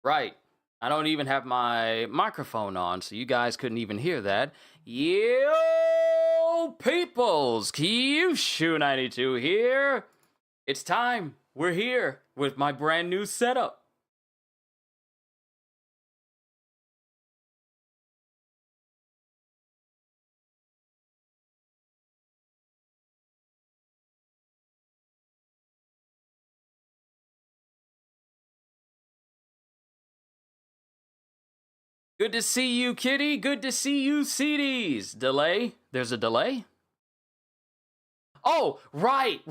Right. I don't even have my microphone on, so you guys couldn't even hear that. Yo, peoples! Kyushu92 here. It's time. We're here with my brand new setup. Good to see you, Kitty. Good to see you, CDs. Delay? There's a delay? Oh, right.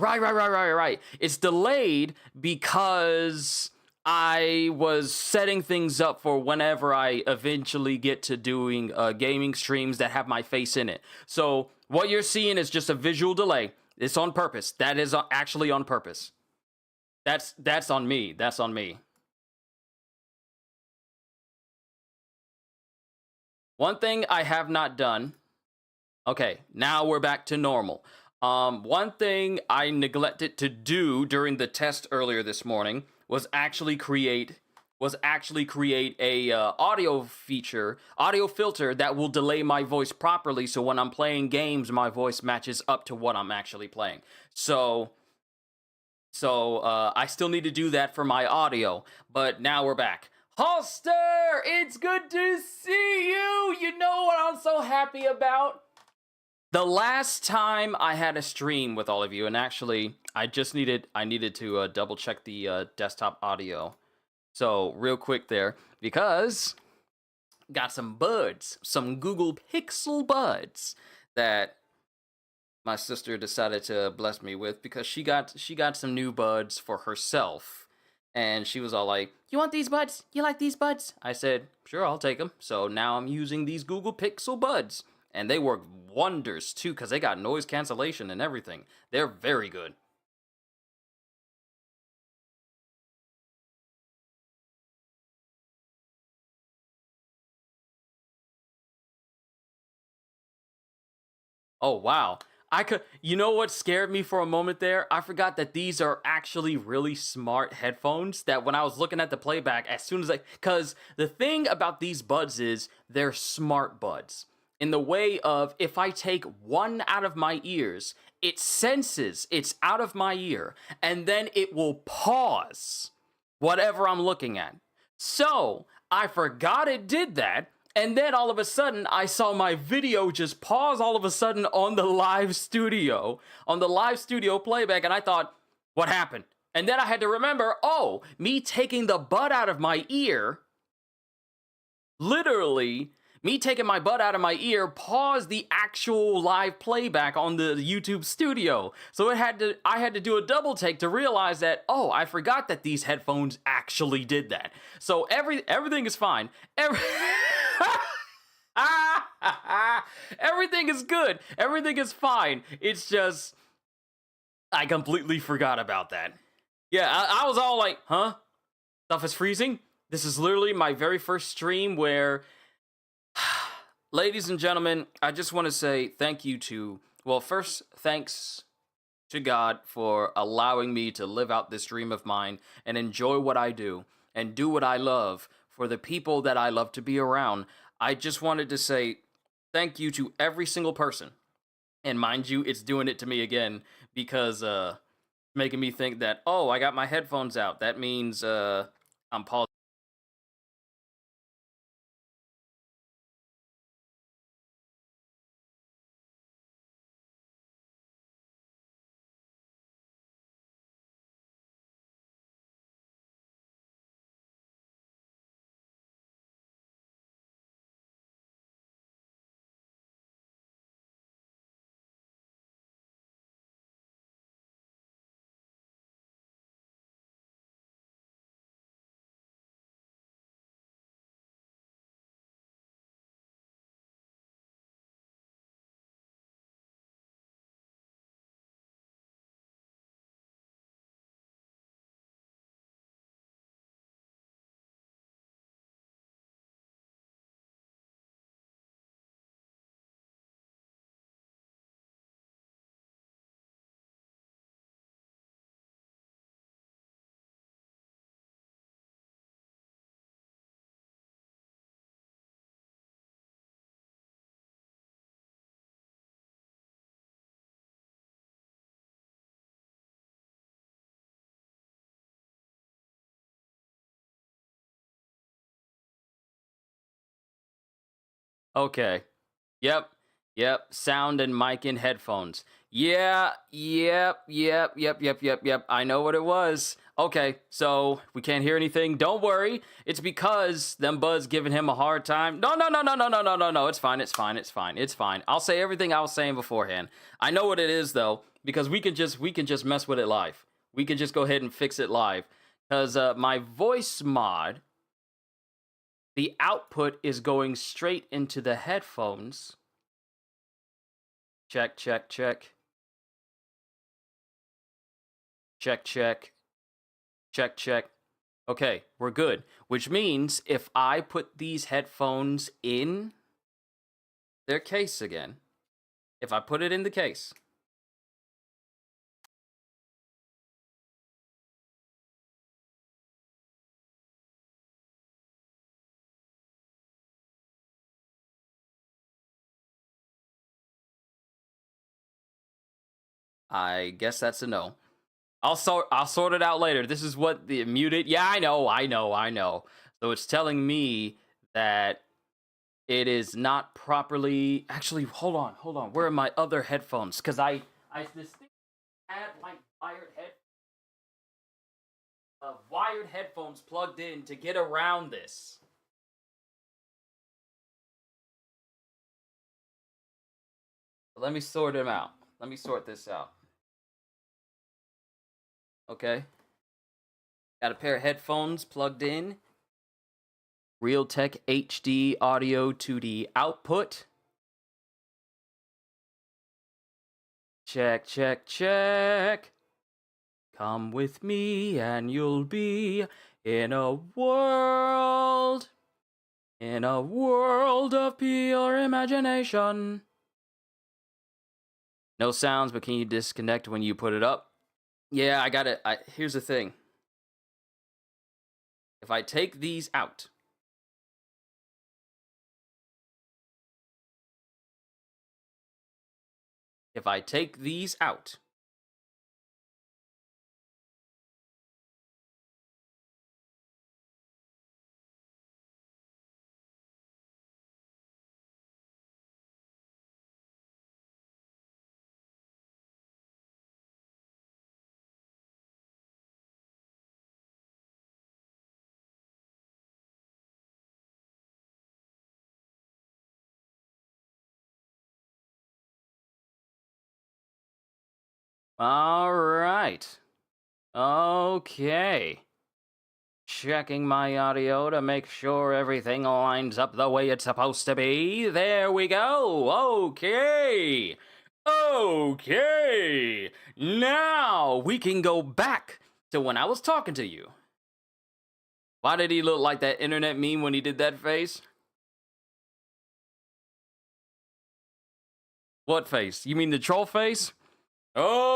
It's delayed because I was setting things up for whenever I eventually get to doing gaming streams that have my face in it. So what you're seeing is just a visual delay. It's on purpose. That is actually on purpose. That's on me. That's on me. One thing I have not done. Okay, now we're back to normal. One thing I neglected to do during the test earlier this morning was actually create a audio filter that will delay my voice properly, so when I'm playing games, my voice matches up to what I'm actually playing. So I still need to do that for my audio, but now we're back. Holster, it's good to see you. You know what I'm so happy about? The last time I had a stream with all of you, and actually, I needed to double check the desktop audio. So real quick there, because got some buds, some Google Pixel buds that my sister decided to bless me with because she got some new buds for herself, and she was all like, "You want these buds? You like these buds?" I said, "Sure, I'll take them." So now I'm using these Google Pixel buds, and they work wonders too because they got noise cancellation and everything. They're very good. Oh wow. You know what scared me for a moment there? I forgot that these are actually really smart headphones that when I was looking at the playback, as soon as cuz the thing about these buds is they're smart buds. In the way of if I take one out of my ears, it senses it's out of my ear and then it will pause whatever I'm looking at. So, I forgot it did that, and then all of a sudden, I saw my video just pause all of a sudden on the live studio playback, and I thought, what happened? And then I had to remember, oh, me taking the bud out of my ear, literally, me taking my butt out of my ear paused the actual live playback on the YouTube studio. So I had to do a double take to realize that, oh, I forgot that these headphones actually did that. So everything is fine. Everything is good. Everything is fine. It's just I completely forgot about that. Yeah, I was all like, huh? Stuff is freezing? This is literally my very first stream where ladies and gentlemen, I just want to say thank you to, well, first, thanks to God for allowing me to live out this dream of mine and enjoy what I do and do what I love for the people that I love to be around. I just wanted to say thank you to every single person. And mind you, it's doing it to me again because making me think that, oh, I got my headphones out. That means I'm pausing. Okay. Yep. Yep. Sound and mic in headphones. Yeah. Yep. I know what it was. Okay. So we can't hear anything. Don't worry. It's because them buds giving him a hard time. No. It's fine. It's fine. It's fine. It's fine. I'll say everything I was saying beforehand. I know what it is though, because we can just mess with it live. We can just go ahead and fix it live. Because my voice mod, the output is going straight into the headphones. Check. Check. Okay, we're good. Which means if I put these headphones in their case again, if I put it in the case, I guess that's a no. I'll sort it out later. This is what the muted. Yeah, I know. So it's telling me that it is not properly. Actually, hold on. Where are my other headphones? Because I distinctly had my wired headphones plugged in to get around this. Let me sort them out. Let me sort this out. Okay. Got a pair of headphones plugged in. Realtek HD audio 2D output. Check. Come with me and you'll be in a world of pure imagination. No sounds, but can you disconnect when you put it up? Yeah, I got it. Here's the thing. If I take these out, all right. Okay. Checking my audio to make sure everything lines up the way it's supposed to be. There we go. Okay. Now we can go back to when I was talking to you. Why did he look like that internet meme when he did that face? What face? You mean the troll face? Oh,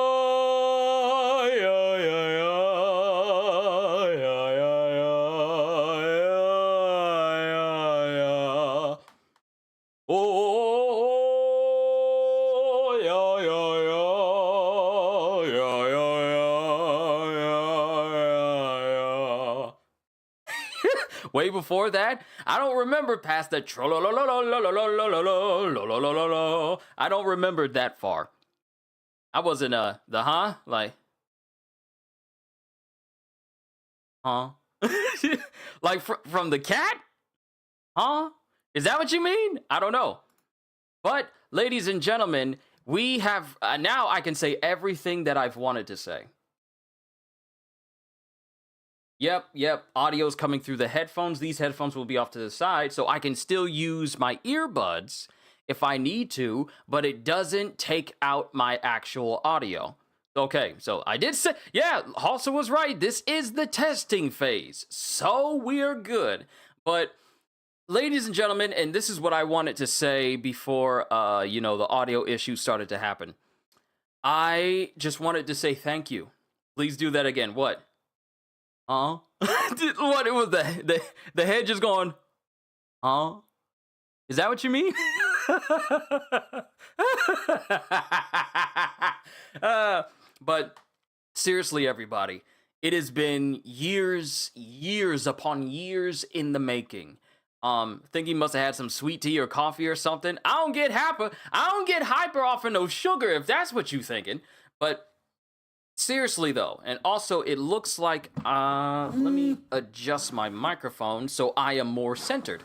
way before that, I don't remember past the I don't remember that far. I wasn't the like like from the cat? Huh? Is that what you mean? I don't know. But ladies and gentlemen, we have now I can say everything that I've wanted to say. Yep. Audio's coming through the headphones. These headphones will be off to the side, so I can still use my earbuds if I need to, but it doesn't take out my actual audio. Okay, so I did say, yeah, Halsa was right. This is the testing phase, so we're good. But ladies and gentlemen, and this is what I wanted to say before, the audio issues started to happen. I just wanted to say thank you. Please do that again. What? Huh? What? It was the head just going, huh? Is that what you mean? But seriously, everybody, it has been years upon years in the making. Think he must have had some sweet tea or coffee or something. I don't get hyper off of no sugar if that's what you thinking. But seriously though, and also it looks like let me adjust my microphone so I am more centered.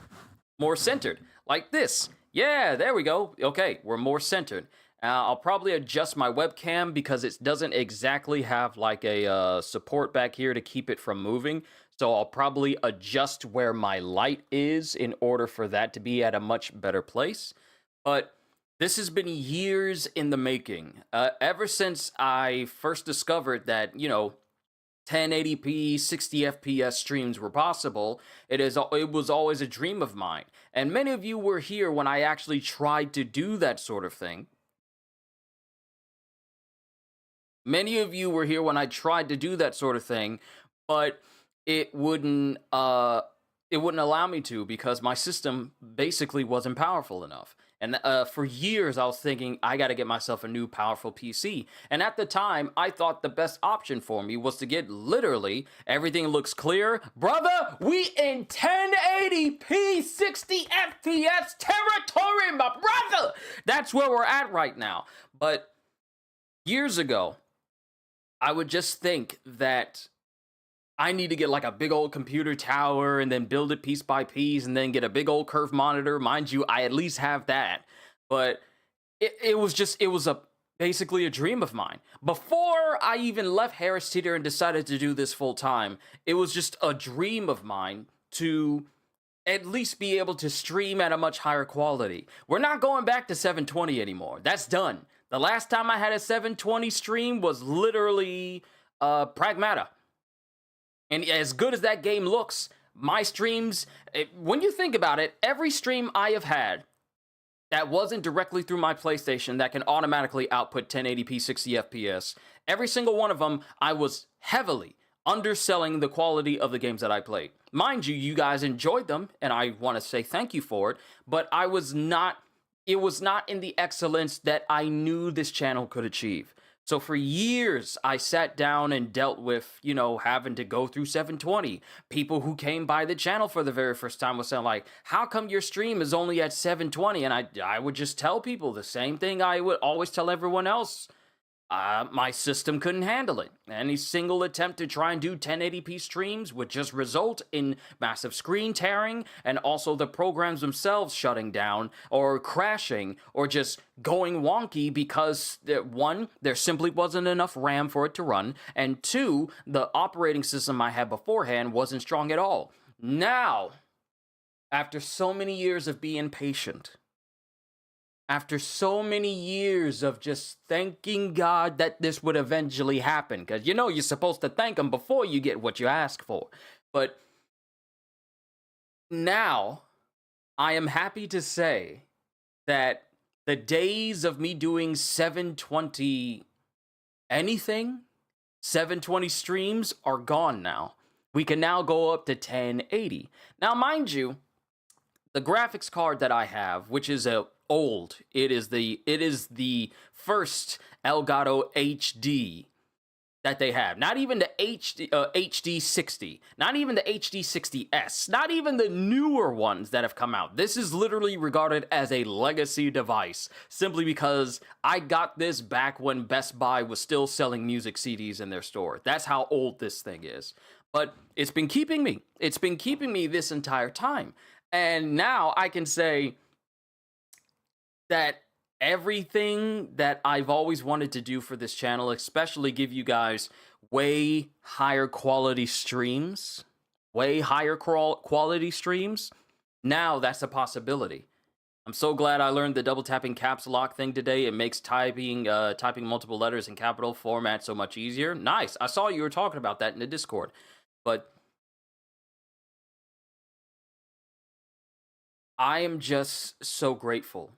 More centered. Like this. Yeah, there we go. Okay, we're more centered. I'll probably adjust my webcam because it doesn't exactly have like a support back here to keep it from moving. So I'll probably adjust where my light is in order for that to be at a much better place. But this has been years in the making. Ever since I first discovered that, 1080p 60 fps streams were possible, it was always a dream of mine. And many of you were here when I actually tried to do that sort of thing. Many of you were here when I tried to do that sort of thing, but it wouldn't allow me to because my system basically wasn't powerful enough. And for years, I was thinking, I got to get myself a new powerful PC. And at the time, I thought the best option for me was to get literally everything looks clear. Brother, we in 1080p 60 FPS territory, my brother! That's where we're at right now. But years ago, I would just think that I need to get like a big old computer tower and then build it piece by piece and then get a big old curved monitor. Mind you, I at least have that. But it was basically a dream of mine. Before I even left Harris Teeter and decided to do this full time, it was just a dream of mine to at least be able to stream at a much higher quality. We're not going back to 720 anymore. That's done. The last time I had a 720 stream was literally Pragmata. And as good as that game looks, my streams, when you think about it, every stream I have had that wasn't directly through my PlayStation that can automatically output 1080p 60 FPS, every single one of them, I was heavily underselling the quality of the games that I played. Mind you, you guys enjoyed them, and I want to say thank you for it, but it was not in the excellence that I knew this channel could achieve. So for years, I sat down and dealt with, having to go through 720. People who came by the channel for the very first time was saying like, how come your stream is only at 720? And I would just tell people the same thing I would always tell everyone else. My system couldn't handle it. Any single attempt to try and do 1080p streams would just result in massive screen tearing and also the programs themselves shutting down or crashing or just going wonky because, one, there simply wasn't enough RAM for it to run, and two, the operating system I had beforehand wasn't strong at all. Now, after so many years of being patient, after so many years of just thanking God that this would eventually happen, because you're supposed to thank him before you get what you ask for. But now I am happy to say that the days of me doing 720 anything, 720 streams are gone now. We can now go up to 1080. Now, mind you, the graphics card that I have, which is old, it is the first Elgato HD that they have. Not even the HD 60, not even the HD 60S, not even the newer ones that have come out. This is literally regarded as a legacy device simply because I got this back when Best Buy was still selling music CDs in their store. That's how old this thing is. But it's been keeping me. It's been keeping me this entire time. And now I can say that everything that I've always wanted to do for this channel, especially give you guys way higher quality streams, now that's a possibility. I'm so glad I learned the double tapping caps lock thing today. It makes typing multiple letters in capital format so much easier. Nice. I saw you were talking about that in the Discord. But I am just so grateful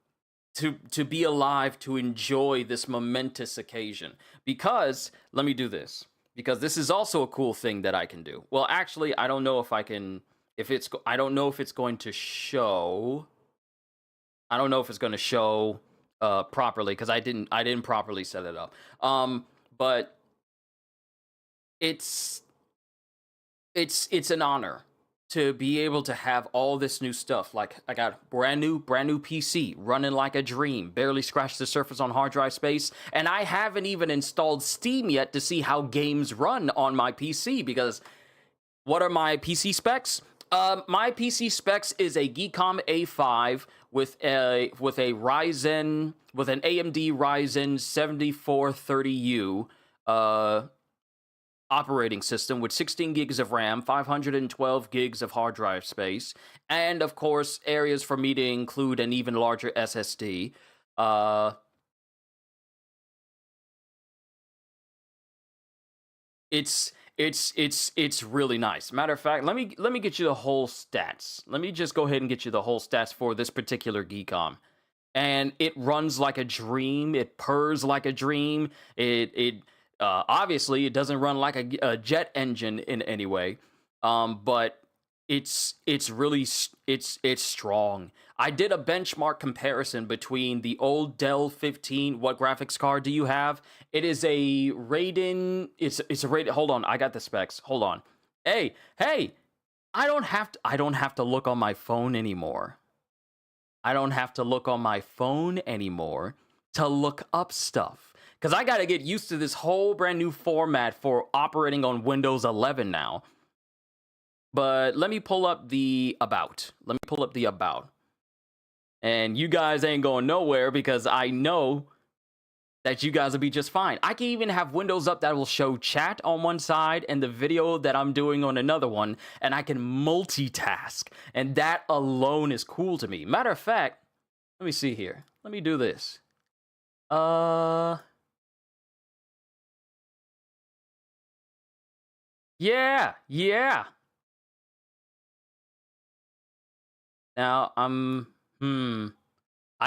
to be alive, to enjoy this momentous occasion. Because, let me do this, because this is also a cool thing that I can do. Well, actually, I don't know if I can, I don't know if it's going to show. I don't know if it's going to show properly, because I didn't properly set it up. But it's an honor to be able to have all this new stuff. Like, I got brand new PC running like a dream, barely scratched the surface on hard drive space, and I haven't even installed Steam yet to see how games run on my PC, because what are my PC specs? My PC specs is a Geekom A5 with an AMD Ryzen 7430U operating system with 16 gigs of RAM, 512 gigs of hard drive space, and of course areas for me to include an even larger SSD. It's really nice. Matter of fact, let me get you the whole stats. Let me just go ahead and get you the whole stats for this particular Geekom. And it runs like a dream. It purrs like a dream. It obviously it doesn't run like a jet engine in any way. But it's really it's strong. I did a benchmark comparison between the old Dell 15. What graphics card do you have? It is a Radeon. It's a Radeon. Hold on, I got the specs. Hold on. Hey, I don't have to look on my phone anymore. I don't have to look on my phone anymore to look up stuff, because I got to get used to this whole brand new format for operating on Windows 11 now. But let me pull up the about. And you guys ain't going nowhere, because I know that you guys will be just fine. I can even have windows up that will show chat on one side and the video that I'm doing on another one, and I can multitask. And that alone is cool to me. Matter of fact, let me see here. Let me do this. Yeah. Now, I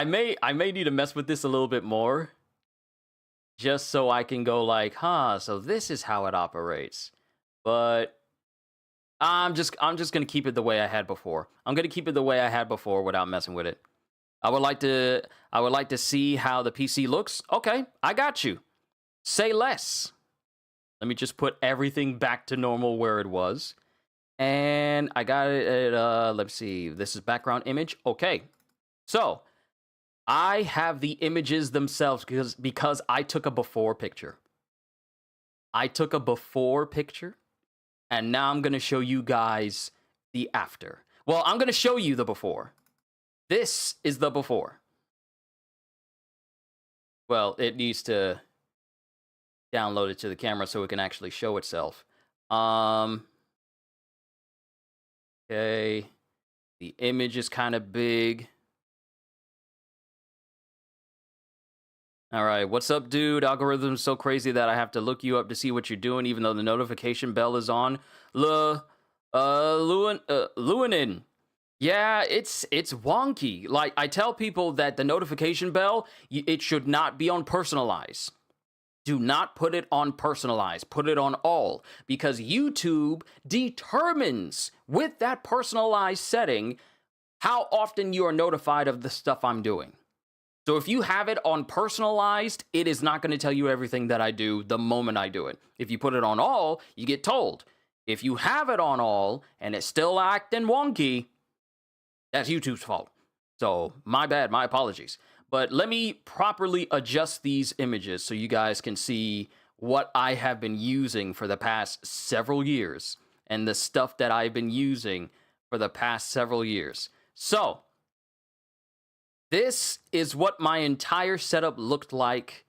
may need to mess with this a little bit more, just so I can go like, so this is how it operates. But I'm just gonna keep it the way I had before. I'm gonna keep it the way I had before without messing with it. I would like to see how the PC looks. Okay, I got you. Say less. Let me just put everything back to normal where it was. And I got it at, let's see, this is background image. Okay, so I have the images themselves because I took a before picture. And now I'm going to show you guys the after. Well, I'm going to show you the before. This is the before. Well, it needs to download it to the camera so it can actually show itself. Okay, the image is kind of big. All right, what's up, dude? Algorithm's so crazy that I have to look you up to see what you're doing, even though the notification bell is on. Luanin. Yeah, it's wonky. Like, I tell people that the notification bell, it should not be on personalize. Do not put it on personalized. Put it on all, because YouTube determines with that personalized setting how often you are notified of the stuff I'm doing. So if you have it on personalized, it is not going to tell you everything that I do the moment I do it. If you put it on all, you get told. If you have it on all and it's still acting wonky, that's YouTube's fault. So my bad, my apologies. But let me properly adjust these images so you guys can see what I have been using for the past several years and the stuff that I've been using for the past several years. So this is what my entire setup looked like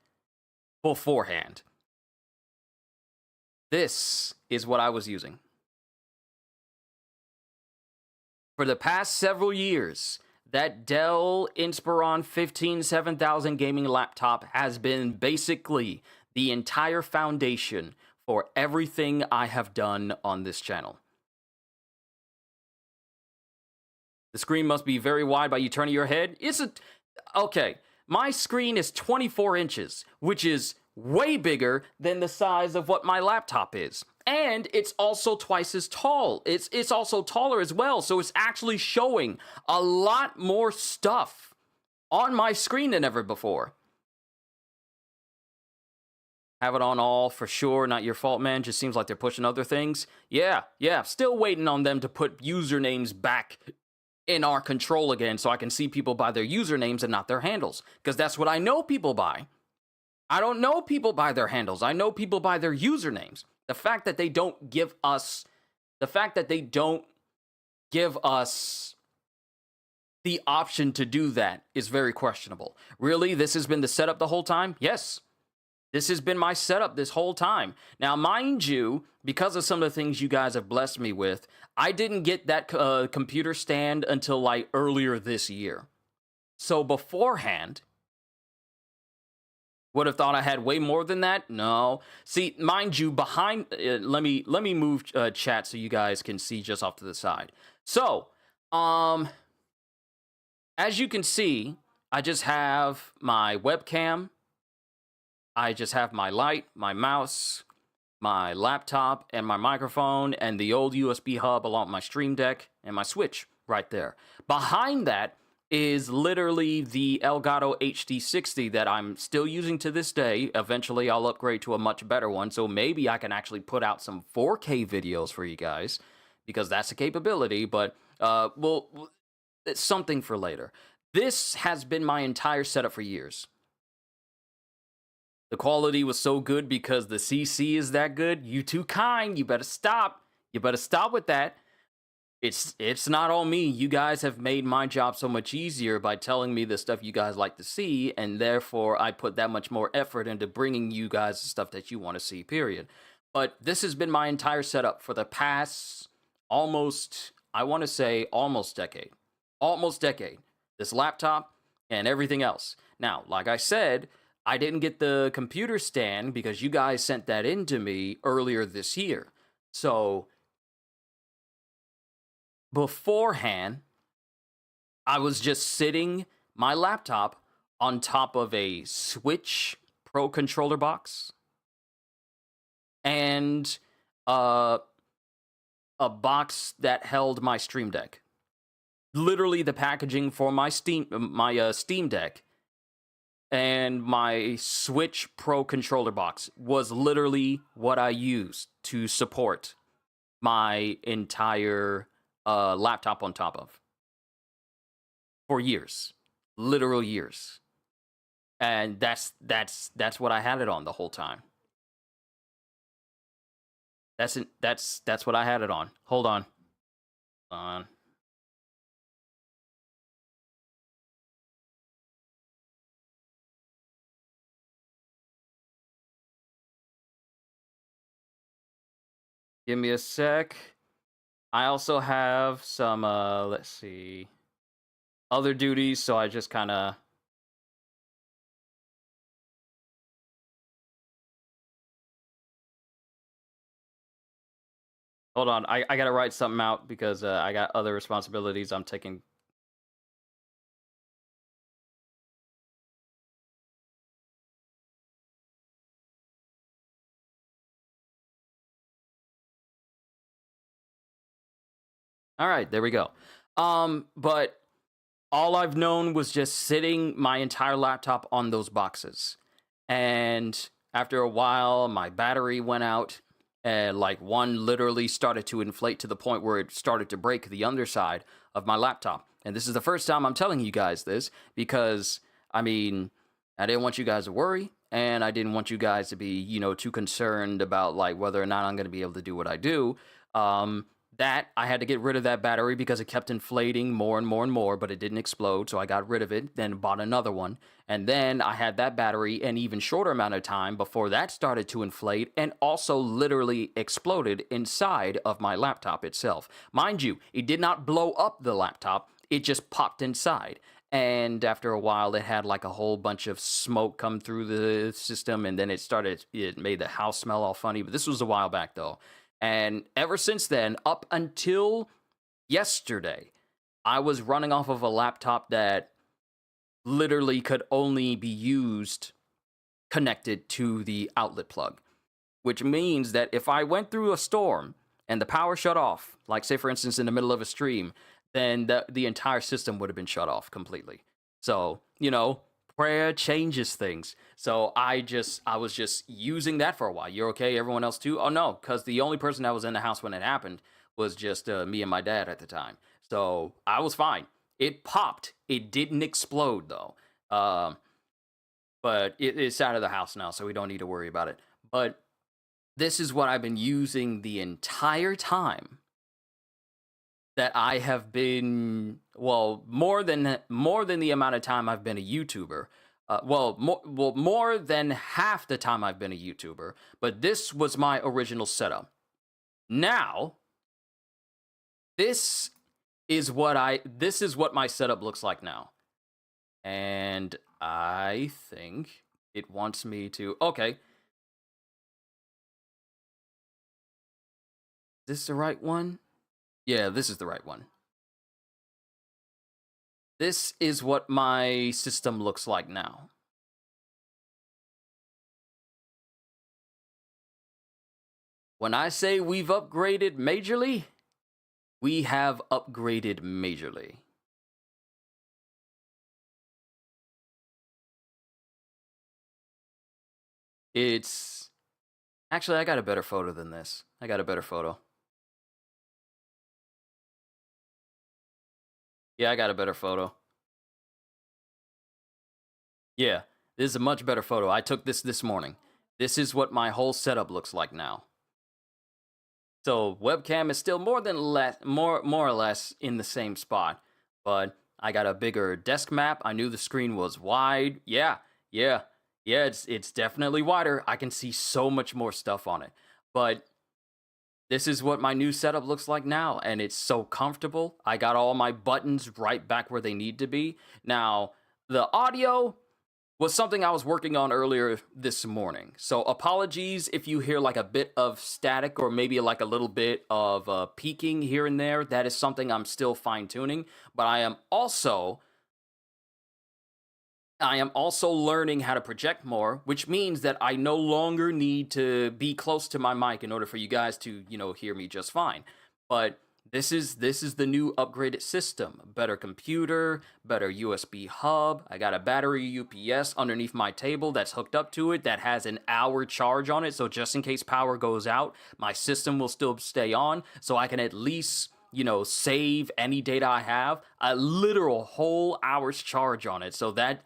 beforehand. This is what I was using. For the past several years, that Dell Inspiron 7000 gaming laptop has been basically the entire foundation for everything I have done on this channel. The screen must be very wide by you turning your head. Okay, my screen is 24 inches, which is way bigger than the size of what my laptop is. And it's also twice as tall. It's also taller as well, so it's actually showing a lot more stuff on my screen than ever before. Have it on all for sure. Not your fault, man. Just seems like they're pushing other things. Yeah. Still waiting on them to put usernames back in our control again so I can see people by their usernames and not their handles. Because that's what I know people by. I don't know people by their handles. I know people by their usernames. The fact that they don't give us the option to do that is very questionable. Really? This has been the setup the whole time? Yes. This has been my setup this whole time. Now, mind you, because of some of the things you guys have blessed me with, I didn't get that computer stand until like earlier this year. So beforehand, would have thought I had way more than that. No. See, mind you, behind, let me move chat so you guys can see just off to the side. So, as you can see, I just have my webcam. I just have my light, my mouse, my laptop, and my microphone, and the old USB hub along with my Stream Deck and my Switch right there. Behind that is literally the Elgato HD60 that I'm still using to this day. Eventually, I'll upgrade to a much better one, so maybe I can actually put out some 4K videos for you guys, because that's a capability, but it's something for later. This has been my entire setup for years. The quality was so good because the CC is that good. You too kind. You better stop. You better stop with that. It's not all me. You guys have made my job so much easier by telling me the stuff you guys like to see, and therefore I put that much more effort into bringing you guys the stuff that you want to see, period. But this has been my entire setup for the past almost decade. Almost decade. This laptop and everything else. Now, like I said, I didn't get the computer stand because you guys sent that in to me earlier this year. So, beforehand, I was just sitting my laptop on top of a Switch Pro controller box and a box that held my Stream Deck. Literally, the packaging for my Steam Deck and my Switch Pro controller box was literally what I used to support my entire laptop on top of for years, literal years, and that's what I had it on the whole time. That's what I had it on. Hold on. Give me a sec. I also have some, let's see, other duties, so I just kind of... Hold on, I gotta write something out because I got other responsibilities I'm taking. All right, there we go. But all I've known was just sitting my entire laptop on those boxes. And after a while, my battery went out, and like one literally started to inflate to the point where it started to break the underside of my laptop. And this is the first time I'm telling you guys this because, I mean, I didn't want you guys to worry, and I didn't want you guys to be, you know, too concerned about like whether or not I'm going to be able to do what I do. That I had to get rid of that battery because it kept inflating more and more and more, but it didn't explode. So I got rid of it, then bought another one. And then I had that battery an even shorter amount of time before that started to inflate and also literally exploded inside of my laptop itself. Mind you, it did not blow up the laptop. It just popped inside. And after a while, it had like a whole bunch of smoke come through the system. And then it made the house smell all funny. But this was a while back though. And ever since then, up until yesterday, I was running off of a laptop that literally could only be used connected to the outlet plug, which means that if I went through a storm and the power shut off, like say for instance in the middle of a stream, then the entire system would have been shut off completely. So, you know, prayer changes things. So I was just using that for a while. You're okay? Everyone else too? Oh no, because the only person that was in the house when it happened was just me and my dad at the time. So I was fine. It popped. It didn't explode though. Um, but it's out of the house now, so we don't need to worry about it. But this is what I've been using the entire time that I have been, well, more than the amount of time I've been a YouTuber. More than half the time I've been a YouTuber. But this was my original setup. Now, this is what my setup looks like now. And I think it wants me to, okay. Is this the right one? Yeah, this is the right one. This is what my system looks like now. When I say we've upgraded majorly, we have upgraded majorly. It's... Actually, I got a better photo than this. I got a better photo. Yeah, I got a better photo. Yeah, this is a much better photo. I took this morning. This is what my whole setup looks like now. So webcam is still more or less in the same spot, but I got a bigger desk map. I knew the screen was wide. Yeah, it's definitely wider. I can see so much more stuff on it. But this is what my new setup looks like now, and it's so comfortable. I got all my buttons right back where they need to be. Now, the audio was something I was working on earlier this morning. So apologies if you hear like a bit of static or maybe like a little bit of peaking here and there. That is something I'm still fine tuning, but I am also learning how to project more, which means that I no longer need to be close to my mic in order for you guys to, hear me just fine. But this is the new upgraded system. Better computer, better USB hub. I got a battery UPS underneath my table that's hooked up to it that has an hour charge on it. So just in case power goes out, my system will still stay on. So I can at least, save any data I have. A literal whole hour's charge on it. So that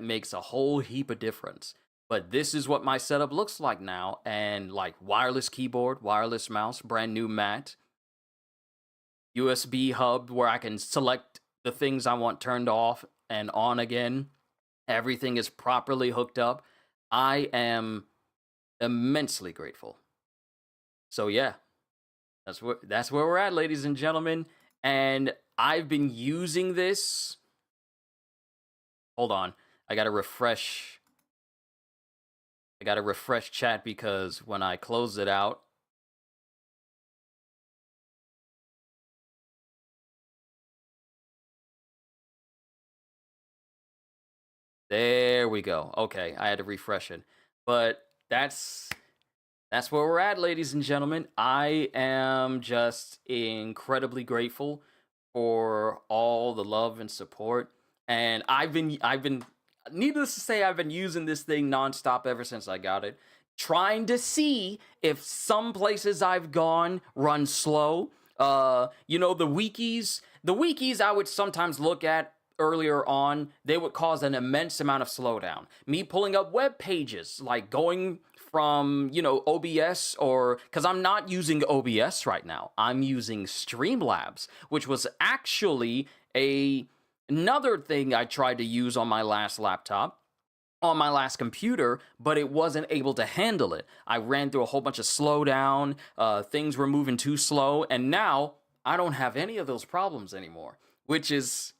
makes a whole heap of difference. But this is what my setup looks like now. And like wireless keyboard, wireless mouse, brand new mat. USB hub where I can select the things I want turned off and on again. Everything is properly hooked up. I am immensely grateful. So yeah, that's where we're at, ladies and gentlemen. And I've been using this. Hold on, I gotta refresh chat because when I close it out, there we go. Okay, I had to refresh it. But that's where we're at, ladies and gentlemen. I am just incredibly grateful for all the love and support. And I've been needless to say, I've been using this thing nonstop ever since I got it, trying to see if some places I've gone run slow. The wikis I would sometimes look at earlier on, they would cause an immense amount of slowdown. Me pulling up web pages, like going from, OBS, or because I'm not using OBS right now. I'm using Streamlabs, which was actually another thing I tried to use on my last laptop, on my last computer, but it wasn't able to handle it. I ran through a whole bunch of slowdown, things were moving too slow, and now I don't have any of those problems anymore, which is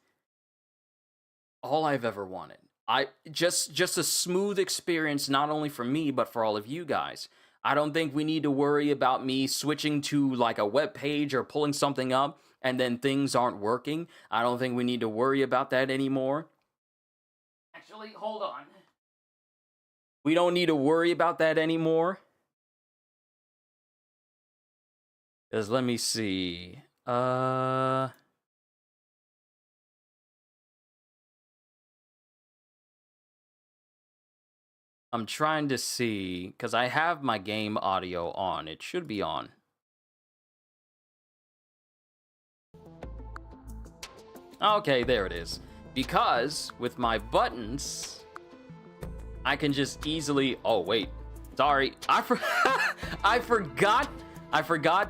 all I've ever wanted. I just a smooth experience, not only for me, but for all of you guys. I don't think we need to worry about me switching to like a web page or pulling something up and then things aren't working. I don't think we need to worry about that anymore. Actually, hold on. We don't need to worry about that anymore. Because let me see. I'm trying to see, because I have my game audio on. It should be on. Okay, there it is. Because with my buttons, I can just easily... Oh, wait. Sorry. I forgot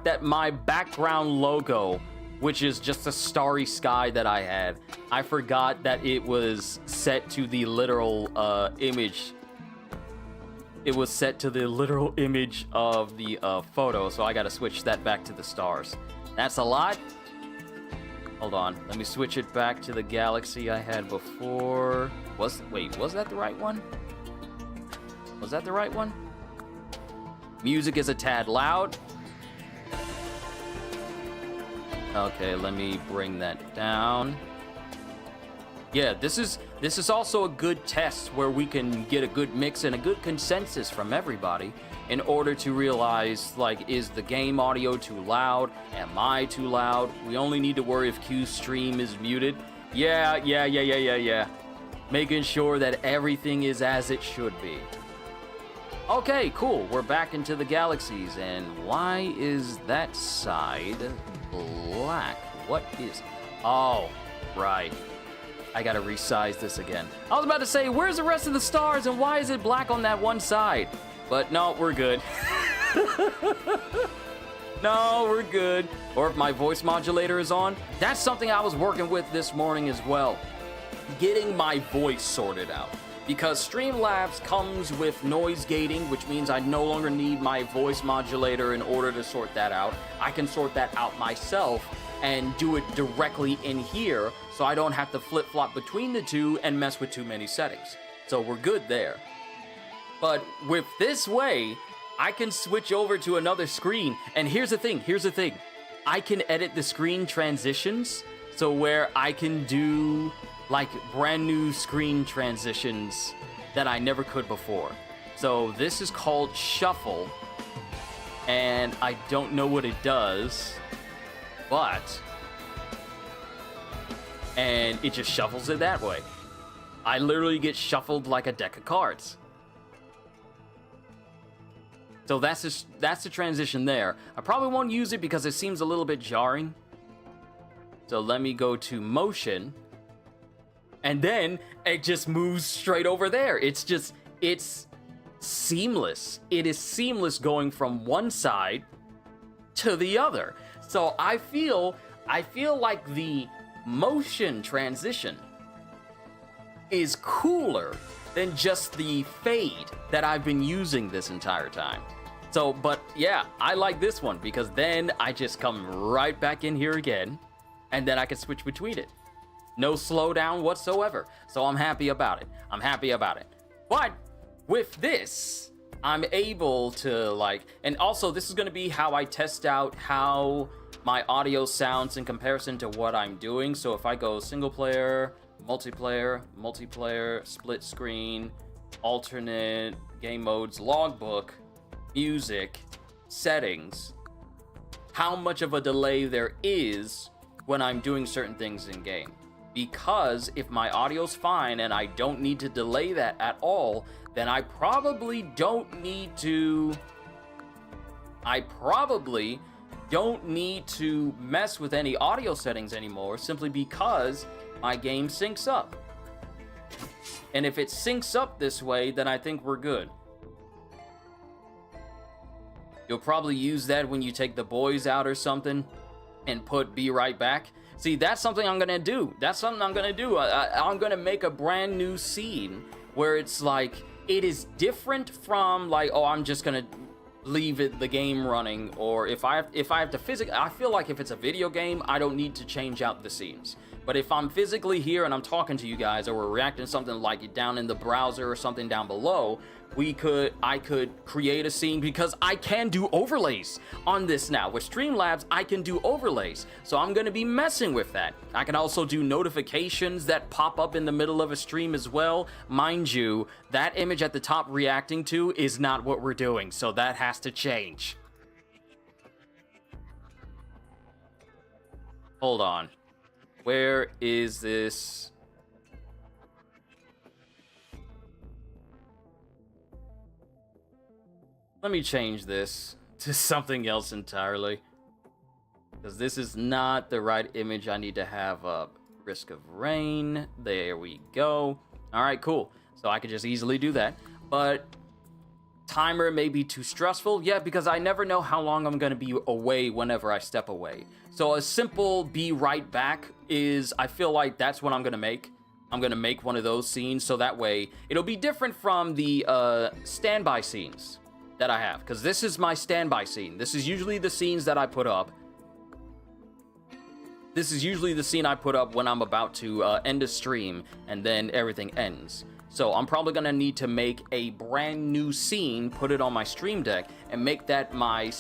that my background logo, which is just a starry sky that I had, I forgot that it was set to the literal image. It was set to the literal image of the photo, so I gotta switch that back to the stars. That's a lot. Hold on, let me switch it back to the galaxy I had before. Wait, was that the right one? Was that the right one? Music is a tad loud. Okay, let me bring that down. Yeah, this is also a good test where we can get a good mix and a good consensus from everybody in order to realize, like, is the game audio too loud? Am I too loud? We only need to worry if Q's stream is muted. Yeah. Making sure that everything is as it should be. Okay, cool. We're back into the galaxies, and why is that side black? What is... Oh, right. I gotta resize this again. I was about to say, where's the rest of the stars and why is it black on that one side? But no, we're good. No, we're good. Or if my voice modulator is on, that's something I was working with this morning as well. Getting my voice sorted out. Because Streamlabs comes with noise gating, which means I no longer need my voice modulator in order to sort that out. I can sort that out myself and do it directly in here, so I don't have to flip-flop between the two and mess with too many settings. So we're good there. But with this way, I can switch over to another screen, and here's the thing. I can edit the screen transitions, so where I can do like brand new screen transitions that I never could before. So this is called Shuffle, and I don't know what it does, and it just shuffles it that way. I literally get shuffled like a deck of cards. So that's the transition there. I probably won't use it because it seems a little bit jarring. So let me go to motion, and then it just moves straight over there. It's seamless. It is seamless going from one side to the other. So I feel like the motion transition is cooler than just the fade that I've been using this entire time. So, but yeah, I like this one because then I just come right back in here again, and then I can switch between it. No slowdown whatsoever. So I'm happy about it. But with this, I'm able to and also this is going to be how I test out how my audio sounds in comparison to what I'm doing. So if I go single player, multiplayer, split screen, alternate, game modes, logbook, music, settings, how much of a delay there is when I'm doing certain things in game. Because if my audio's fine and I don't need to delay that at all, then I probably don't need to mess with any audio settings anymore, simply because my game syncs up. And if it syncs up this way, then I think we're good. You'll probably use that when you take the boys out or something and put "be right back." See, that's something I'm gonna do. I'm gonna make a brand new scene where it's like, it is different from like, oh, I'm just gonna leave the game running, or if I have to physically, I feel like if it's a video game, I don't need to change out the scenes. But if I'm physically here and I'm talking to you guys, or we're reacting to something like down in the browser or something down below, I could create a scene, because I can do overlays on this now. With Streamlabs, I can do overlays. So I'm going to be messing with that. I can also do notifications that pop up in the middle of a stream as well. Mind you, that image at the top reacting to is not what we're doing, so that has to change. Hold on. Where is this? Let me change this to something else entirely. Because this is not the right image I need to have up. Risk of rain. There we go. Alright, cool. So I could just easily do that. But timer may be too stressful. Yeah, because I never know how long I'm going to be away whenever I step away. So a simple be right back is, I feel like that's what I'm going to make. I'm going to make one of those scenes so that way it'll be different from the standby scenes that I have. Because this is my standby scene. This is usually the scenes that I put up. This is usually the scene I put up when I'm about to end a stream and then everything ends. So I'm probably going to need to make a brand new scene, put it on my Stream Deck, and make that my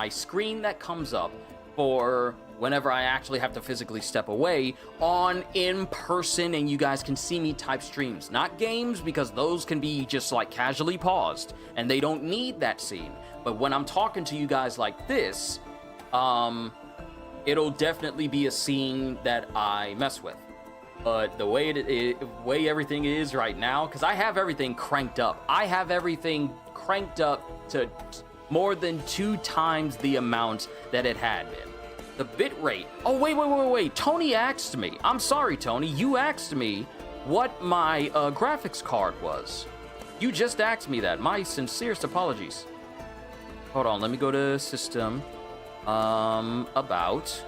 screen that comes up for whenever I actually have to physically step away on in person and you guys can see me type streams. Not games, because those can be just like casually paused and they don't need that scene. But when I'm talking to you guys like this, it'll definitely be a scene that I mess with. But the way everything is right now, because I have everything cranked up. I have everything cranked up to more than 2 times the amount that it had been. The bitrate. Oh, wait. Tony asked me. I'm sorry, Tony. You asked me what my graphics card was. You just asked me that. My sincerest apologies. Hold on. Let me go to system. About.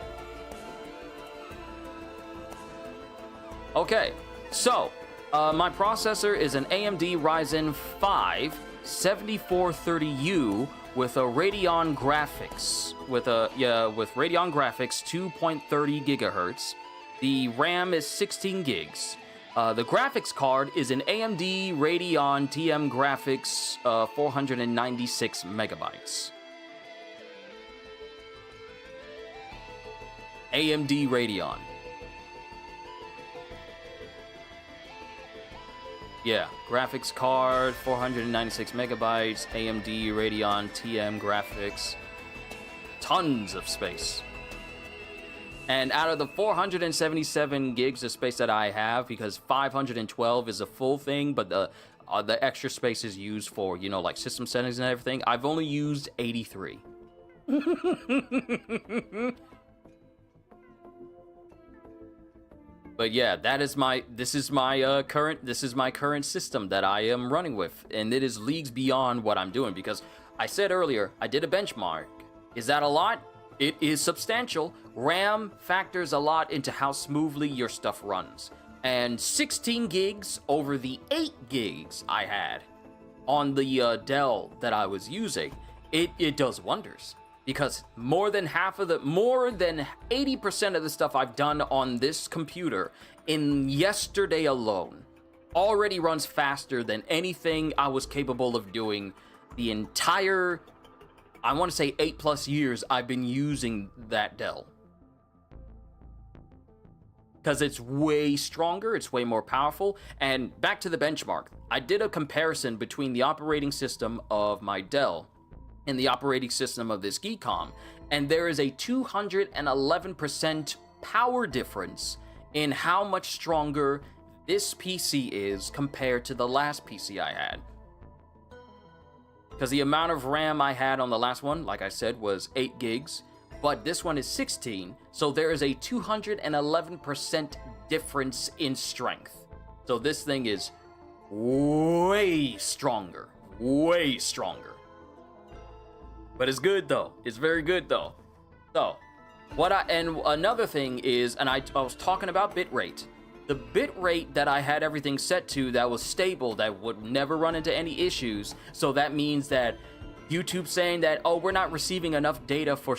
Okay, so my processor is an AMD Ryzen 5 7430U with a Radeon graphics with Radeon graphics 2.30 gigahertz. The RAM is 16 gigs. The graphics card is an AMD Radeon TM graphics 496 megabytes. AMD Radeon. Yeah, graphics card, 496 megabytes, AMD Radeon TM graphics. Tons of space. And out of the 477 gigs of space that I have, because 512 is a full thing, but the extra space is used for, you know, like system settings and everything, I've only used 83. But yeah, this is my current system that I am running with, and it is leagues beyond what I'm doing, because I said earlier I did a benchmark. Is that a lot? It is substantial. RAM factors a lot into how smoothly your stuff runs, and 16 gigs over the 8 gigs I had on the Dell that I was using, it does wonders. Because more than 80% of the stuff I've done on this computer in yesterday alone already runs faster than anything I was capable of doing the entire, I want to say 8+ years I've been using that Dell. Because it's way stronger, it's way more powerful. And back to the benchmark, I did a comparison between the operating system of my Dell in the operating system of this Geekom, and there is a 211% power difference in how much stronger this PC is compared to the last PC I had. Because the amount of RAM I had on the last one, like I said, was 8 gigs, but this one is 16, so there is a 211% difference in strength. So this thing is way stronger, way stronger. But it's good though. It's very good though. So, and another thing is, and I was talking about bitrate. The bitrate that I had everything set to that was stable, that would never run into any issues. So that means that YouTube saying that, oh, we're not receiving enough data for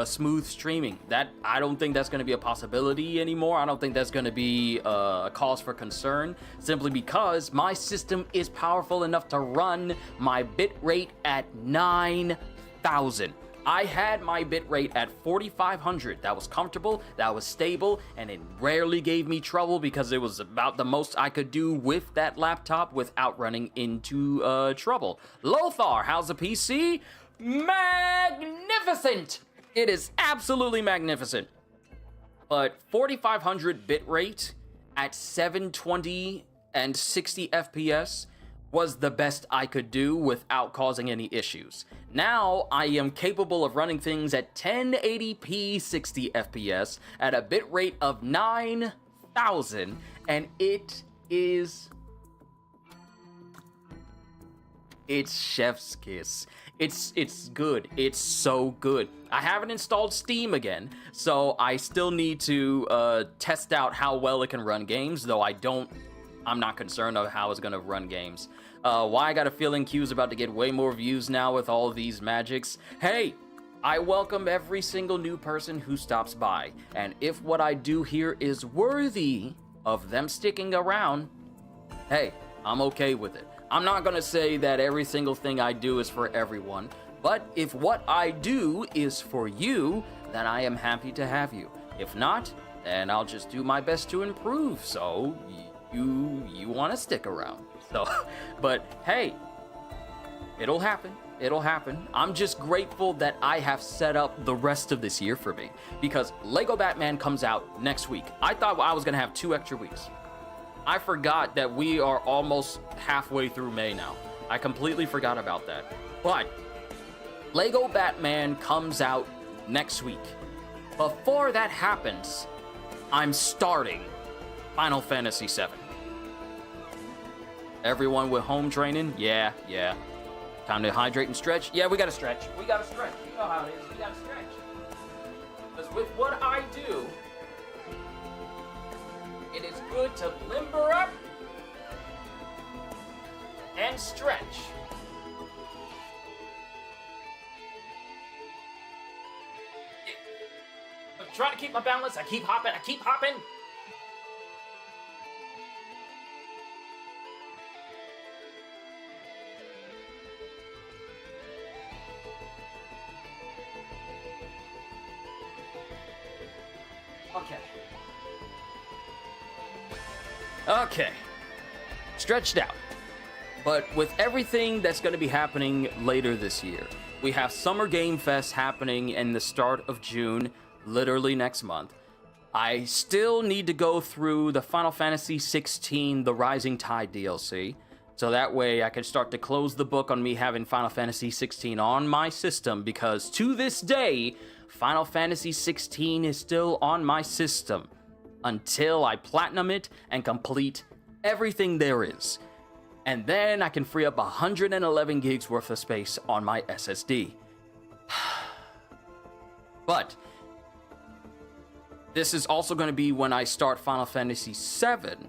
smooth streaming. That, I don't think that's going to be a possibility anymore. I don't think that's going to be a cause for concern, simply because my system is powerful enough to run my bitrate at 9,000. I had my bitrate at 4,500. That was comfortable, that was stable, and it rarely gave me trouble because it was about the most I could do with that laptop without running into trouble. Lothar, how's the PC? Magnificent! It is absolutely magnificent. But 4,500 bitrate at 720 and 60 FPS was the best I could do without causing any issues. Now I am capable of running things at 1080p 60 FPS at a bitrate of 9,000, and it's chef's kiss. It's good. It's so good. I haven't installed Steam again, so I still need to test out how well it can run games, though I'm not concerned of how it's gonna run games. Why I got a feeling Q's about to get way more views now with all of these magics. Hey, I welcome every single new person who stops by, and if what I do here is worthy of them sticking around, hey, I'm okay with it. I'm not gonna say that every single thing I do is for everyone, but if what I do is for you, then I am happy to have you. If not, then I'll just do my best to improve, so you want to stick around. So, but hey, it'll happen. It'll happen. I'm just grateful that I have set up the rest of this year for me, because Lego Batman comes out next week. I thought I was gonna have 2 extra weeks. I forgot that we are almost halfway through May now. I completely forgot about that. But Lego Batman comes out next week. Before that happens, I'm starting Final Fantasy VII. Everyone with home training? Yeah. Time to hydrate and stretch? Yeah, we gotta stretch. You know how it is. We gotta stretch. Because with what I do, it is good to limber up and stretch. I'm trying to keep my balance. I keep hopping. Okay. Stretched out. But with everything that's going to be happening later this year, we have Summer Game Fest happening in the start of June, literally next month. I still need to go through the Final Fantasy XVI The Rising Tide DLC, so that way I can start to close the book on me having Final Fantasy XVI on my system, because to this day, Final Fantasy XVI is still on my system until I platinum it and complete everything there is. And then I can free up 111 gigs worth of space on my SSD. But this is also going to be when I start Final Fantasy VII,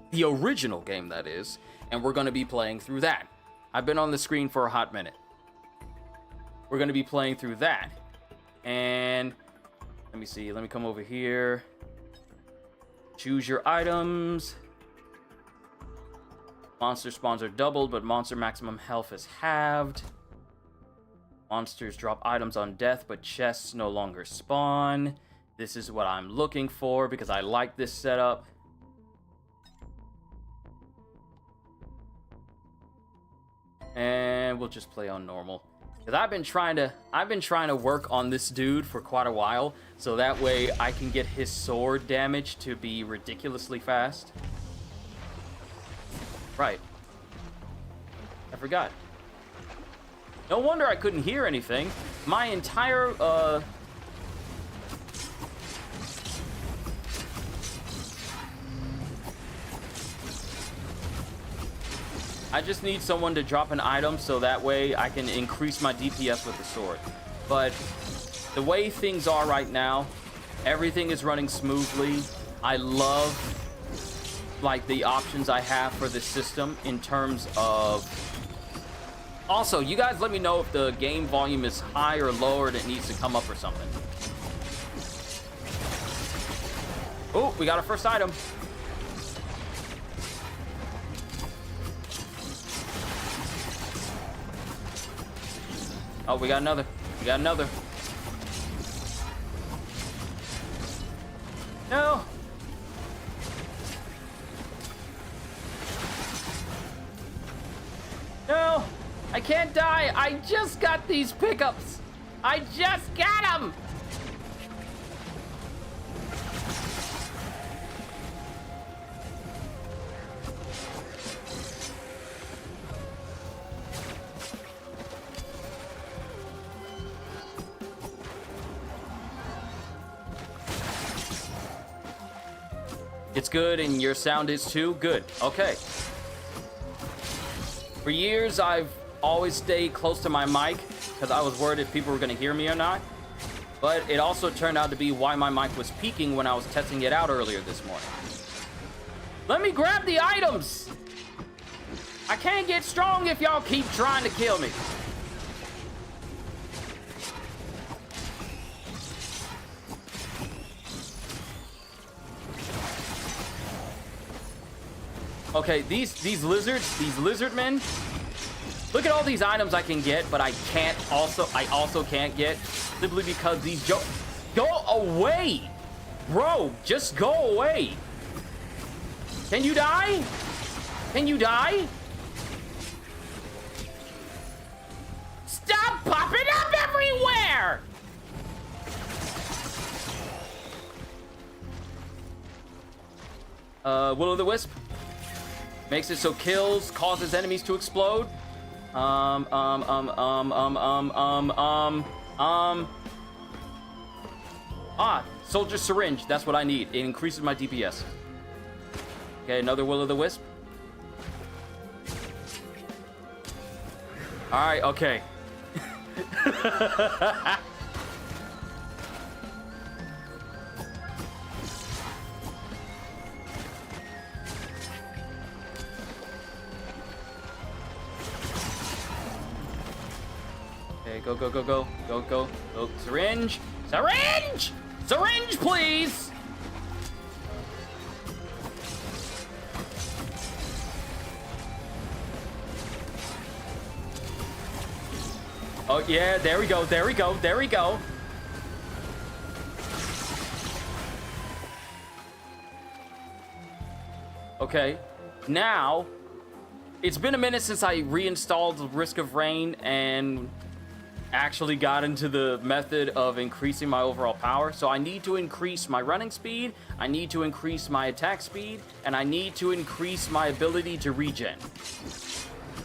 the original game that is, and we're going to be playing through that. I've been on the screen for a hot minute. We're going to be playing through that. And let me see, let me come over here. Choose your items. Monster spawns are doubled, but monster maximum health is halved. Monsters drop items on death, but chests no longer spawn. This is what I'm looking for because I like this setup. And we'll just play on normal. Because I've been trying to work on this dude for quite a while, so that way I can get his sword damage to be ridiculously fast. Right. I forgot. No wonder I couldn't hear anything. My entire, I just need someone to drop an item so that way I can increase my DPS with the sword. But the way things are right now, everything is running smoothly. I love like the options I have for this system in terms of... Also, you guys let me know if the game volume is high or low or it needs to come up or something. Oh, we got our first item. Oh, we got another. We got another. No. No. I can't die. I just got these pickups. I just got them. It's good, and your sound is too? Good. Okay. For years, I've always stayed close to my mic because I was worried if people were going to hear me or not. But it also turned out to be why my mic was peaking when I was testing it out earlier this morning. Let me grab the items! I can't get strong if y'all keep trying to kill me. Okay, these lizards, these lizard men. Look at all these items I can get, but I also can't get simply because these go away, bro. Just go away. Can you die? Can you die? Stop popping up everywhere! Will-o'-the-wisp makes it so kills causes enemies to explode. Soldier syringe. That's what I need. It increases my DPS. Okay, another will-o'-the-wisp. All right. Okay. Okay, go, go, go, go, go, go, go. Syringe, syringe, syringe, please. Oh yeah, there we go, there we go, there we go. Okay, now it's been a minute since I reinstalled Risk of Rain and actually got into the method of increasing my overall power. So I need to increase my running speed, I need to increase my attack speed, and I need to increase my ability to regen.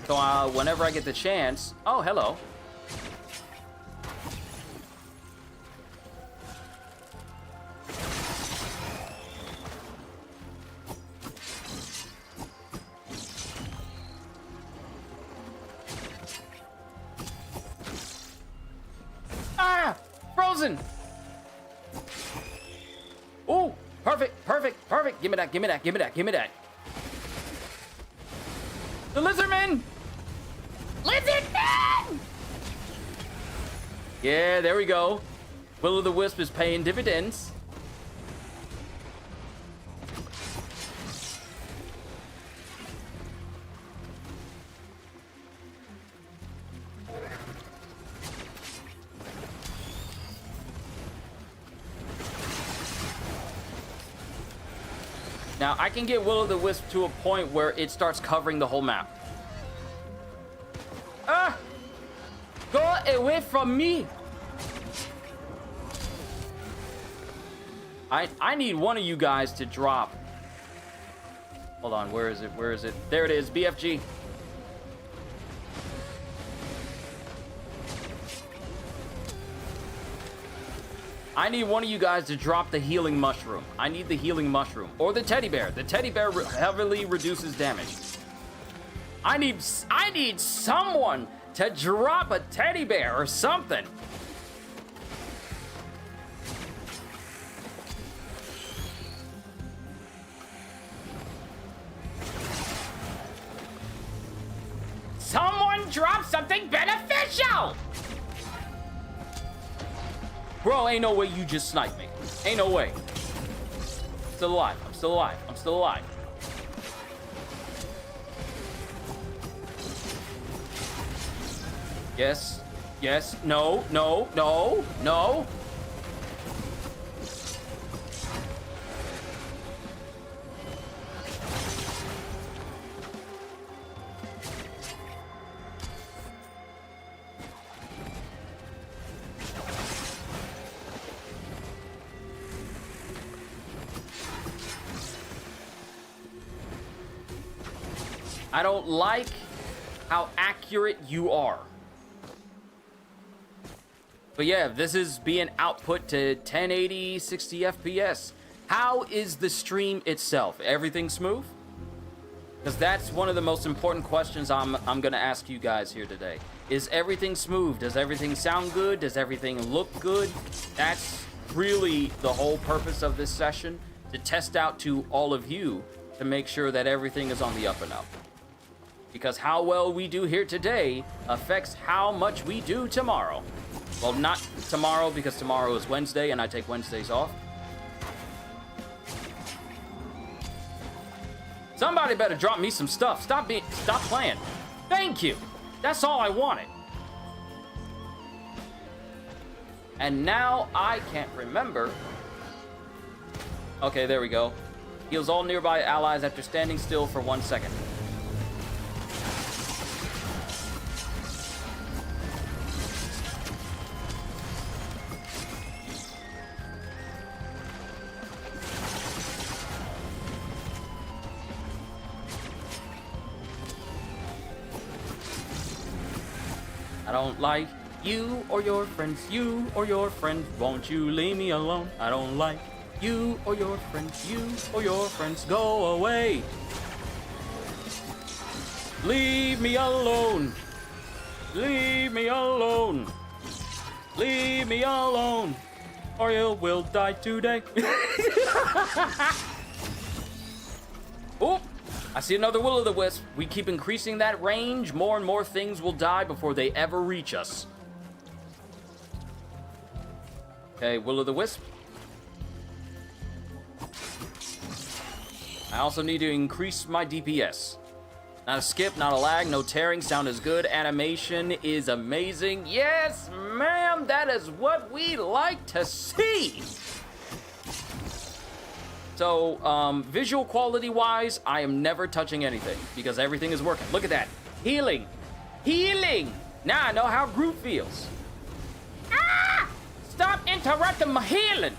So whenever I get the chance... Oh, hello. Frozen! Oh, perfect, perfect, perfect. Give me that, give me that, give me that, give me that. The Lizardman! Lizardman! Yeah, there we go. Will-o'-the-wisp is paying dividends. Now, I can get Will-o'-the-wisp to a point where it starts covering the whole map. Ah! Go away from me! I need one of you guys to drop. Hold on, where is it? Where is it? There it is, BFG. I need one of you guys to drop the healing mushroom. I need the healing mushroom. Or the teddy bear. The teddy bear heavily reduces damage. I need someone to drop a teddy bear or something. Someone drop something beneficial! Bro, ain't no way you just sniped me. Ain't no way. Still alive. I'm still alive. I'm still alive. Yes. Yes. No. No. No. No. I don't like how accurate you are. But yeah, this is being output to 1080, 60 FPS. How is the stream itself? Everything smooth? Because that's one of the most important questions I'm going to ask you guys here today. Is everything smooth? Does everything sound good? Does everything look good? That's really the whole purpose of this session, to test out to all of you to make sure that everything is on the up and up. Because how well we do here today affects how much we do tomorrow. Well, not tomorrow, because tomorrow is Wednesday and I take Wednesdays off. Somebody better drop me some stuff. Stop playing. Thank you. That's all I wanted. And now I can't remember. Okay, there we go. Heals all nearby allies after standing still for 1 second. I don't like you or your friends, won't you leave me alone? I don't like you or your friends, go away. Leave me alone. Leave me alone. Leave me alone, or you will die today. Oh! I see another Will-O-The-Wisp. We keep increasing that range. More and more things will die before they ever reach us. Okay, Will-O-The-Wisp. I also need to increase my DPS. Not a skip, not a lag, no tearing. Sound is good. Animation is amazing. Yes, ma'am. That is what we like to see. So, visual quality-wise, I am never touching anything because everything is working. Look at that. Healing. Healing. Now I know how Groot feels. Ah! Stop interrupting my healing.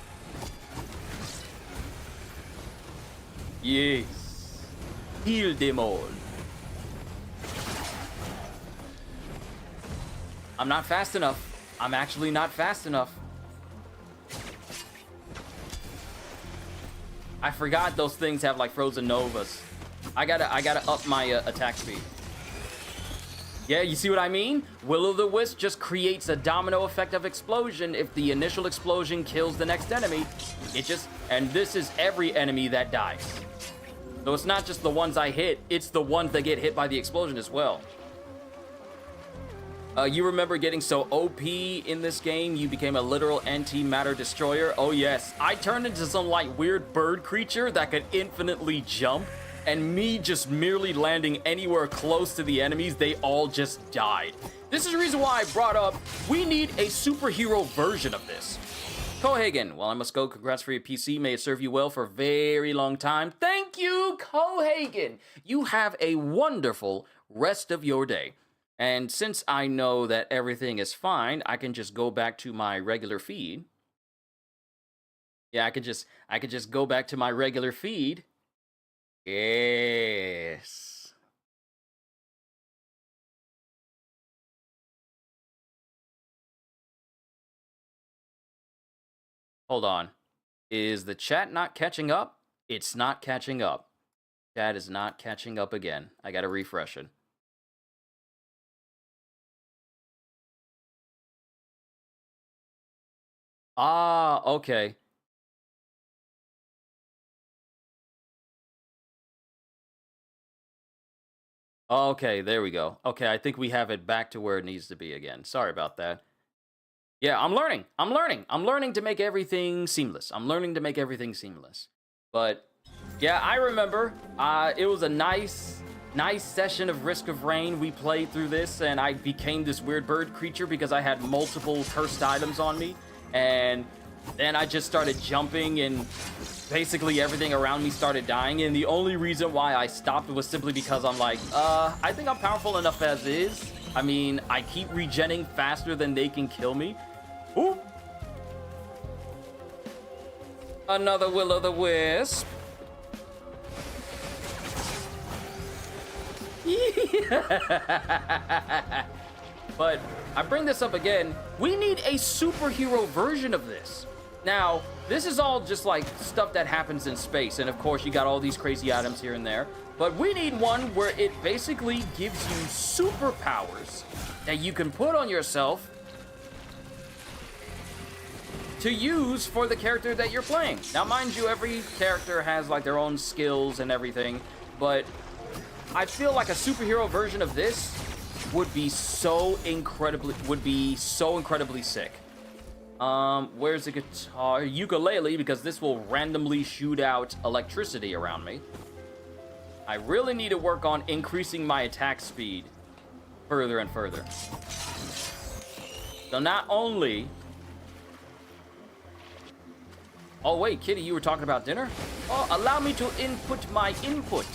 Yes. Heal them all. I'm not fast enough. I'm actually not fast enough. I forgot those things have like frozen novas. I gotta up my attack speed. Yeah, you see what I mean? Will-O-The-Wisp just creates a domino effect of explosion. If the initial explosion kills the next enemy, and this is every enemy that dies. So it's not just the ones I hit, it's the ones that get hit by the explosion as well. You remember getting so OP in this game, you became a literal antimatter destroyer? Oh yes, I turned into some like weird bird creature that could infinitely jump, and me just merely landing anywhere close to the enemies, they all just died. This is the reason why I brought up, we need a superhero version of this. Cohagen, well, I must go. Congrats for your PC. May it serve you well for a very long time. Thank you, Cohagen. You have a wonderful rest of your day. And since I know that everything is fine, I can just go back to my regular feed. Yeah, I could just go back to my regular feed. Yes. Hold on. Is the chat not catching up? It's not catching up. Chat is not catching up again. I gotta refresh it. Ah, okay. Okay, there we go. Okay, I think we have it back to where it needs to be again. Sorry about that. Yeah, I'm learning. I'm learning to make everything seamless. But yeah, I remember it was a nice session of Risk of Rain. We played through this and I became this weird bird creature because I had multiple cursed items on me. And then I just started jumping and basically everything around me started dying. And the only reason why I stopped was simply because I'm like, I think I'm powerful enough as is. I mean, I keep regenning faster than they can kill me. Ooh. Another Will-O-The-Wisp. But I bring this up again. We need a superhero version of this. Now, this is all just like stuff that happens in space, and of course you got all these crazy items here and there, but we need one where it basically gives you superpowers that you can put on yourself to use for the character that you're playing. Now, mind you, every character has like their own skills and everything, but I feel like a superhero version of this would be so incredibly sick. Where's the guitar? Ukulele, because this will randomly shoot out electricity around me. I really need to work on increasing my attack speed further and further. So not only... Oh, wait, Kitty, you were talking about dinner? Oh, allow me to input my input.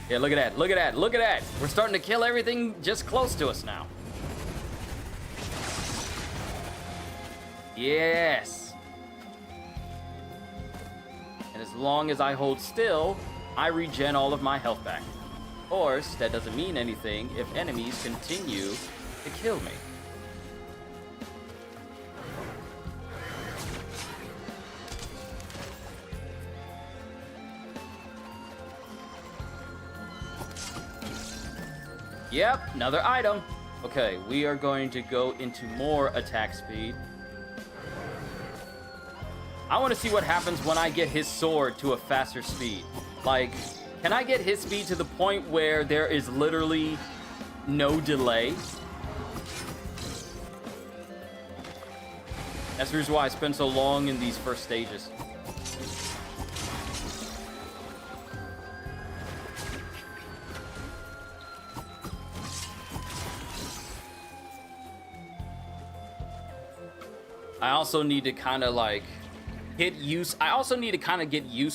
Yeah, look at that, look at that, look at that. We're starting to kill everything just close to us now. Yes. And as long as I hold still, I regen all of my health back. Of course, that doesn't mean anything if enemies continue to kill me. Yep, another item. Okay, we are going to go into more attack speed. I want to see what happens when I get his sword to a faster speed. Like, can I get his speed to the point where there is literally no delay? That's the reason why I spend so long in these first stages. I also need to kind of like get used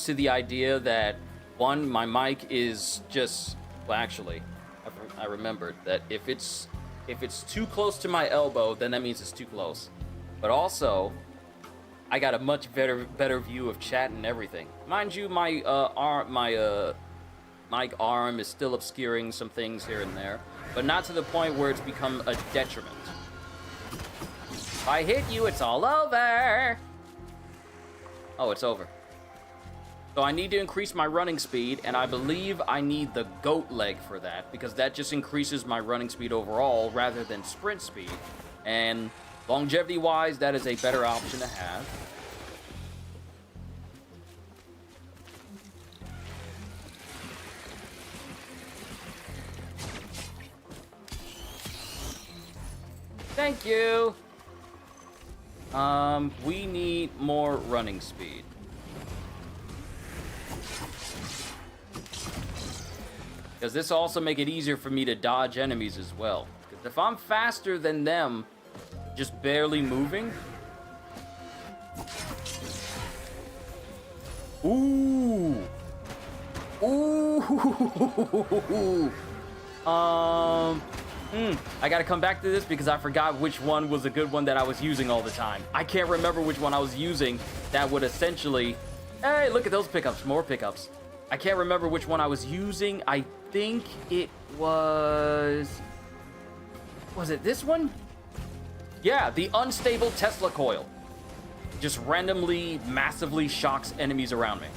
to the idea that, one, my mic is just, well, actually, I remembered that if it's too close to my elbow, then that means it's too close. But also, I got a much better view of chat and everything. Mind you, my mic arm is still obscuring some things here and there, but not to the point where it's become a detriment. If I hit you, it's all over. Oh, it's over. So I need to increase my running speed, and I believe I need the goat leg for that, because that just increases my running speed overall rather than sprint speed. And longevity-wise, that is a better option to have. Thank you. We need more running speed. Because this will also make it easier for me to dodge enemies as well. Because if I'm faster than them, just barely moving... Ooh! Ooh! I gotta come back to this because I forgot which one was a good one that I was using all the time. I can't remember which one I was using that would essentially... Hey, look at those pickups, more pickups. I can't remember which one I was using. I think it was... Was it this one? Yeah, the unstable Tesla coil. Just randomly, massively shocks enemies around me.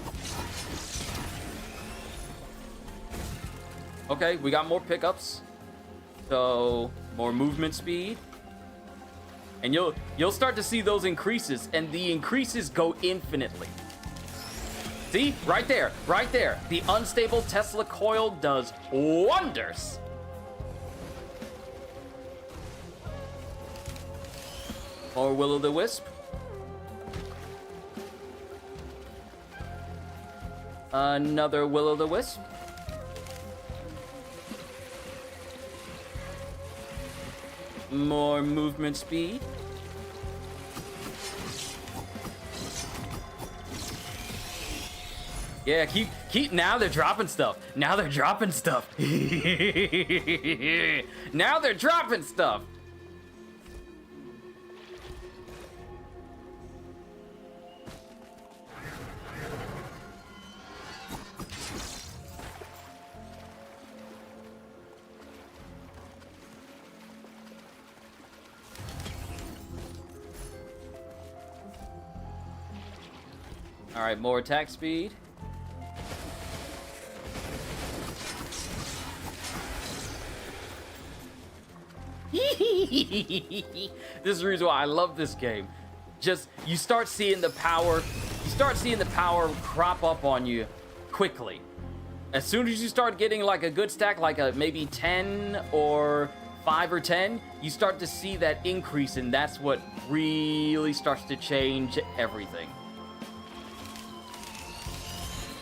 Okay, we got more pickups. So, more movement speed. And you'll start to see those increases, and the increases go infinitely. See? Right there. Right there. The unstable Tesla coil does wonders. More Will-O-the-Wisp. Another Will-O-the-Wisp. More movement speed. Yeah, keep now they're dropping stuff. Now they're dropping stuff. Now they're dropping stuff. All right, more attack speed. This is the reason why I love this game. Just, you start seeing the power crop up on you quickly. As soon as you start getting like a good stack, like a maybe 10 or 5 or 10, you start to see that increase, and that's what really starts to change everything.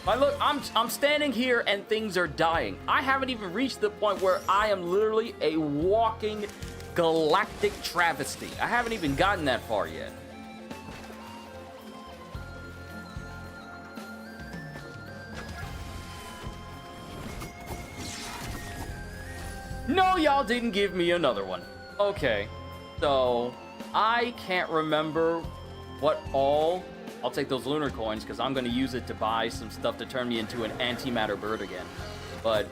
But look, I'm standing here and things are dying. I haven't even reached the point where I am literally a walking galactic travesty. I haven't even gotten that far yet. No, y'all didn't give me another one. Okay, so I can't remember what all... I'll take those lunar coins because I'm going to use it to buy some stuff to turn me into an antimatter bird again. But...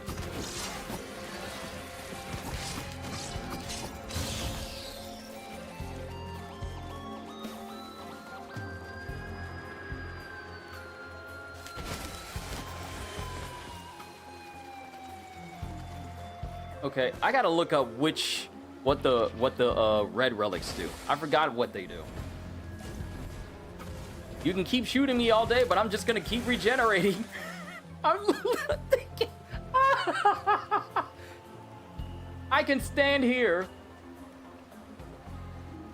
okay, I gotta look up what the red relics do. I forgot what they do. You can keep shooting me all day, but I'm just gonna keep regenerating. I'm thinking... I can stand here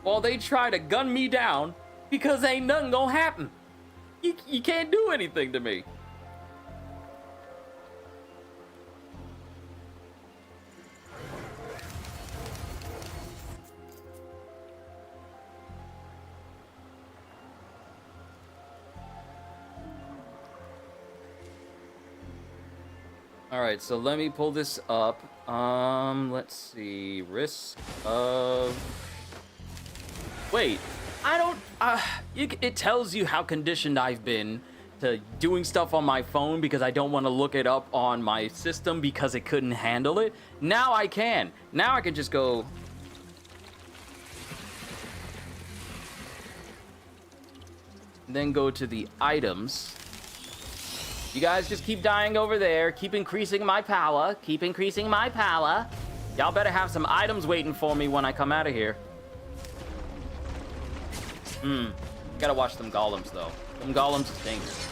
while they try to gun me down because ain't nothing gonna happen. You can't do anything to me. All right, so let me pull this up. Let's see. Risk of... Wait, I don't... it tells you how conditioned I've been to doing stuff on my phone because I don't want to look it up on my system because it couldn't handle it. Now I can. Now I can just go... then go to the items. You guys just keep dying over there. Keep increasing my power. Keep increasing my power. Y'all better have some items waiting for me when I come out of here. Gotta watch them golems, though. Them golems is dangerous.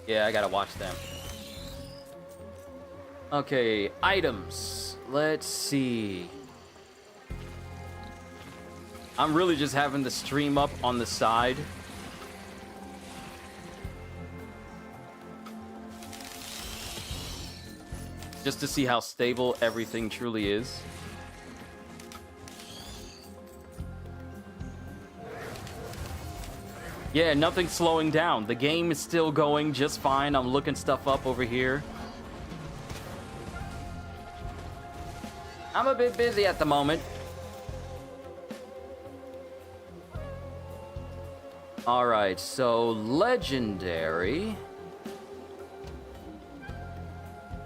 Yeah, I gotta watch them. Okay, items. Let's see. I'm really just having the stream up on the side. Just to see how stable everything truly is. Yeah, nothing's slowing down. The game is still going just fine. I'm looking stuff up over here. I'm a bit busy at the moment. All right, so legendary.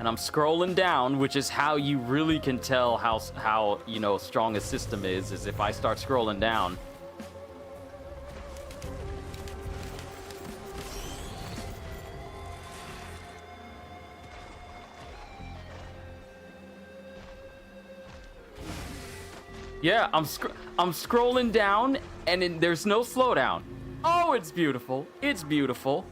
And I'm scrolling down, which is how you really can tell how you know, strong a system is if I start scrolling down. Yeah, I'm scrolling down and there's no slowdown. Oh, it's beautiful. It's beautiful.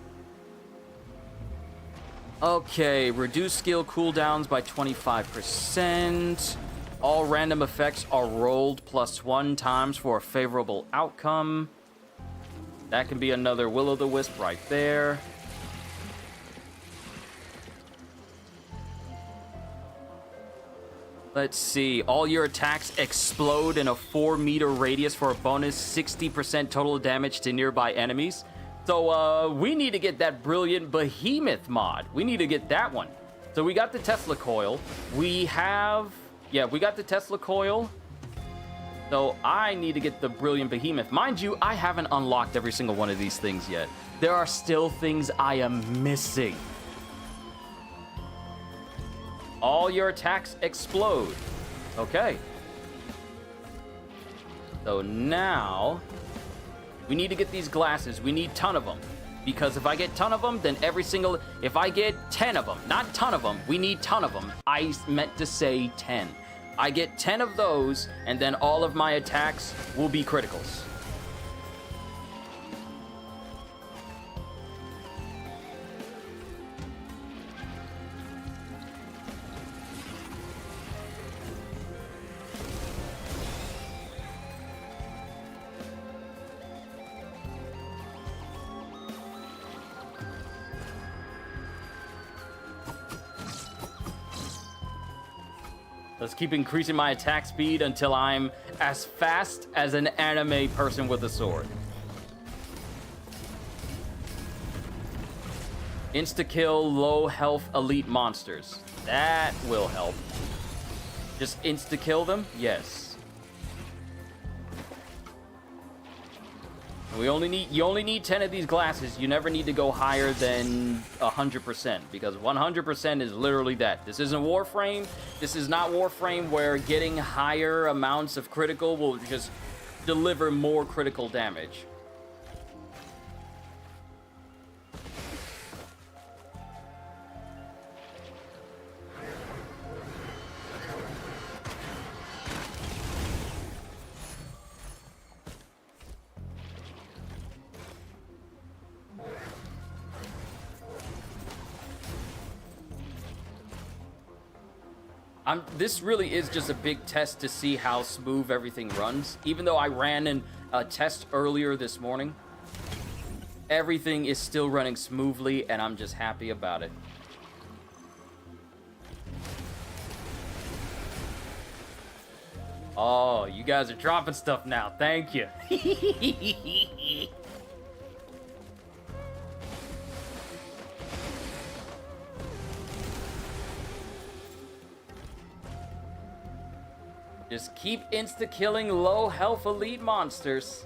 Okay, reduce skill cooldowns by 25%. All random effects are rolled +1 times for a favorable outcome. That can be another Will-O-The-Wisp right there. Let's see. All your attacks explode in a 4-meter radius for a bonus 60% total damage to nearby enemies. So, we need to get that brilliant Behemoth mod. We need to get that one. So we got the Tesla coil. We got the Tesla coil. So I need to get the brilliant Behemoth. Mind you, I haven't unlocked every single one of these things yet. There are still things I am missing. All your attacks explode. Okay. So now we need to get these glasses. We need a ton of them. Because if I get a ton of them, then if I get 10 of them, not ton of them, we need ton of them. I meant to say 10. I get 10 of those, and then all of my attacks will be criticals. Let's keep increasing my attack speed until I'm as fast as an anime person with a sword. Insta-kill low health elite monsters. That will help. Just insta-kill them? Yes. You only need 10 of these glasses. You never need to go higher than 100%, because 100% is literally that. This isn't Warframe. This is not Warframe where getting higher amounts of critical will just deliver more critical damage. This really is just a big test to see how smooth everything runs. Even though I ran a test earlier this morning, everything is still running smoothly, and I'm just happy about it. Oh, you guys are dropping stuff now. Thank you. Just keep insta-killing low health elite monsters.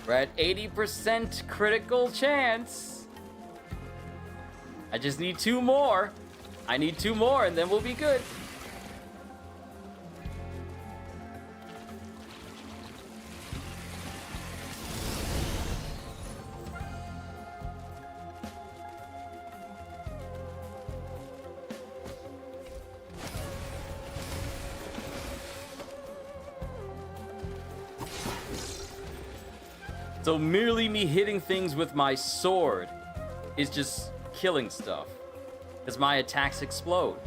We're at 80% critical chance. I just need 2 more. I need 2 more and then we'll be good. So merely me hitting things with my sword is just killing stuff, because my attacks explode.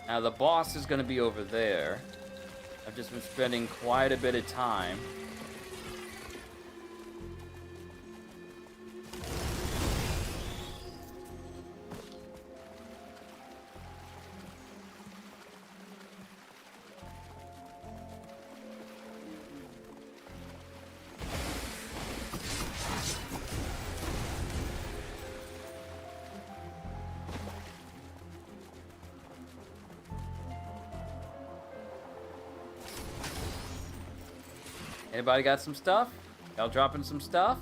Now the boss is going to be over there. I've just been spending quite a bit of time. Anybody got some stuff? Y'all dropping some stuff?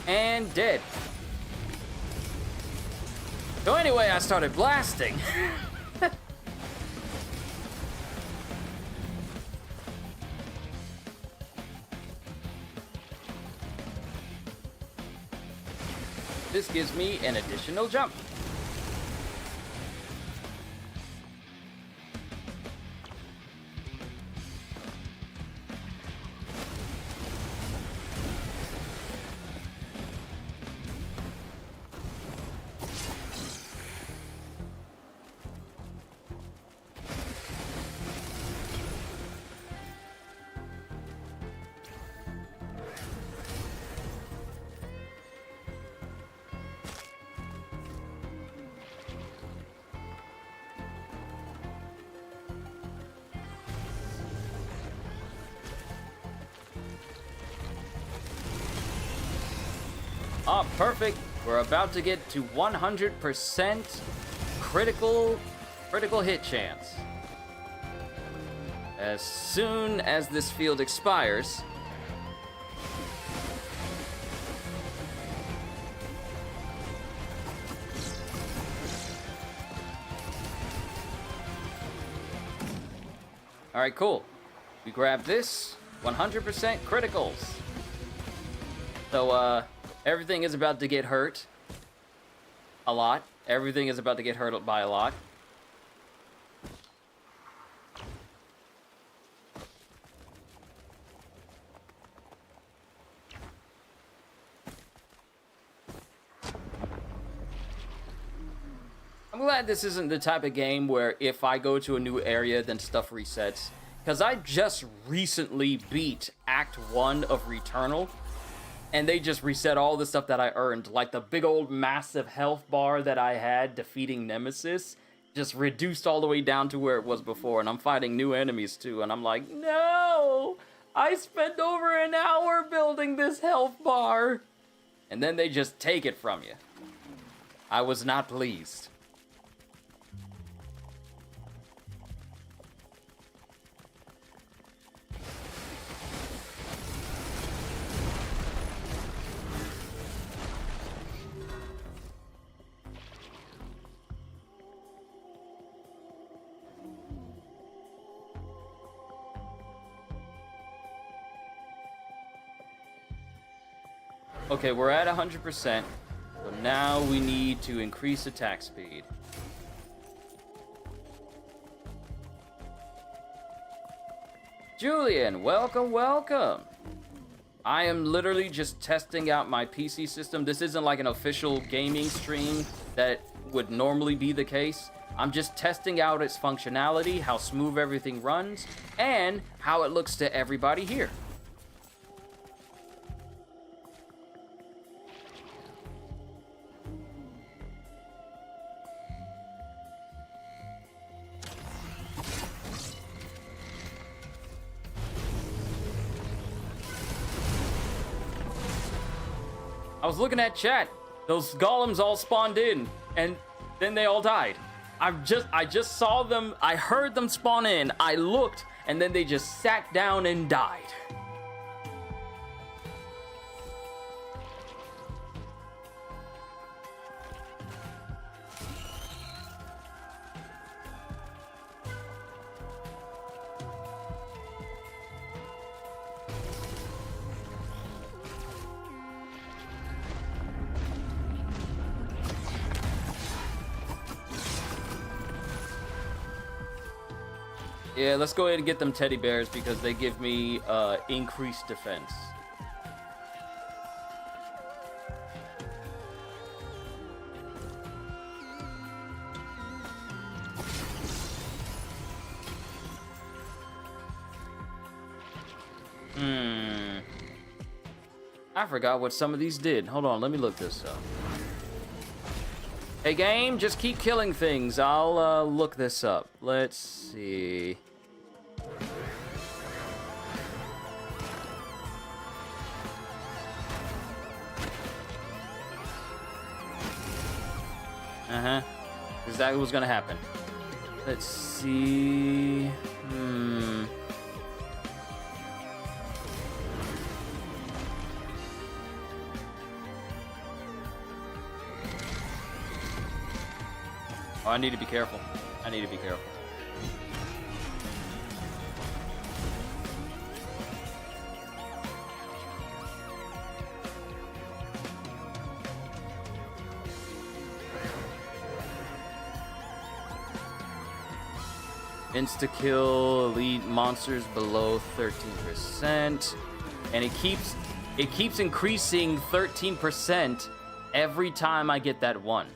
And dead. So anyway, I started blasting. This gives me an additional jump. Oh, perfect. We're about to get to 100% critical hit chance. As soon as this field expires, all right, cool. We grab this, 100% criticals. So, everything is about to get hurt. A lot. Everything is about to get hurt by a lot. I'm glad this isn't the type of game where if I go to a new area, then stuff resets. Because I just recently beat Act 1 of Returnal. And they just reset all the stuff that I earned. Like the big old massive health bar that I had defeating Nemesis. Just reduced all the way down to where it was before. And I'm fighting new enemies too. And I'm like, no! I spent over an hour building this health bar. And then they just take it from you. I was not pleased. Okay, we're at 100%, so now we need to increase attack speed. Julian, welcome, welcome. I am literally just testing out my PC system. This isn't like an official gaming stream that would normally be the case. I'm just testing out its functionality, how smooth everything runs, and how it looks to everybody here. I was looking at chat. Those golems all spawned in, and then they all died. I just saw them. I heard them spawn in. I looked, and then they just sat down and died. Yeah, let's go ahead and get them teddy bears because they give me increased defense. I forgot what some of these did. Hold on, let me look this up. Hey game, just keep killing things. I'll look this up. Let's see. Exactly what's gonna happen. Let's see. Oh, I need to be careful. I need to be careful. Insta-kill elite monsters below 13%. And it keeps increasing 13% every time I get that one.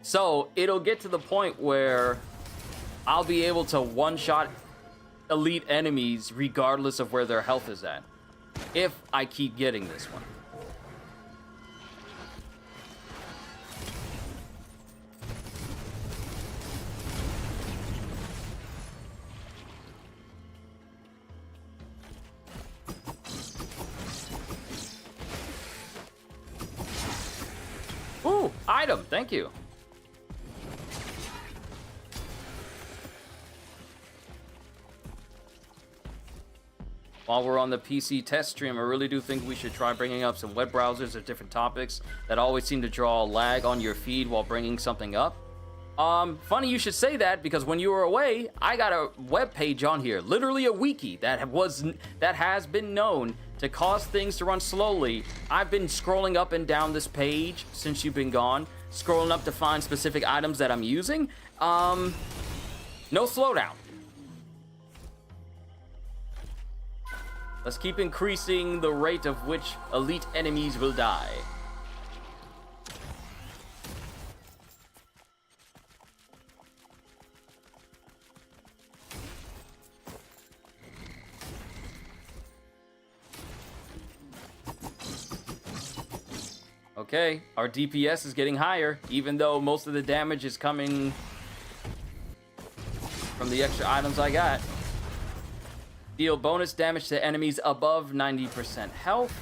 So it'll get to the point where I'll be able to one-shot elite enemies regardless of where their health is at, if I keep getting this one. Ooh, item, thank you. While we're on the PC test stream, I really do think we should try bringing up some web browsers or different topics that always seem to draw a lag on your feed while bringing something up. Funny you should say that, because when you were away, I got a web page on here, literally a wiki that has been known to cause things to run slowly. I've been scrolling up and down this page since you've been gone, scrolling up to find specific items that I'm using. No slowdown. Let's keep increasing the rate of which elite enemies will die. Okay, our DPS is getting higher, even though most of the damage is coming from the extra items I got. Deal bonus damage to enemies above 90% health.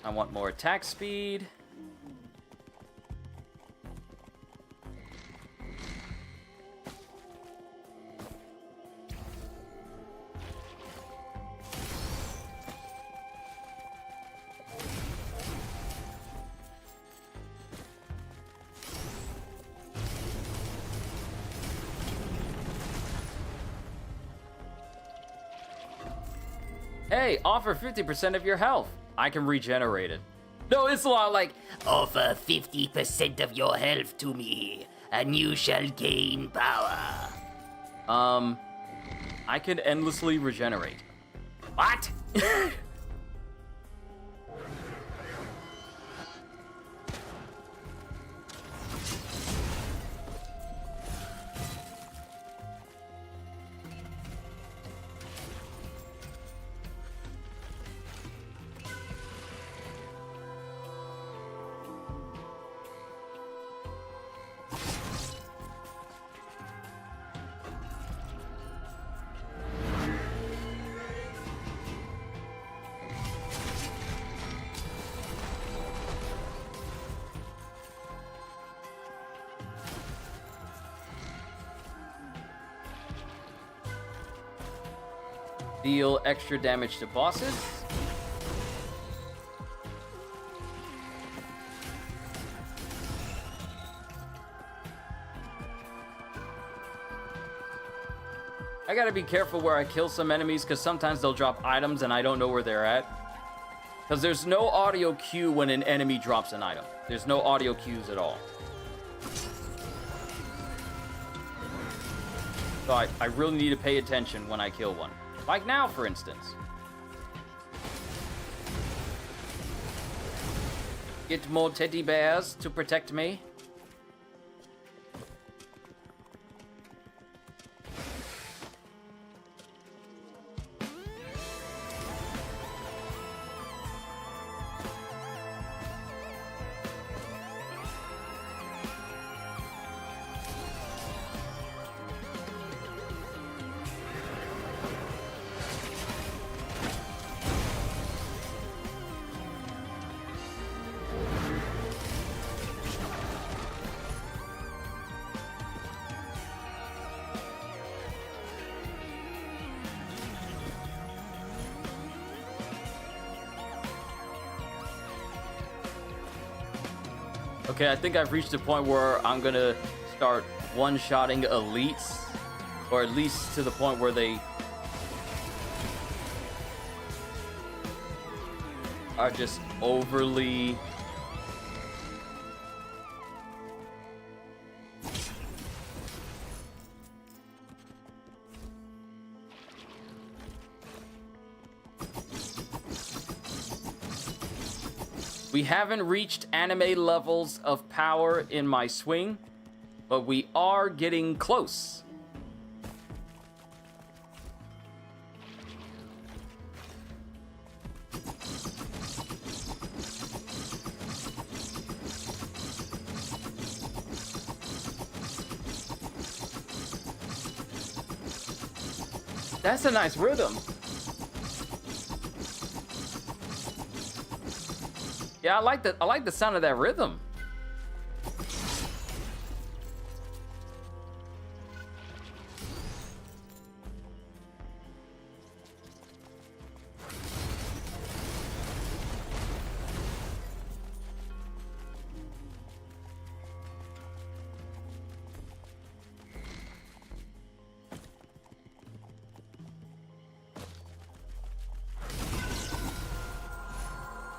I want more attack speed. Hey, offer 50% of your health. I can regenerate it. No, it's a lot like, offer 50% of your health to me, and you shall gain power. I can endlessly regenerate. What? Deal extra damage to bosses. I gotta be careful where I kill some enemies, because sometimes they'll drop items and I don't know where they're at. Because there's no audio cue when an enemy drops an item. There's no audio cues at all. So I really need to pay attention when I kill one. Like now, for instance. Get more teddy bears to protect me. Okay, I think I've reached a point where I'm gonna start one-shotting elites, or at least to the point where they are just overly We haven't reached anime levels of power in my swing, but we are getting close. That's a nice rhythm. Yeah, I like the sound of that rhythm.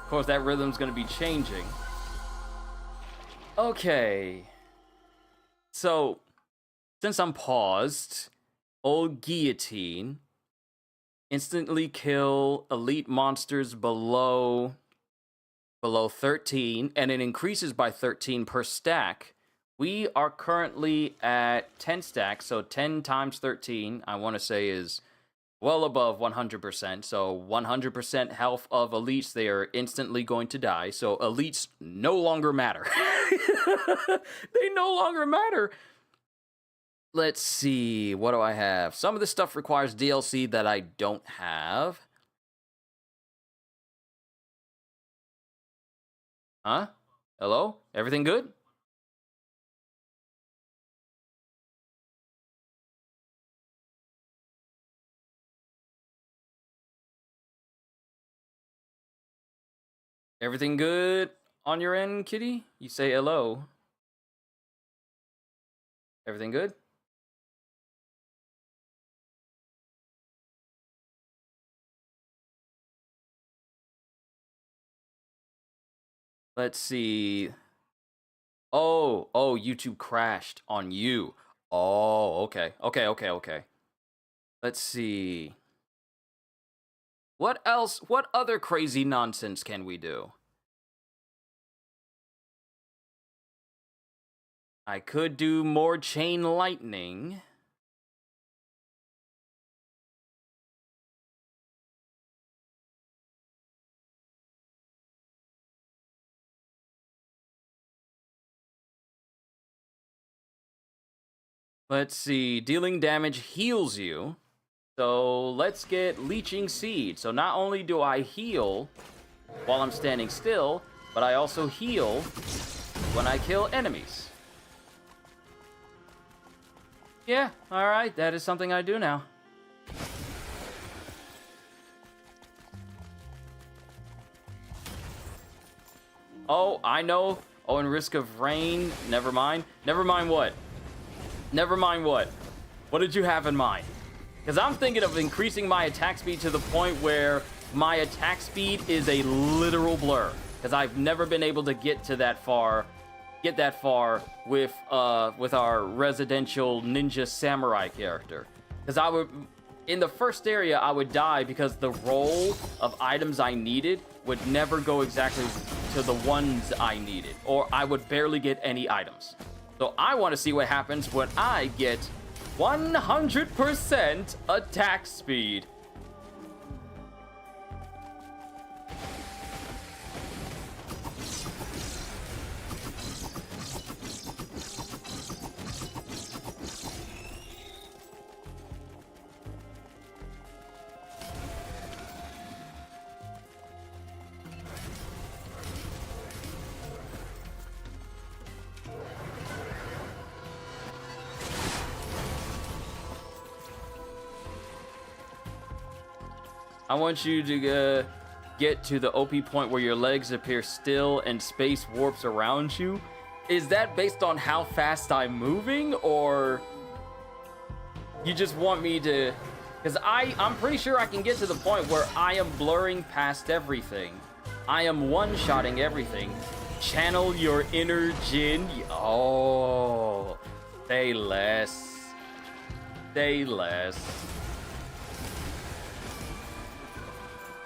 Of course, that rhythm's gonna be changing. Okay. So, since I'm paused, old guillotine. Instantly kill elite monsters below 13, and it increases by 13 per stack. We are currently at 10 stacks, so 10 times 13, I want to say, is well above 100%. So 100% health of elites, they are instantly going to die. So elites no longer matter. They no longer matter. Let's see, what do I have? Some of this stuff requires DLC that I don't have. Huh? Hello? Everything good? Everything good on your end, kitty? You say hello. Everything good? Let's see. Oh, YouTube crashed on you. Oh, okay. Okay. Let's see. What else? What other crazy nonsense can we do? I could do more chain lightning. Let's see. Dealing damage heals you. So let's get Leeching Seed. So not only do I heal while I'm standing still, but I also heal when I kill enemies. Yeah, alright, that is something I do now. Oh, I know. Oh, and Risk of Rain. Never mind. Never mind what? Never mind what? What did you have in mind? Because I'm thinking of increasing my attack speed to the point where my attack speed is a literal blur. Because I've never been able to get that far with our residential ninja samurai character. Because in the first area, I would die because the roll of items I needed would never go exactly to the ones I needed, or I would barely get any items. So I want to see what happens when I get 100% attack speed. I want you to get to the OP point where your legs appear still and space warps around you. Is that based on how fast I'm moving, or you just want me to... Because I'm pretty sure I can get to the point where I am blurring past everything. I am one-shotting everything. Channel your inner Jin. Oh, say less. Say less.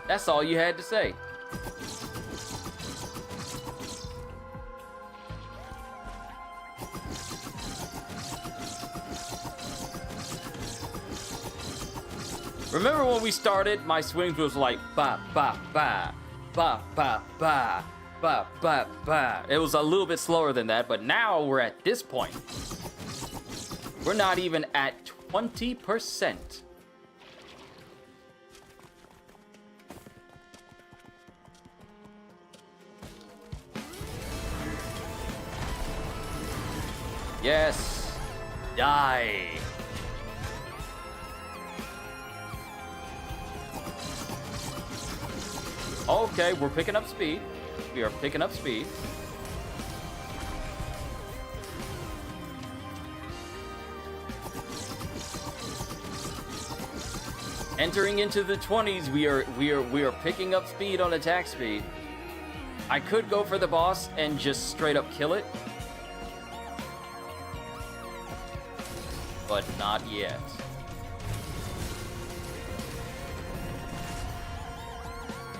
That's all you had to say. Remember when we started, my swings was like ba ba ba, ba ba ba, ba ba ba. It was a little bit slower than that, but now we're at this point. We're not even at 20%. Yes. Die. Okay, we're picking up speed. We are picking up speed. Entering into the 20s, we are picking up speed on attack speed. I could go for the boss and just straight up kill it. But not yet.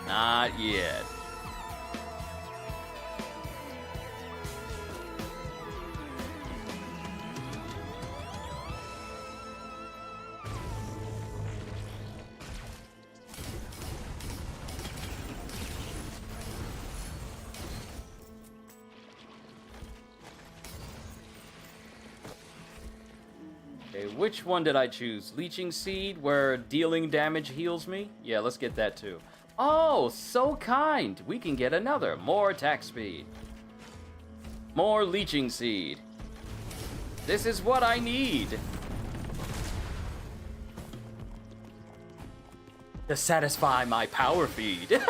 Not yet. Okay, which one did I choose? Leeching Seed, where dealing damage heals me? Yeah, let's get that too. Oh, so kind. We can get another. More attack speed. More Leeching Seed. This is what I need to satisfy my power feed.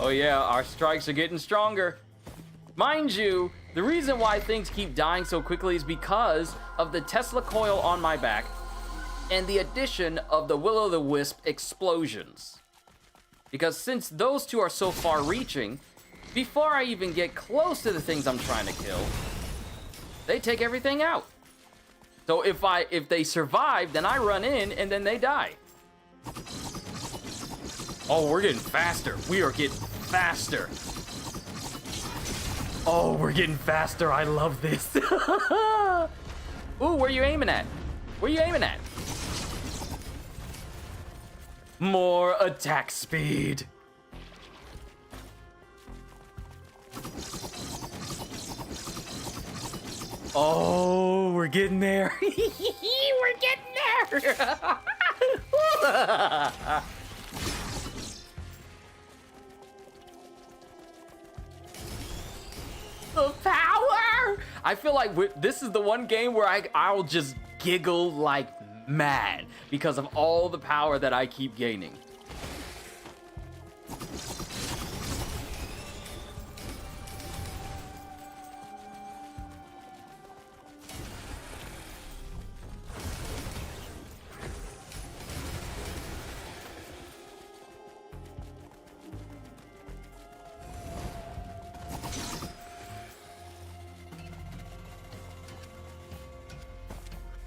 Oh yeah, our strikes are getting stronger. Mind you, the reason why things keep dying so quickly is because of the Tesla coil on my back and the addition of the Will-O-the-Wisp explosions. Because since those two are so far reaching, before I even get close to the things I'm trying to kill, they take everything out. So if they survive, then I run in and then they die. Oh, we're getting faster. We are getting faster. Oh, we're getting faster. I love this. Ooh, where are you aiming at? Where are you aiming at? More attack speed. Oh, we're getting there. We're getting there. The power! I feel like this is the one game where I'll just giggle like mad because of all the power that I keep gaining.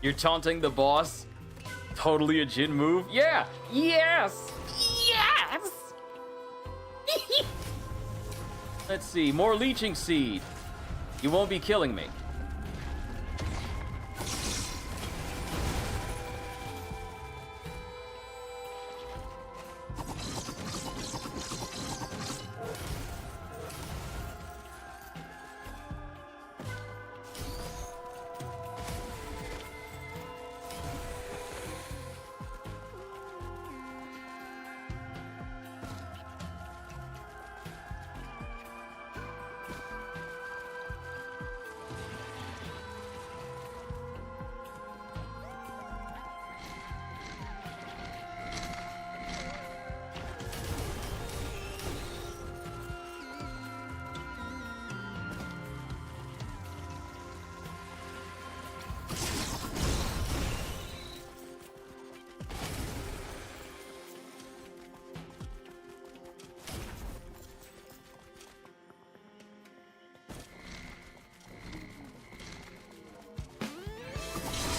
You're taunting the boss? Totally a Jin move? Yeah! Yes! Yes! Let's see, more Leeching Seed. You won't be killing me.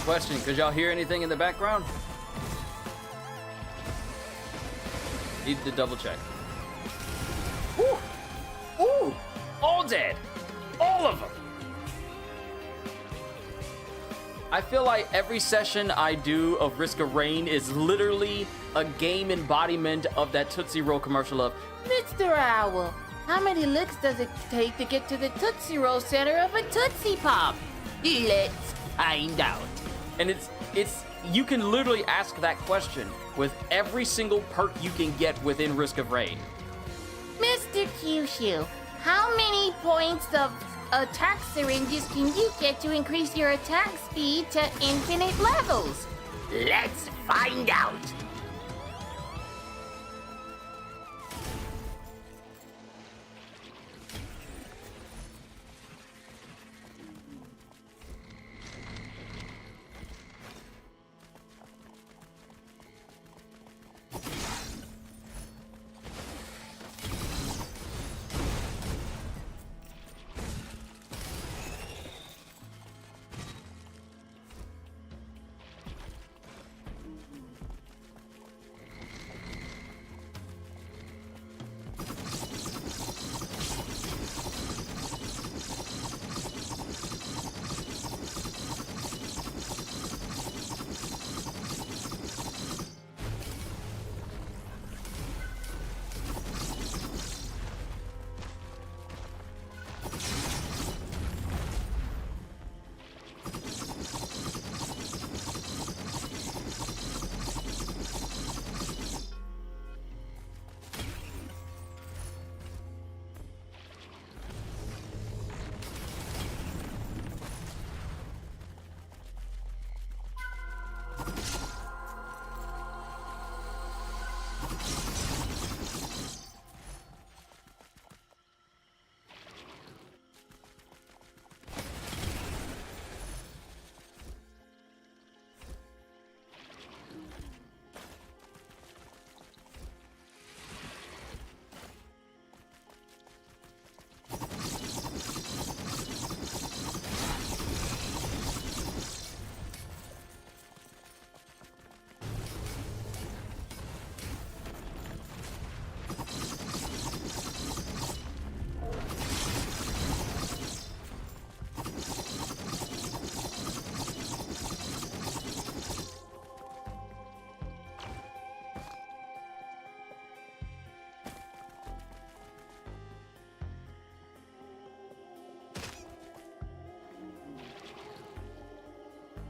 question. Could y'all hear anything in the background? Need to double check. Woo! Ooh! All dead! All of them! I feel like every session I do of Risk of Rain is literally a game embodiment of that Tootsie Roll commercial of Mr. Owl, how many licks does it take to get to the Tootsie Roll center of a Tootsie Pop? Let's find out. and it's you can literally ask that question with every single perk you can get within Risk of Rain. Mr. Kyushu, how many points of attack syringes can you get to increase your attack speed to infinite levels? Let's find out.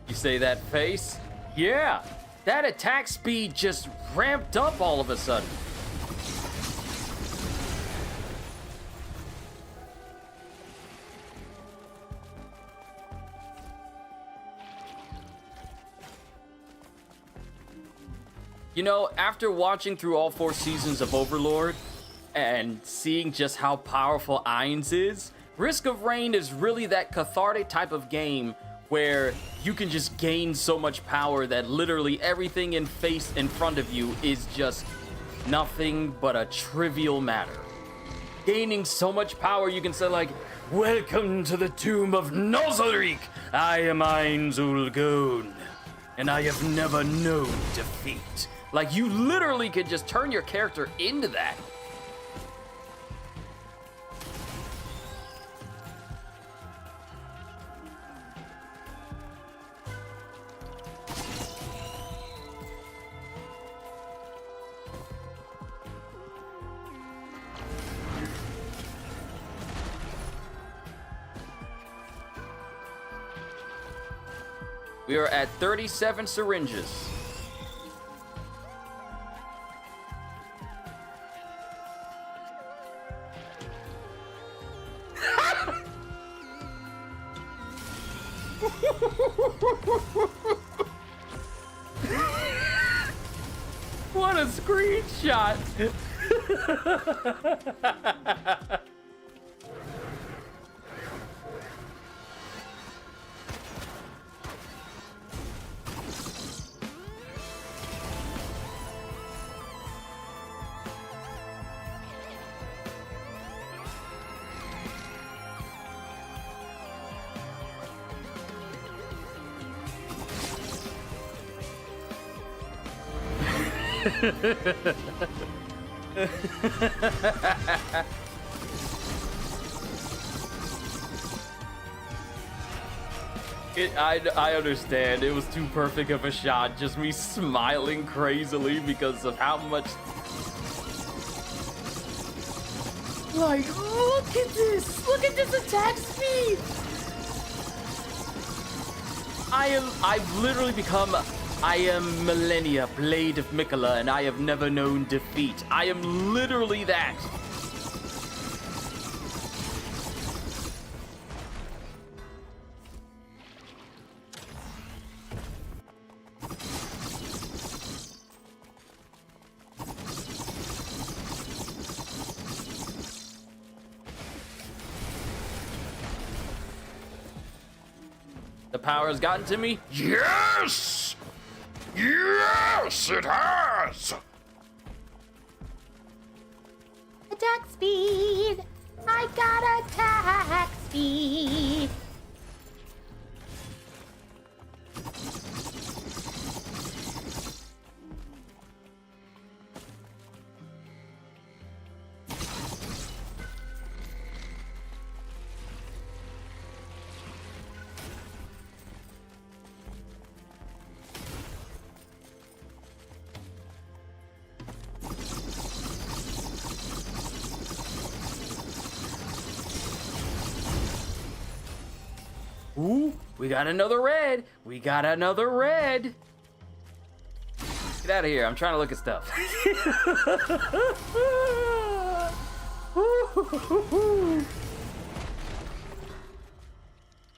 You say that face? Yeah, that attack speed just ramped up all of a sudden. You know, after watching through all 4 seasons of Overlord and seeing just how powerful Ainz is, Risk of Rain is really that cathartic type of game where you can just gain so much power that literally everything in front of you is just nothing but a trivial matter. Gaining so much power, you can say like, "Welcome to the tomb of Nozulrik. I am Ainz Ooal Gown, and I have never known defeat." Like, you literally could just turn your character into that. We are at 37 syringes. What a screenshot! I understand. It was too perfect of a shot. Just me smiling crazily because of how much. Like, look at this! Look at this attack speed! I've literally become. I am Millennia, Blade of Mikola, and I have never known defeat. I am literally that. The power has gotten to me? Yes! Yes, it has! Attack speed! I got attack speed! Ooh, we got another red. We got another red. Get out of here. I'm trying to look at stuff.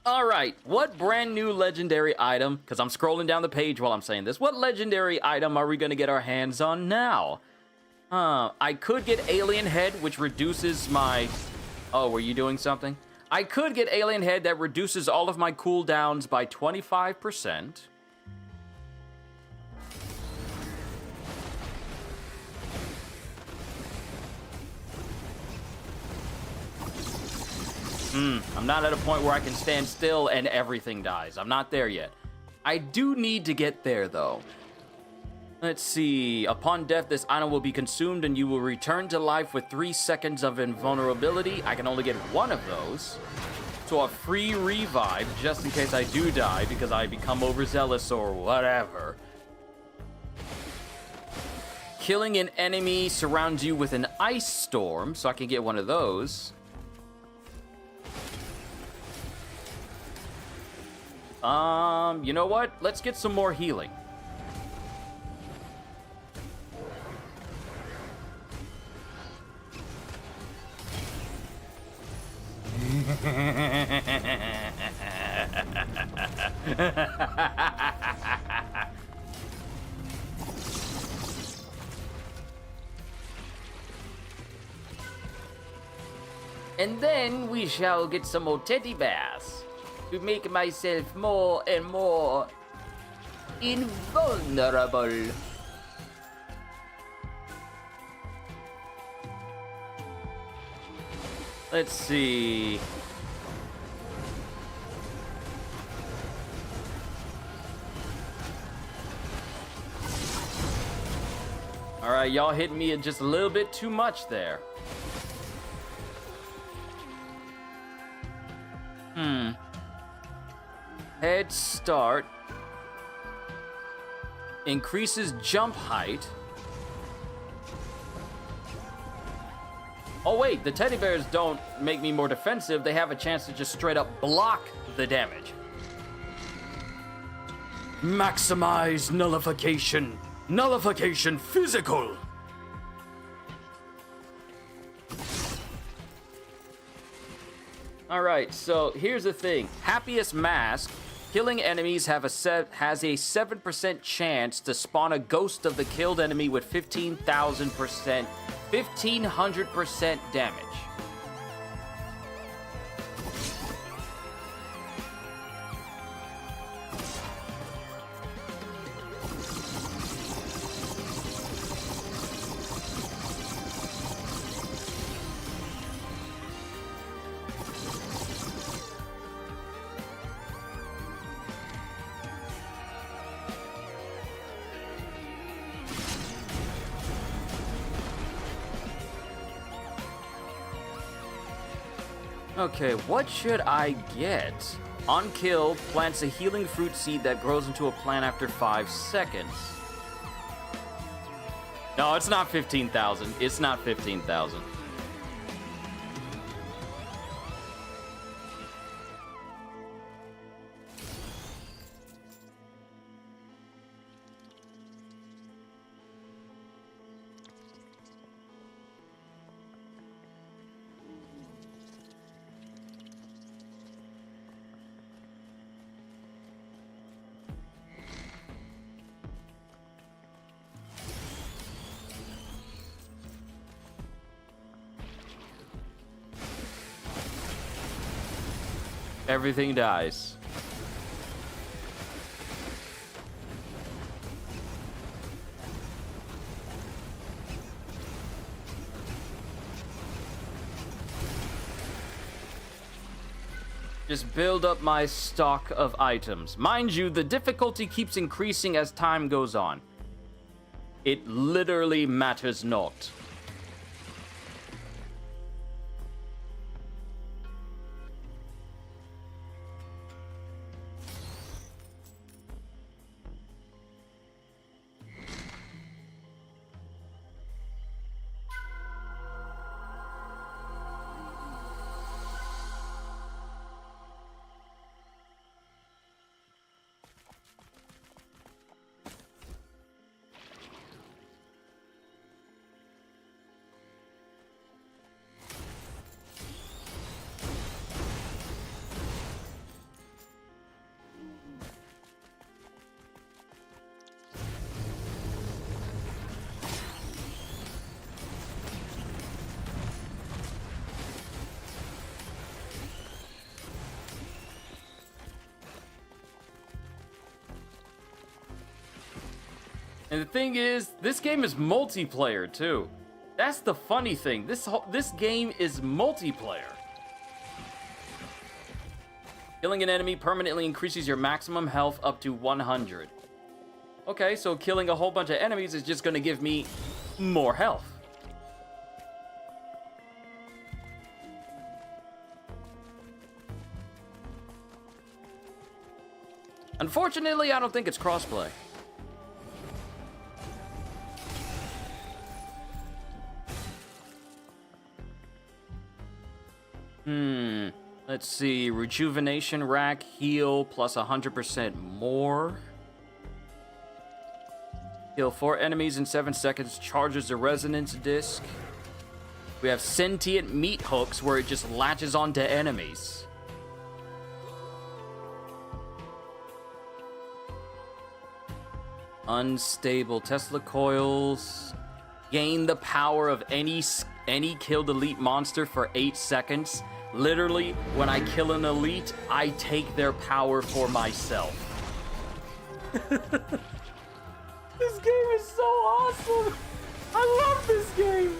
All right, what brand new legendary item, because I'm scrolling down the page while I'm saying this, what legendary item are we going to get our hands on now? I could get Alien Head, which reduces my... Oh, were you doing something? I could get Alien Head that reduces all of my cooldowns by 25%. I'm not at a point where I can stand still and everything dies. I'm not there yet. I do need to get there, though. Let's see. Upon death, this item will be consumed and you will return to life with 3 seconds of invulnerability. I can only get one of those. So a free revive, just in case I do die because I become overzealous or whatever. Killing an enemy surrounds you with an ice storm, so I can get one of those. You know what? Let's get some more healing. And then we shall get some more teddy bears to make myself more and more invulnerable. Let's see. All right, y'all hit me just a little bit too much there. Head start. Increases jump height. Oh wait, the teddy bears don't make me more defensive. They have a chance to just straight up block the damage. Maximize nullification. Nullification physical. All right, so here's the thing. Happiest Mask. Killing enemies has a 7% chance to spawn a ghost of the killed enemy with 1500% damage. Okay, what should I get? On kill, plants a healing fruit seed that grows into a plant after 5 seconds. No, it's not 15,000. It's not 15,000. Everything dies. Just build up my stock of items. Mind you, the difficulty keeps increasing as time goes on. It literally matters not. And the thing is, this game is multiplayer too. That's the funny thing. This game is multiplayer. Killing an enemy permanently increases your maximum health up to 100. Okay, so killing a whole bunch of enemies is just gonna give me more health. Unfortunately, I don't think it's crossplay. Let's see. Rejuvenation rack, heal, plus 100% more. Kill 4 enemies in 7 seconds, charges the resonance disc. We have sentient meat hooks where it just latches onto enemies. Unstable Tesla coils. Gain the power of any killed elite monster for 8 seconds. Literally, when I kill an elite, I take their power for myself. This game is so awesome. I love this game.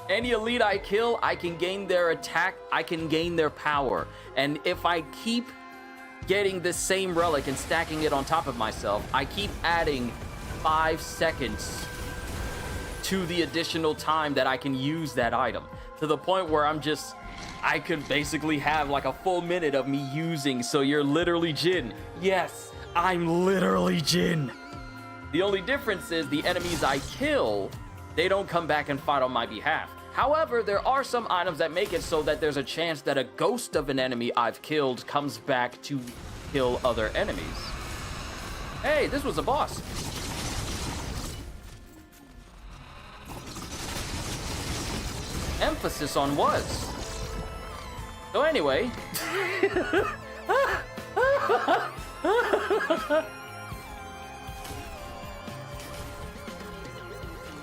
Any elite I kill, I can gain their attack, I can gain their power. And if I keep getting this same relic and stacking it on top of myself, I keep adding 5 seconds to the additional time that I can use that item. To the point where I could basically have like a full minute of me using, so you're literally Jin. Yes, I'm literally Jin. The only difference is the enemies I kill, they don't come back and fight on my behalf. However, there are some items that make it so that there's a chance that a ghost of an enemy I've killed comes back to kill other enemies. Hey, this was a boss. Emphasis on was. So anyway.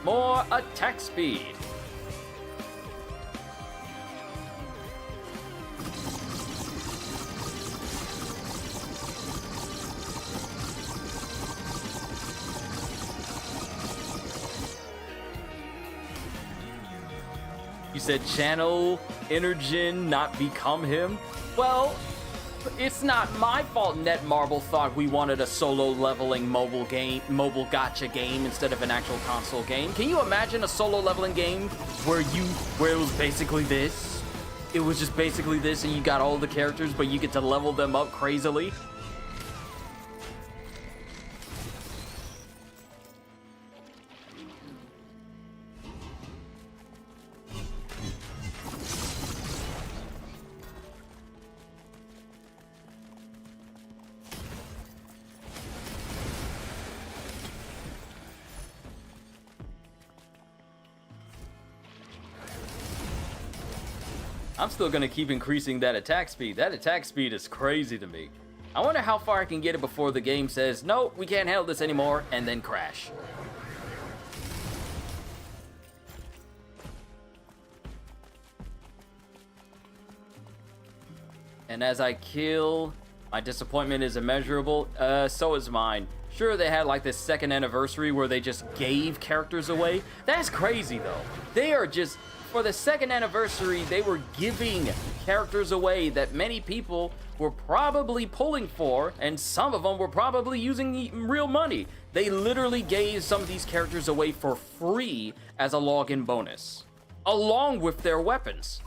More attack speed. You said channel Energen, not become him? Well, it's not my fault Netmarble thought we wanted a solo leveling mobile gacha game instead of an actual console game. Can you imagine a solo leveling game where it was basically this? it was just basically this and you got all the characters, but you get to level them up crazily. I'm still gonna keep increasing that attack speed. That attack speed is crazy to me. I wonder how far I can get it before the game says, nope, we can't handle this anymore, and then crash. And as I kill, my disappointment is immeasurable. So is mine. Sure, they had like this second anniversary where they just gave characters away. That's crazy though. They are just, for the second anniversary, they were giving characters away that many people were probably pulling for, and some of them were probably using real money. They literally gave some of these characters away for free as a login bonus, along with their weapons.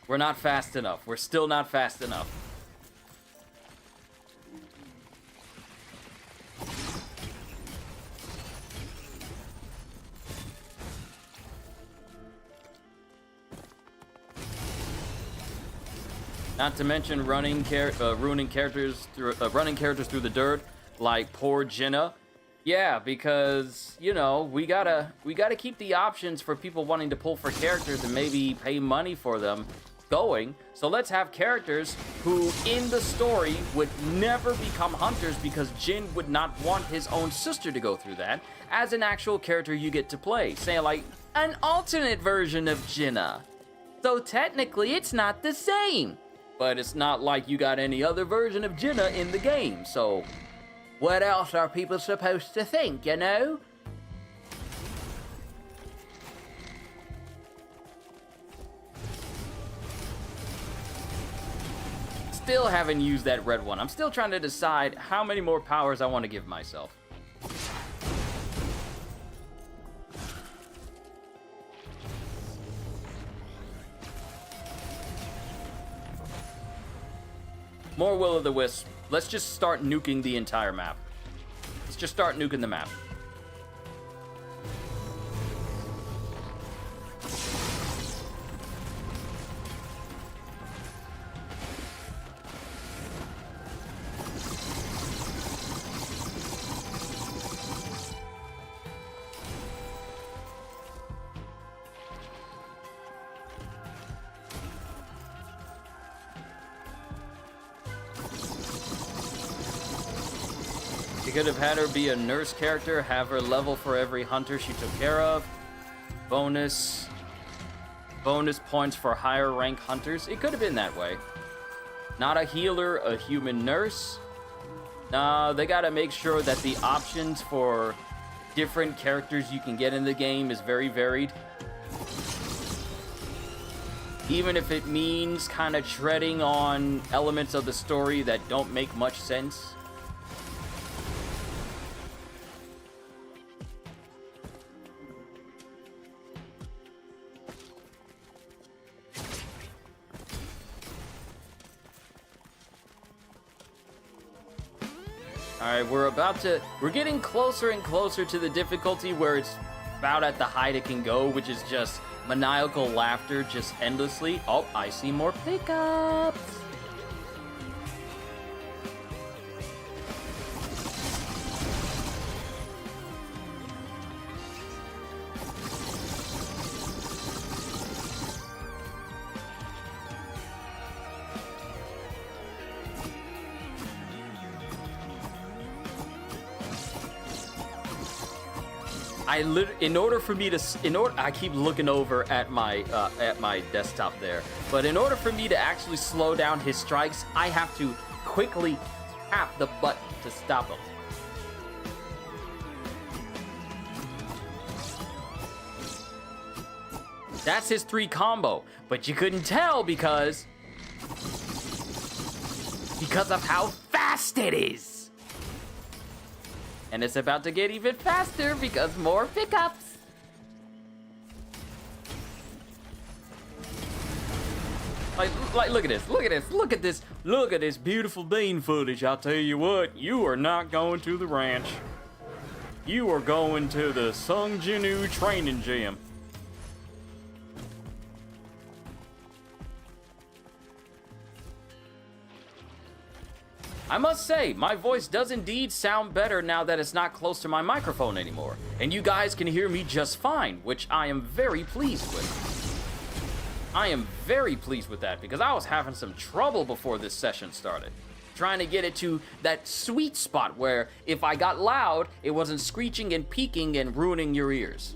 We're not fast enough. We're still not fast enough. Not to mention ruining characters through the dirt, like poor Jenna. Yeah, because you know we gotta keep the options for people wanting to pull for characters and maybe pay money for them going. So let's have characters who in the story would never become hunters because Jin would not want his own sister to go through that. As an actual character you get to play, say like an alternate version of Jinna. So technically it's not the same, but it's not like you got any other version of Jinna in the game. So what else are people supposed to think, you know? Still haven't used that red one. I'm still trying to decide how many more powers I want to give myself. More Will-O-The-Wisp. Let's just start nuking the entire map. Let's just start nuking the map. You could have had her be a nurse character, have her level for every hunter she took care of. Bonus points for higher rank hunters. It could have been that way. Not a healer, a human nurse. No, they gotta make sure that the options for different characters you can get in the game is very varied. Even if it means kind of treading on elements of the story that don't make much sense. Alright, we're getting closer and closer to the difficulty where it's about at the height it can go, which is just maniacal laughter just endlessly. Oh, I see more pickups. I keep looking over at my desktop there, but in order for me to actually slow down his strikes, I have to quickly tap the button to stop him. That's his 3 combo, but you couldn't tell because of how fast fast it is. And it's about to get even faster because more pickups. Like, look at this, look at this, look at this, look at this beautiful bean footage. I'll tell you what, you are not going to the ranch. You are going to the Sung Jinu training gym. I must say, my voice does indeed sound better now that it's not close to my microphone anymore. And you guys can hear me just fine, which I am very pleased with. I am very pleased with that because I was having some trouble before this session started. Trying to get it to that sweet spot where if I got loud, it wasn't screeching and peaking and ruining your ears.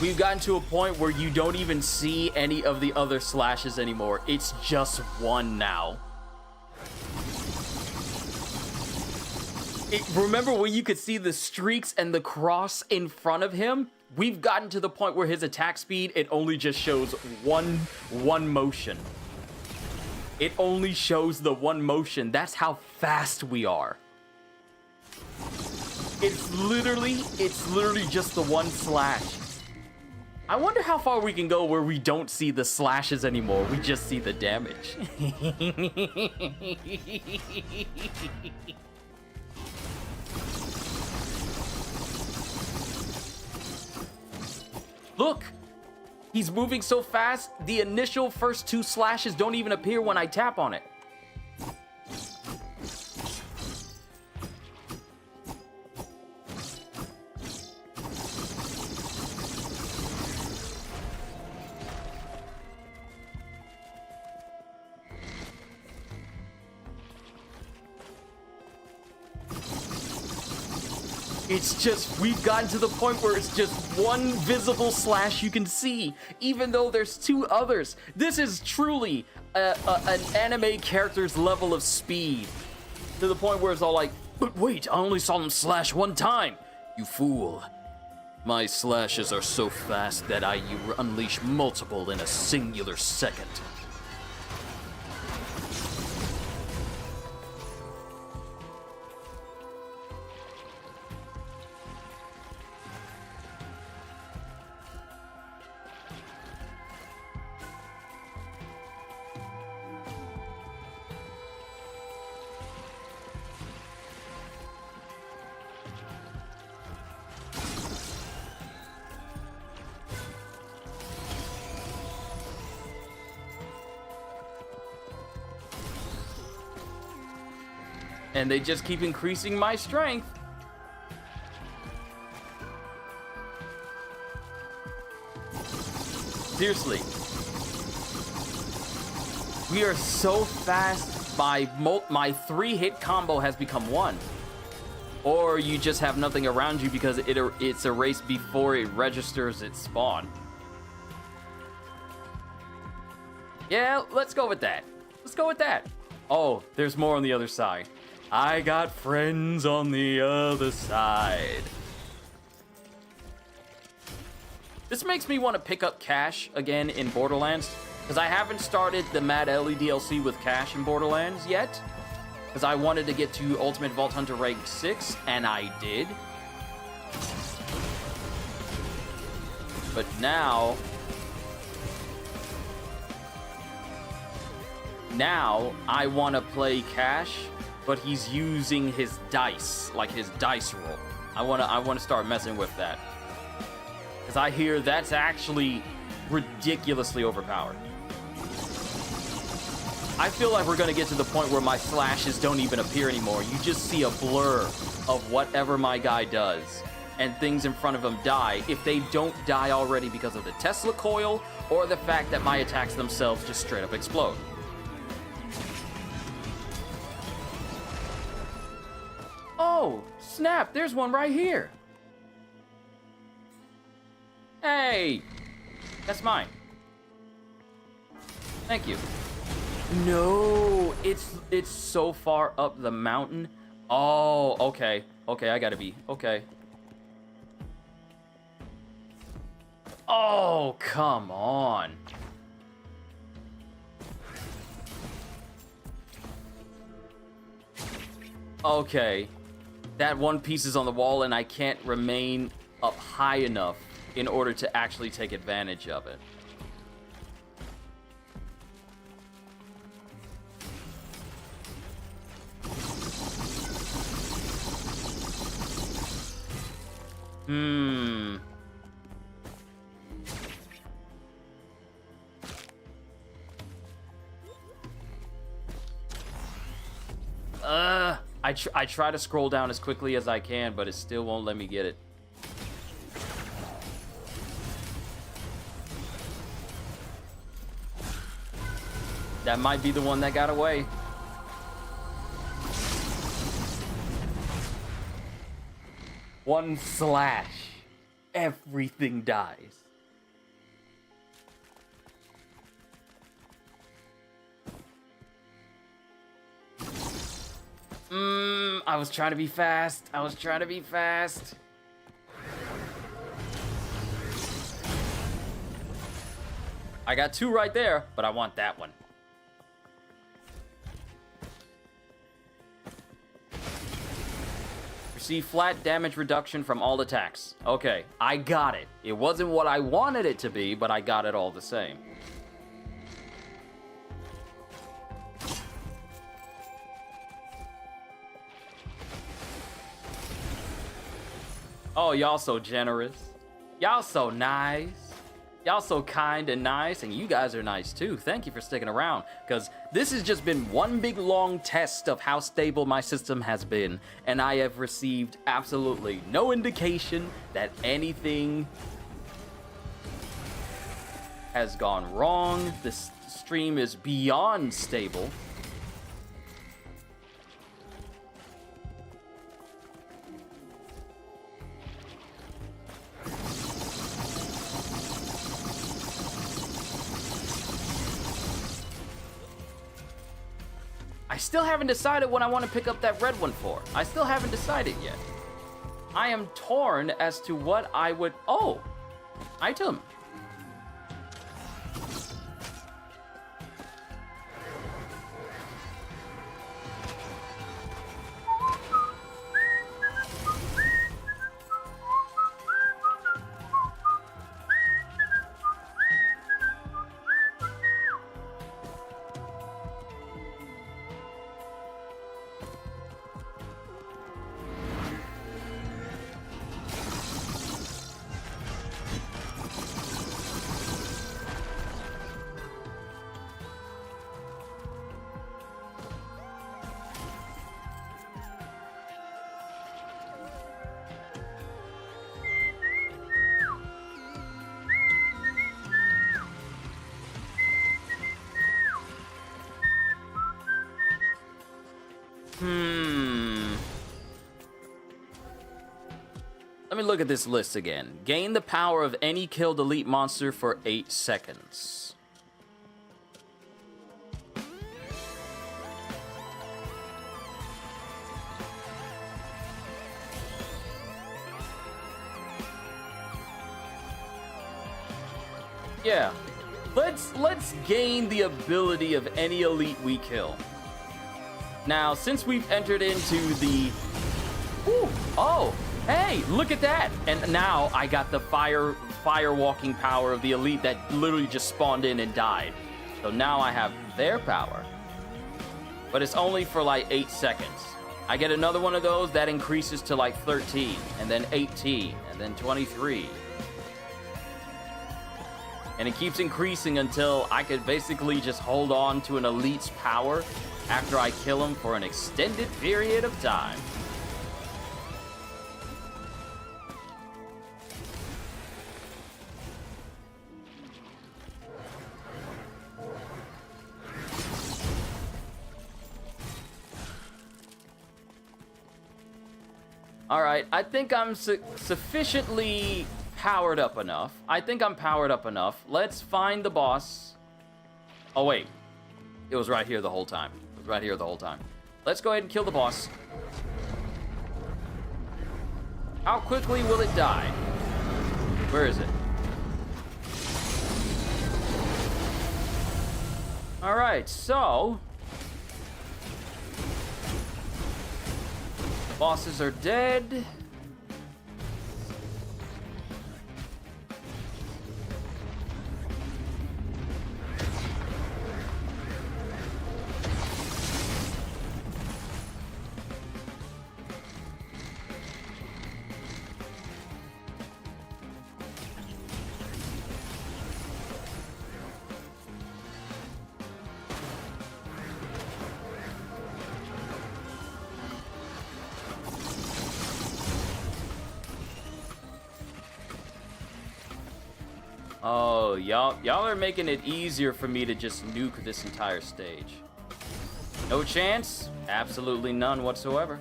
We've gotten to a point where you don't even see any of the other slashes anymore. It's just one now. Remember when you could see the streaks and the cross in front of him? We've gotten to the point where his attack speed, it only just shows one motion. It only shows the one motion. That's how fast we are. It's literally just the one slash. I wonder how far we can go where we don't see the slashes anymore. We just see the damage. Look! He's moving so fast, the initial first 2 slashes don't even appear when I tap on it. It's just, we've gotten to the point where it's just one visible slash you can see, even though there's 2 others. This is truly an anime character's level of speed. To the point where it's all like, but wait, I only saw them slash 1 time. You fool. My slashes are so fast that I unleash multiple in a singular second. And they just keep increasing my strength. Seriously. We are so fast, my 3-hit combo has become 1. Or you just have nothing around you because it's erased before it registers its spawn. Yeah, let's go with that. Let's go with that. Oh, there's more on the other side. I got friends on the other side. This makes me want to pick up Cash again in Borderlands, because I haven't started the Mad Ellie DLC with Cash in Borderlands yet, because I wanted to get to Ultimate Vault Hunter rank 6, and I did. But now I want to play Cash, but he's using his dice, like his dice roll. I want to start messing with that, because I hear that's actually ridiculously overpowered. I feel like we're gonna get to the point where my slashes don't even appear anymore. You just see a blur of whatever my guy does, and things in front of him die if they don't die already because of the Tesla coil or the fact that my attacks themselves just straight up explode. Oh, snap, there's one right here. Hey, that's mine. Thank you. No, it's so far up the mountain. Oh, okay. Okay, I gotta be, okay. Oh, come on. Okay. That one piece is on the wall and I can't remain up high enough in order to actually take advantage of it. I try to scroll down as quickly as I can, but it still won't let me get it. That might be the one that got away. One slash, everything dies. I was trying to be fast. I got 2 right there, but I want that one. Receive flat damage reduction from all attacks. Okay, I got it. It wasn't what I wanted it to be, but I got it all the same. Oh, y'all so generous. Y'all so nice. Y'all so kind and nice, and you guys are nice too. Thank you for sticking around, because this has just been one big long test of how stable my system has been, and I have received absolutely no indication that anything has gone wrong. This stream is beyond stable. I still haven't decided what I want to pick up that red one for. I still haven't decided yet. I am torn as to what I would... Oh! Item. Let me look at this list again. Gain the power of any killed elite monster for 8 seconds. Yeah. Let's gain the ability of any elite we kill. Now, since we've entered into the... Ooh, oh, hey, look at that. And now I got the fire walking power of the elite that literally just spawned in and died. So now I have their power. But it's only for like 8 seconds. I get another one of those that increases to like 13, and then 18, and then 23. And it keeps increasing until I could basically just hold on to an elite's power after I kill him for an extended period of time. All right, I think I'm sufficiently powered up enough. I think I'm powered up enough. Let's find the boss. Oh, wait. It was right here the whole time. It was right here the whole time. Let's go ahead and kill the boss. How quickly will it die? Where is it? Alright, so... bosses are dead. Oh, y'all are making it easier for me to just nuke this entire stage. No chance? Absolutely none whatsoever.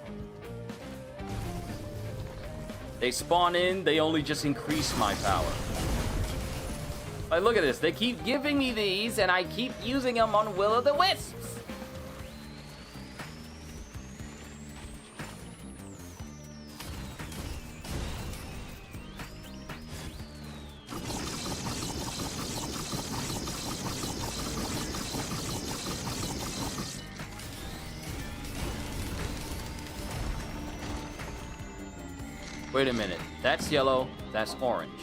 They spawn in, they only just increase my power. Like, look at this. They keep giving me these, and I keep using them on Will-O-the-Wisps. Wait a minute. That's yellow. That's orange.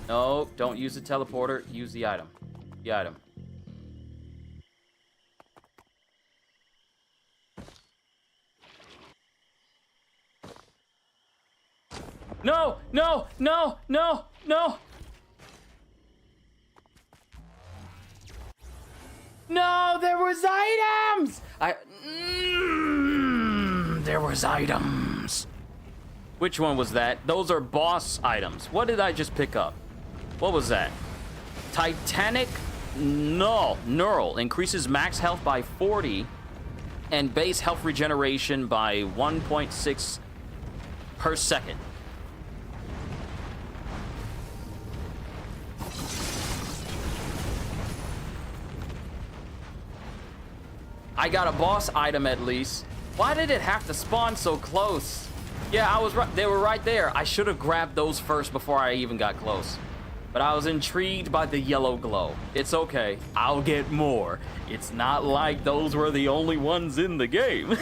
No, don't use the teleporter. Use the item. The item. No! No! No! No! No! No! There was items! There was items. Which one was that? Those are boss items. What did I just pick up? What was that? Titanic Neural increases max health by 40 and base health regeneration by 1.6 per second. I got a boss item at least. Why did it have to spawn so close? Yeah, I was right. They were right there. I should have grabbed those first before I even got close. But I was intrigued by the yellow glow. It's okay. I'll get more. It's not like those were the only ones in the game.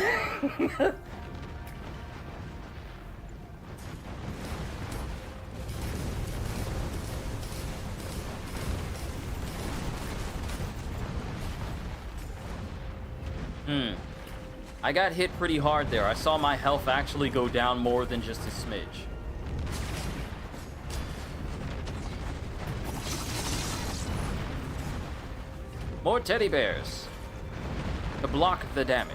I got hit pretty hard there. I saw my health actually go down more than just a smidge. More teddy bears to block the damage.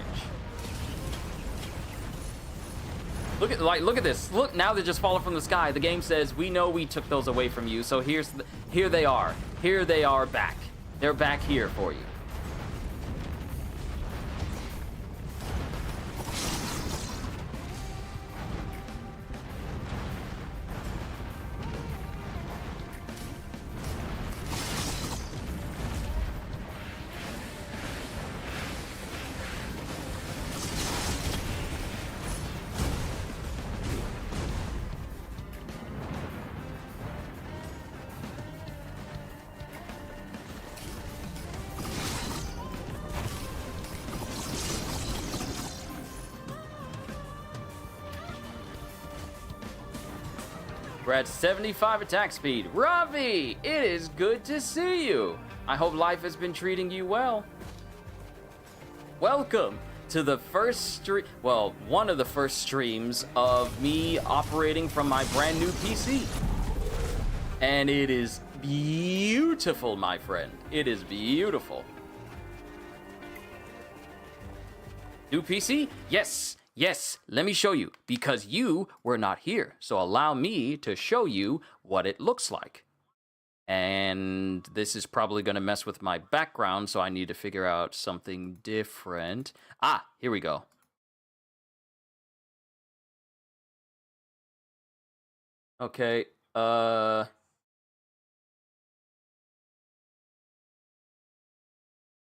Look at this. Look, now they're just falling from the sky. The game says, we know we took those away from you, so here they are. Here they are back. They're back here for you. We're at 75 attack speed. Ravi, it is good to see you. I hope life has been treating you well. Welcome to the first stream, well, one of the first streams of me operating from my brand new PC. And it is beautiful, my friend. It is beautiful. New PC? Yes. Yes, let me show you, because you were not here. So allow me to show you what it looks like. And this is probably going to mess with my background, so I need to figure out something different. Ah, here we go. Okay, all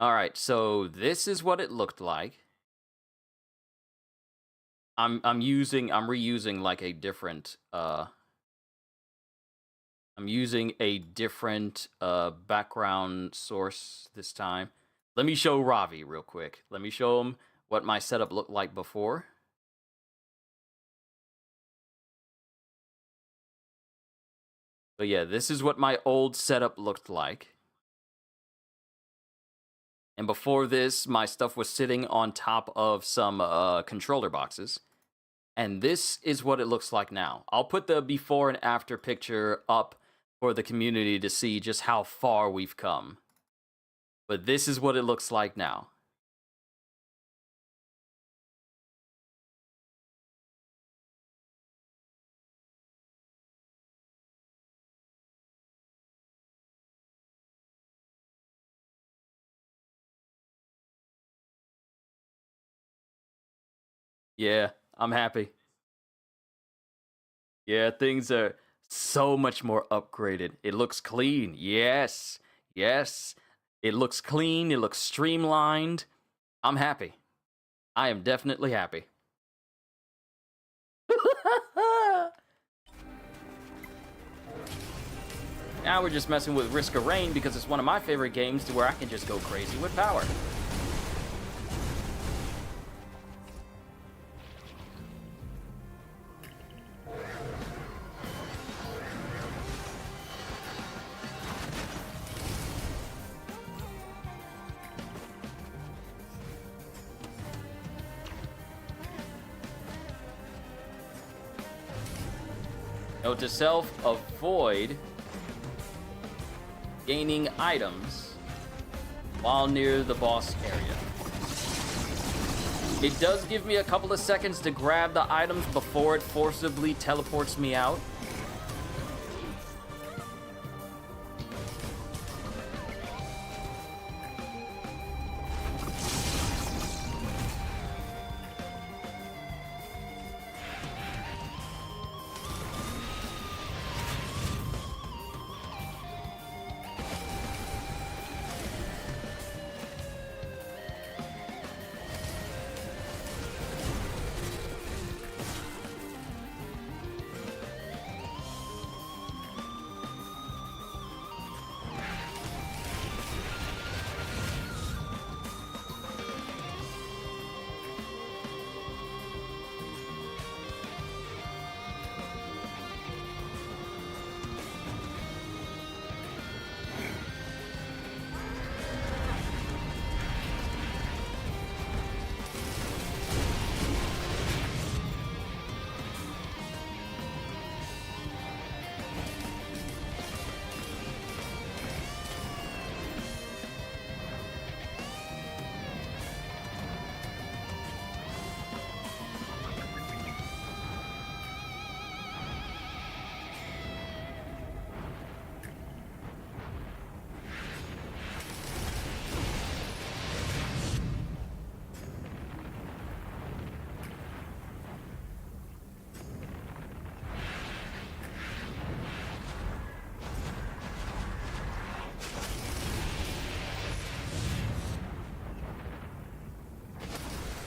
right, so this is what it looked like. I'm reusing like a different I'm using a different background source this time. Let me show Ravi real quick. Let me show him what my setup looked like before. But yeah, this is what my old setup looked like. And before this, my stuff was sitting on top of some controller boxes. And this is what it looks like now. I'll put the before and after picture up for the community to see just how far we've come. But this is what it looks like now. Yeah, I'm happy. Yeah, things are so much more upgraded. It looks clean. Yes. Yes. It looks clean. It looks streamlined. I'm happy. I am definitely happy. Now we're just messing with Risk of Rain because it's one of my favorite games to where I can just go crazy with power. Note to self, avoid gaining items while near the boss area. It does give me a couple of seconds to grab the items before it forcibly teleports me out.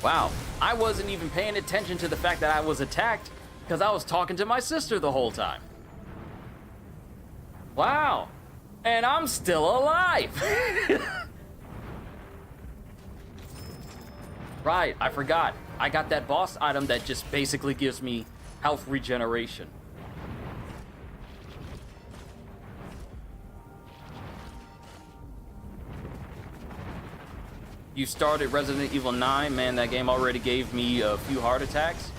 Wow, I wasn't even paying attention to the fact that I was attacked because I was talking to my sister the whole time. Wow, and I'm still alive. Right, I forgot. I got that boss item that just basically gives me health regeneration. You started Resident Evil 9, man, that game already gave me a few heart attacks.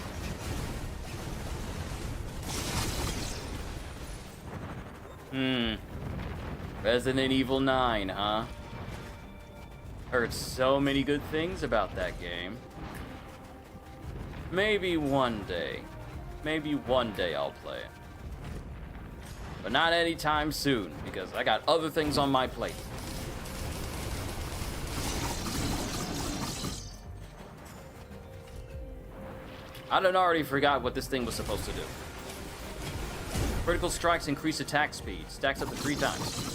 Resident Evil 9, huh? Heard so many good things about that game. Maybe one day I'll play it. But not anytime soon, because I got other things on my plate. I done already forgot what this thing was supposed to do. Critical strikes increase attack speed. Stacks up to 3 times.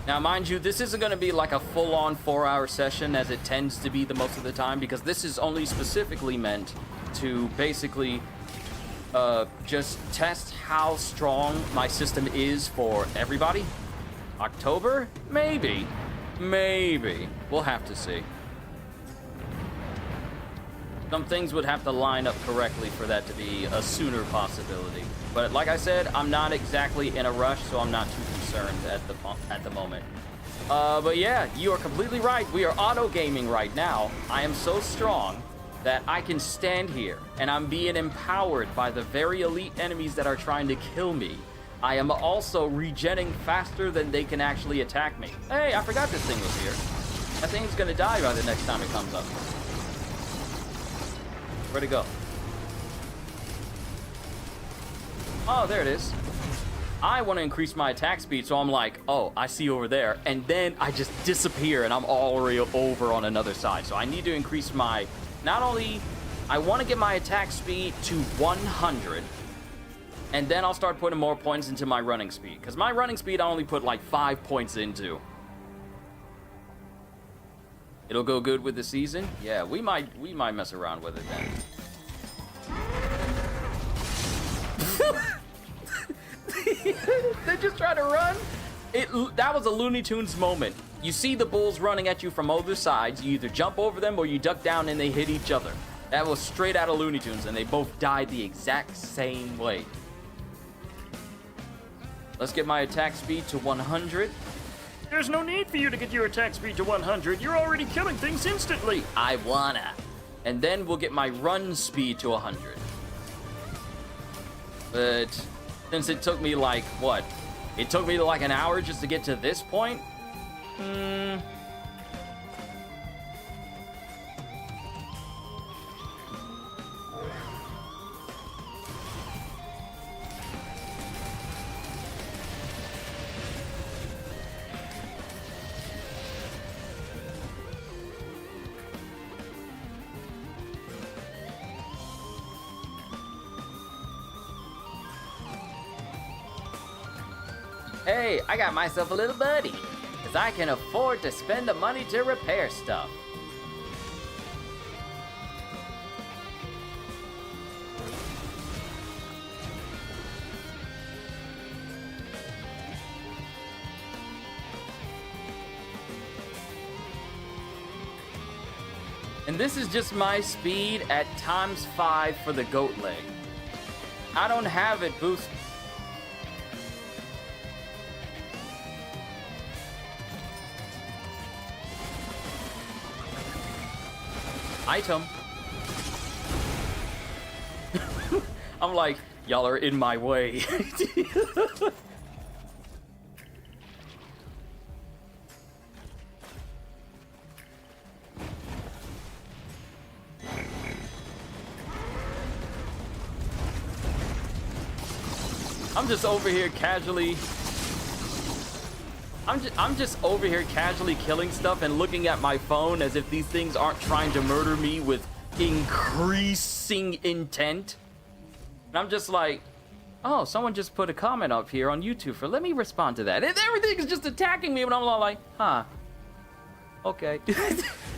Now, mind you, this isn't going to be like a full-on 4-hour session as it tends to be the most of the time, because this is only specifically meant to basically just test how strong my system is for everybody. October? Maybe. Maybe. We'll have to see. Some things would have to line up correctly for that to be a sooner possibility. But like I said, I'm not exactly in a rush, so I'm not too concerned at the moment. But yeah, you are completely right. We are auto gaming right now. I am so strong that I can stand here, and I'm being empowered by the very elite enemies that are trying to kill me. I am also regenning faster than they can actually attack me. Hey, I forgot this thing was here. That thing's gonna die by the next time it comes up. Where'd it go? Oh, there it is. I want to increase my attack speed, so I'm like, oh, I see over there. And then I just disappear, and I'm already over on another side. So I need to increase my... Not only... I want to get my attack speed to 100. And then I'll start putting more points into my running speed. Because my running speed, I only put like 5 points into. It'll go good with the season? Yeah, we might mess around with it then. They just try to run. That was a Looney Tunes moment. You see the bulls running at you from other sides. You either jump over them or you duck down and they hit each other. That was straight out of Looney Tunes, and they both died the exact same way. Let's get my attack speed to 100. There's no need for you to get your attack speed to 100. You're already killing things instantly. I wanna. And then we'll get my run speed to 100. But since it took me like, what? It took me like an hour just to get to this point? Hey, I got myself a little buddy, because I can afford to spend the money to repair stuff. And this is just my speed at ×5 for the goat leg. I don't have it boosted. Item. I'm like, y'all are in my way. I'm just over here casually. I'm just over here casually killing stuff and looking at my phone as if these things aren't trying to murder me with increasing intent. And I'm just like, oh, someone just put a comment up here on YouTube for, let me respond to that. And everything is just attacking me, and I'm all like, huh. Okay.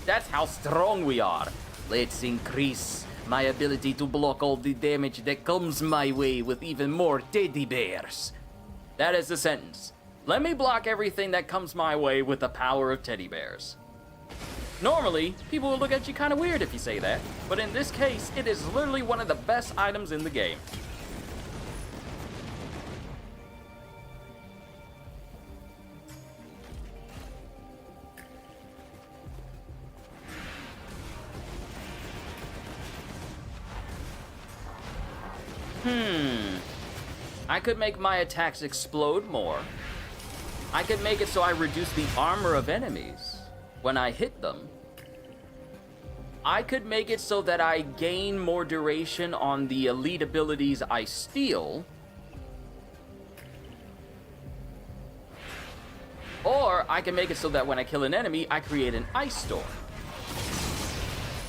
That's how strong we are. Let's increase my ability to block all the damage that comes my way with even more teddy bears. That is the sentence. Let me block everything that comes my way with the power of teddy bears. Normally, people will look at you kind of weird if you say that, but in this case, it is literally one of the best items in the game. I could make my attacks explode more. I could make it so I reduce the armor of enemies when I hit them. I could make it so that I gain more duration on the elite abilities I steal. Or I can make it so that when I kill an enemy, I create an ice storm.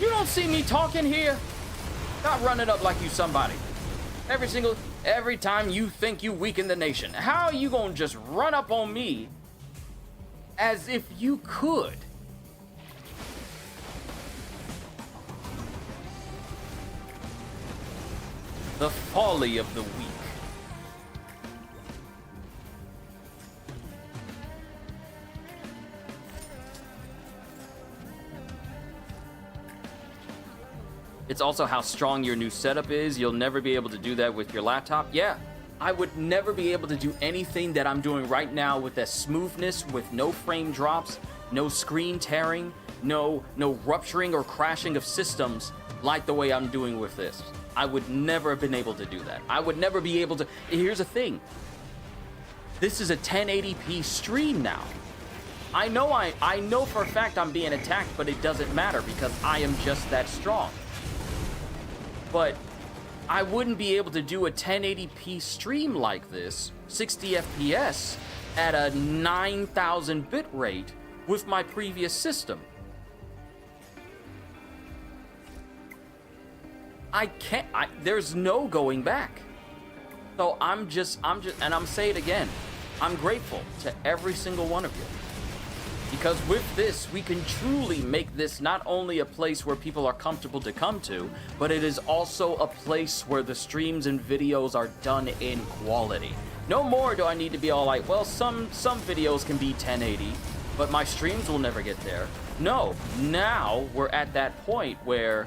You don't see me talking here? Not running up like you somebody. Every time you think you weaken the nation. How are you gonna just run up on me As if you could. The folly of the weak. It's also how strong your new setup is. You'll never be able to do that with your laptop. Yeah, I would never be able to do anything that I'm doing right now with that smoothness, with no frame drops, no screen tearing, no rupturing or crashing of systems like the way I'm doing with this. I would never have been able to do that. I would never be able to. Here's the thing. This is a 1080p stream now. I know for a fact I'm being attacked, but it doesn't matter because I am just that strong. But I wouldn't be able to do a 1080p stream like this, 60 FPS, at a 9,000 bit rate with my previous system. I can't, there's no going back. So I'm just, and I'm saying it again, I'm grateful to every single one of you. Because with this, we can truly make this not only a place where people are comfortable to come to, but it is also a place where the streams and videos are done in quality. No more do I need to be all like, well, some videos can be 1080, but my streams will never get there. No, now we're at that point where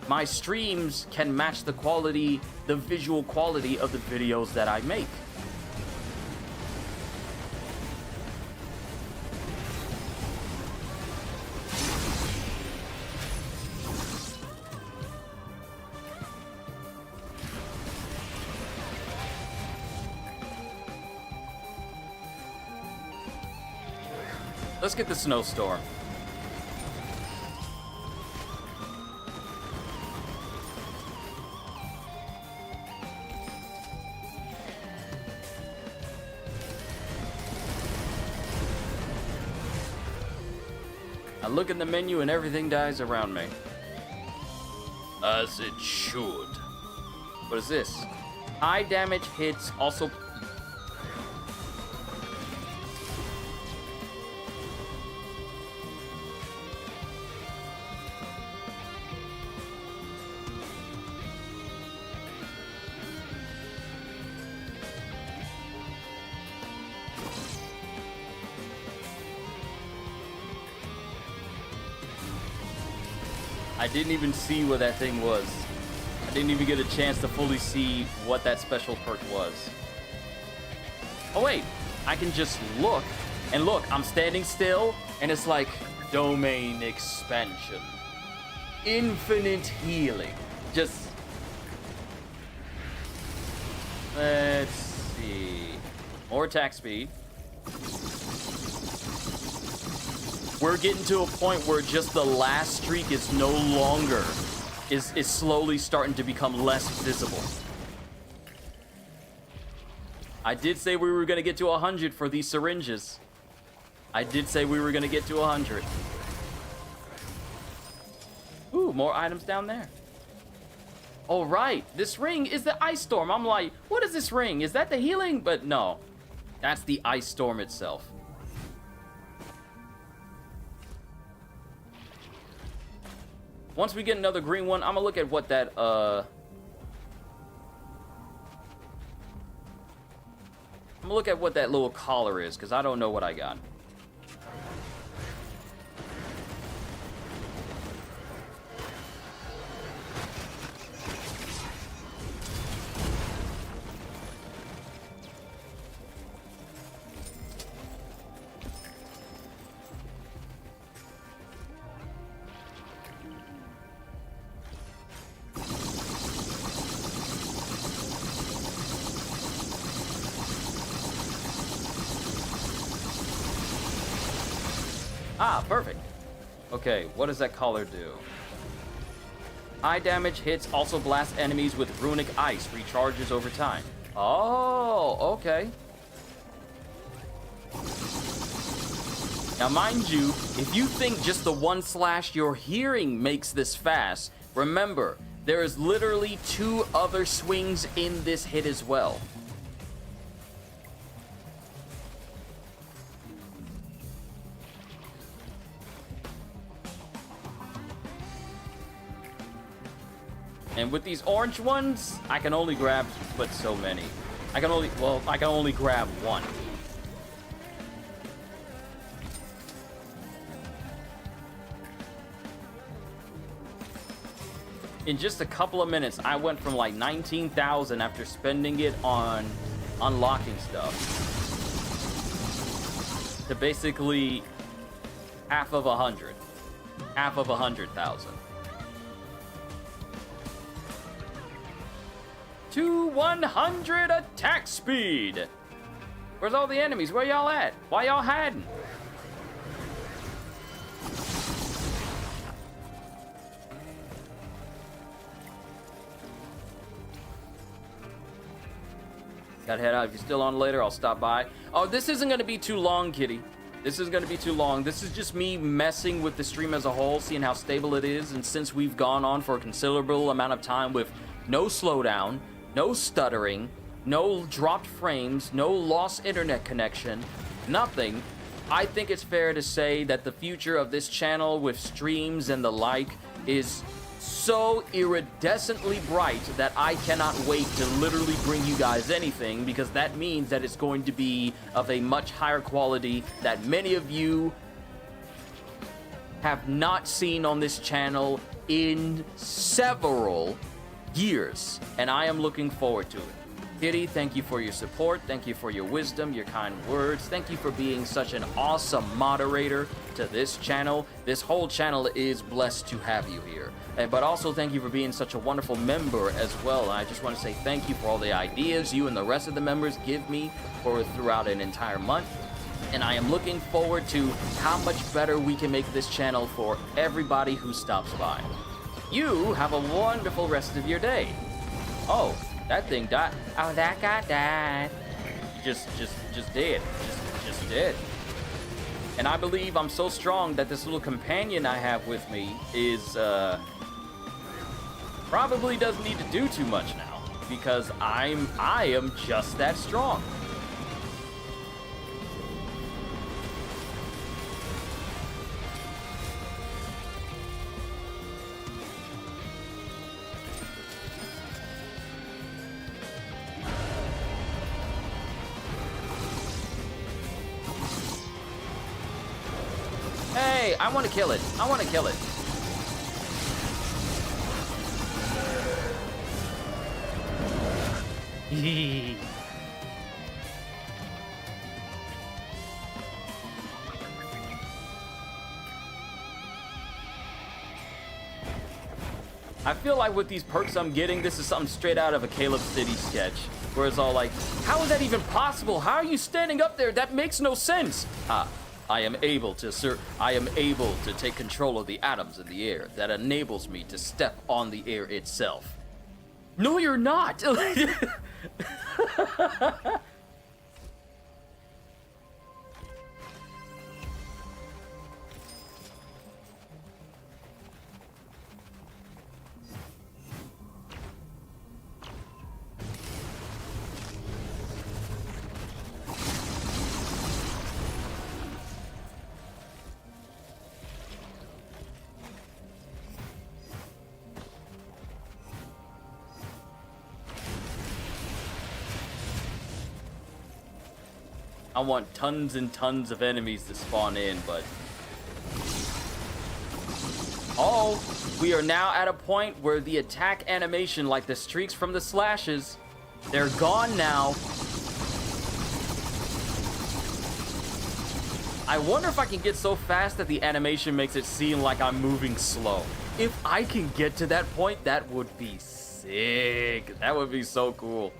my streams can match the quality, the visual quality of the videos that I make. Let's get the snowstorm. I look in the menu and everything dies around me. As it should. What is this? High damage hits also... I didn't even see what that thing was. I didn't even get a chance to fully see what that special perk was. Oh wait, I can just look, and look, I'm standing still, and it's like, domain expansion. Infinite healing. Just... let's see. More attack speed. We're getting to a point where just the last streak is no longer, is slowly starting to become less visible. I did say we were going to get to 100 for these syringes. I did say we were going to get to 100. Ooh, more items down there. Oh, right. This ring is the ice storm. I'm like, what is this ring? Is that the healing? But no, that's the ice storm itself. Once we get another green one, I'm gonna look at what that, I'm gonna look at what that little collar is, because I don't know what I got. Ah, perfect. Okay, what does that collar do? High damage hits also blast enemies with runic ice, recharges over time. Oh, okay. Now, mind you, if you think just the one slash you're hearing makes this fast, remember, there is literally 2 other swings in this hit as well. And with these orange ones, I can only grab but so many. I can only grab one. In just a couple of minutes, I went from like 19,000 after spending it on unlocking stuff to basically half of 100. Half of 100,000. To 100 attack speed. Where's all the enemies? Where y'all at? Why y'all hiding? Gotta head out. If you're still on later, I'll stop by. Oh, this isn't gonna be too long, Kitty. This is gonna be too long. This is just me messing with the stream as a whole, seeing how stable it is. And since we've gone on for a considerable amount of time with no slowdown, no stuttering, no dropped frames, no lost internet connection, nothing, I think it's fair to say that the future of this channel with streams and the like is so iridescently bright that I cannot wait to literally bring you guys anything, because that means that it's going to be of a much higher quality that many of you have not seen on this channel in several years, and I am looking forward to it. Kitty, thank you for your support. Thank you for your wisdom, your kind words. Thank you for being such an awesome moderator to this channel. This whole channel is blessed to have you here. But also thank you for being such a wonderful member as well. And I just want to say thank you for all the ideas you and the rest of the members give me for throughout an entire month. And I am looking forward to how much better we can make this channel for everybody who stops by. You have a wonderful rest of your day. Oh, that thing died. Oh, that guy died. Just dead. Just dead. And I believe I'm so strong that this little companion I have with me is, probably doesn't need to do too much now, because I am just that strong. Hey, I want to kill it. I want to kill it. I feel like with these perks I'm getting, this is something straight out of a Caleb City sketch, where it's all like, how is that even possible? How are you standing up there? That makes no sense. I am able to take control of the atoms in the air. That enables me to step on the air itself. No, you're not. I want tons and tons of enemies to spawn in, but... Oh, we are now at a point where the attack animation, like the streaks from the slashes, they're gone now. I wonder if I can get so fast that the animation makes it seem like I'm moving slow. If I can get to that point, that would be sick. That would be so cool.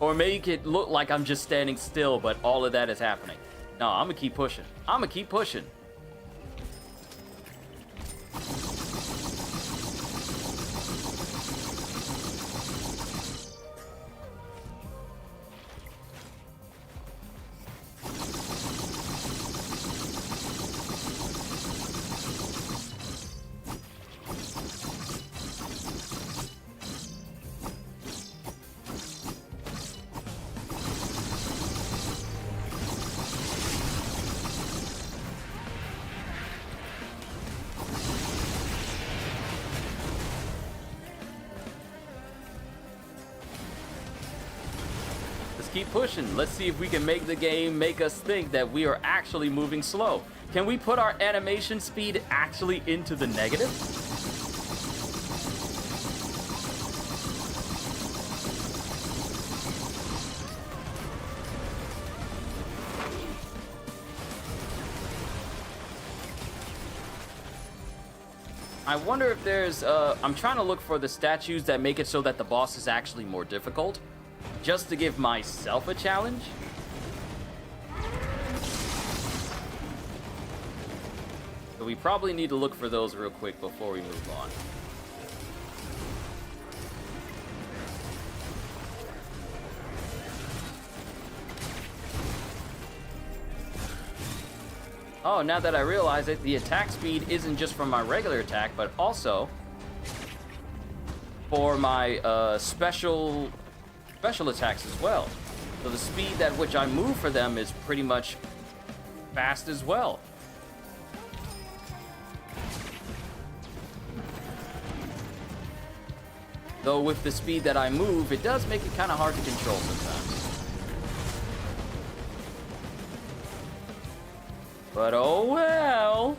Or make it look like I'm just standing still, but all of that is happening. No, I'm gonna keep pushing. I'm gonna keep pushing. let's keep pushing. Let's see if we can make the game make us think that we are actually moving slow. Can we put our animation speed actually into the negative? I wonder if there's, I'm trying to look for the statues that make it so that the boss is actually more difficult, just to give myself a challenge. So we probably need to look for those real quick before we move on. Oh, now that I realize it, the attack speed isn't just from my regular attack, but also for my special attacks as well. So the speed at which I move for them is pretty much fast as well. Though with the speed that I move, it does make it kind of hard to control sometimes. But oh well.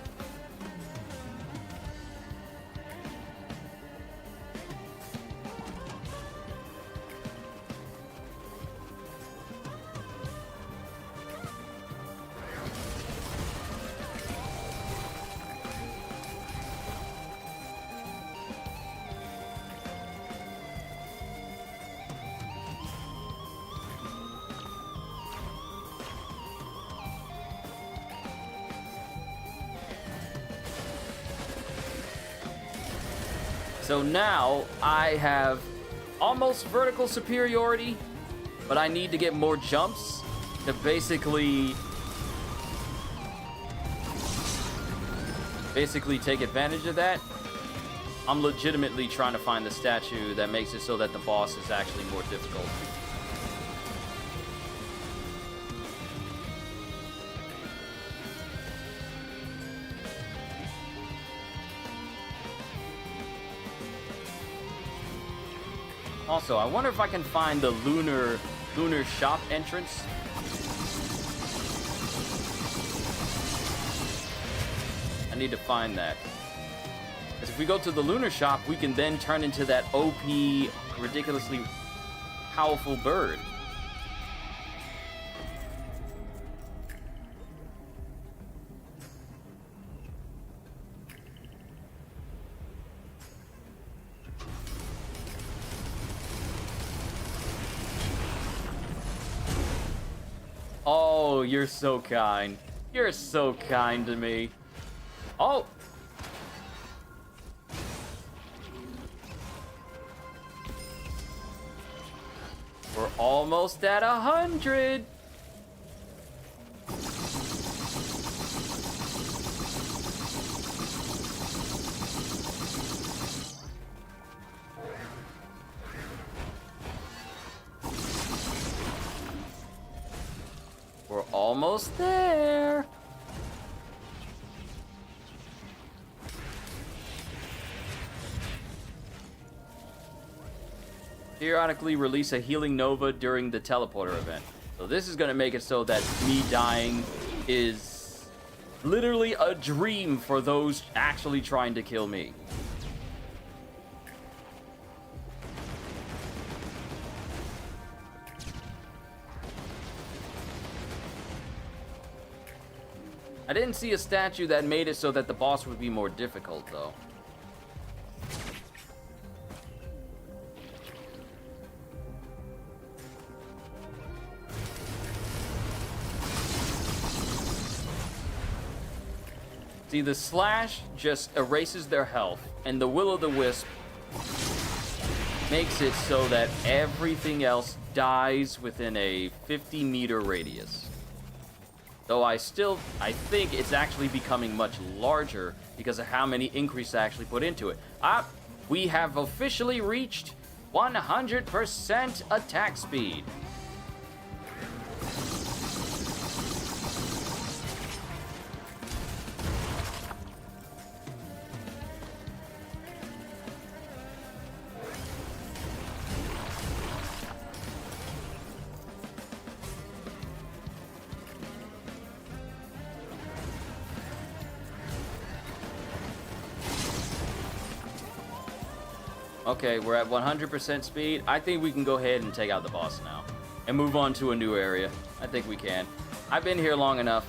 So now I have almost vertical superiority, but I need to get more jumps to basically take advantage of that. I'm legitimately trying to find the statue that makes it so that the boss is actually more difficult. Also, I wonder if I can find the lunar shop entrance. I need to find that. Because if we go to the lunar shop, we can then turn into that OP, ridiculously powerful bird. Oh, you're so kind. You're so kind to me. Oh! We're almost at 100! We're almost there. Periodically release a healing nova during the teleporter event. So this is going to make it so that me dying is literally a dream for those actually trying to kill me. I didn't see a statue that made it so that the boss would be more difficult, though. See, the slash just erases their health, and the will-o'-the-wisp makes it so that everything else dies within a 50-meter radius. Though I think it's actually becoming much larger because of how many increases I actually put into it. We have officially reached 100% attack speed. Okay, we're at 100% speed. I think we can go ahead and take out the boss now. And move on to a new area. I think we can. I've been here long enough.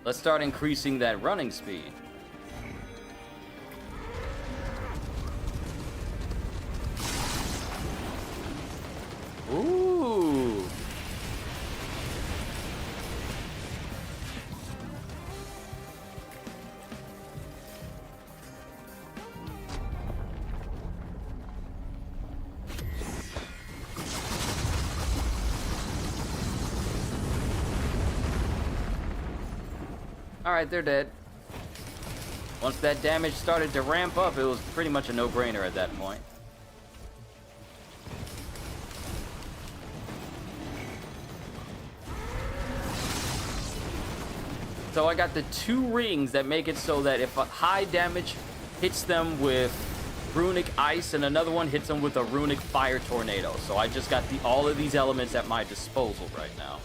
Let's start increasing that running speed. Ooh. Alright, they're dead. Once that damage started to ramp up, it was pretty much a no-brainer at that point. So I got the 2 rings that make it so that if a high damage hits them with runic ice and another one hits them with a runic fire tornado. So I just got all of these elements at my disposal right now.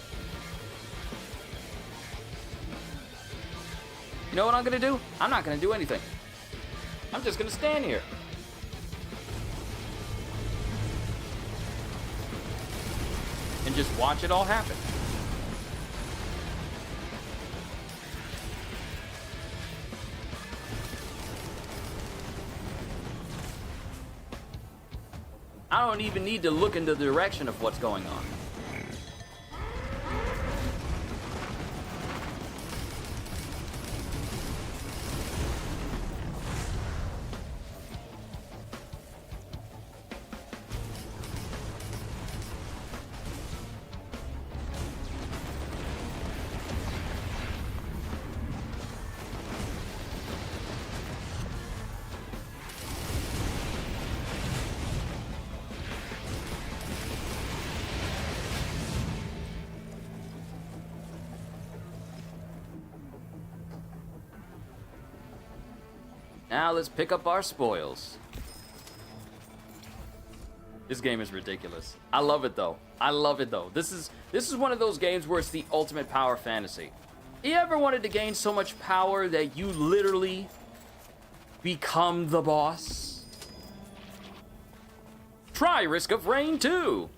You know what I'm gonna do? I'm not gonna do anything. I'm just gonna stand here. And just watch it all happen. I don't even need to look in the direction of what's going on. Now let's pick up our spoils. This game is ridiculous. I love it though. I love it though. This is one of those games where it's the ultimate power fantasy. You ever wanted to gain so much power that you literally become the boss? Try Risk of Rain 2.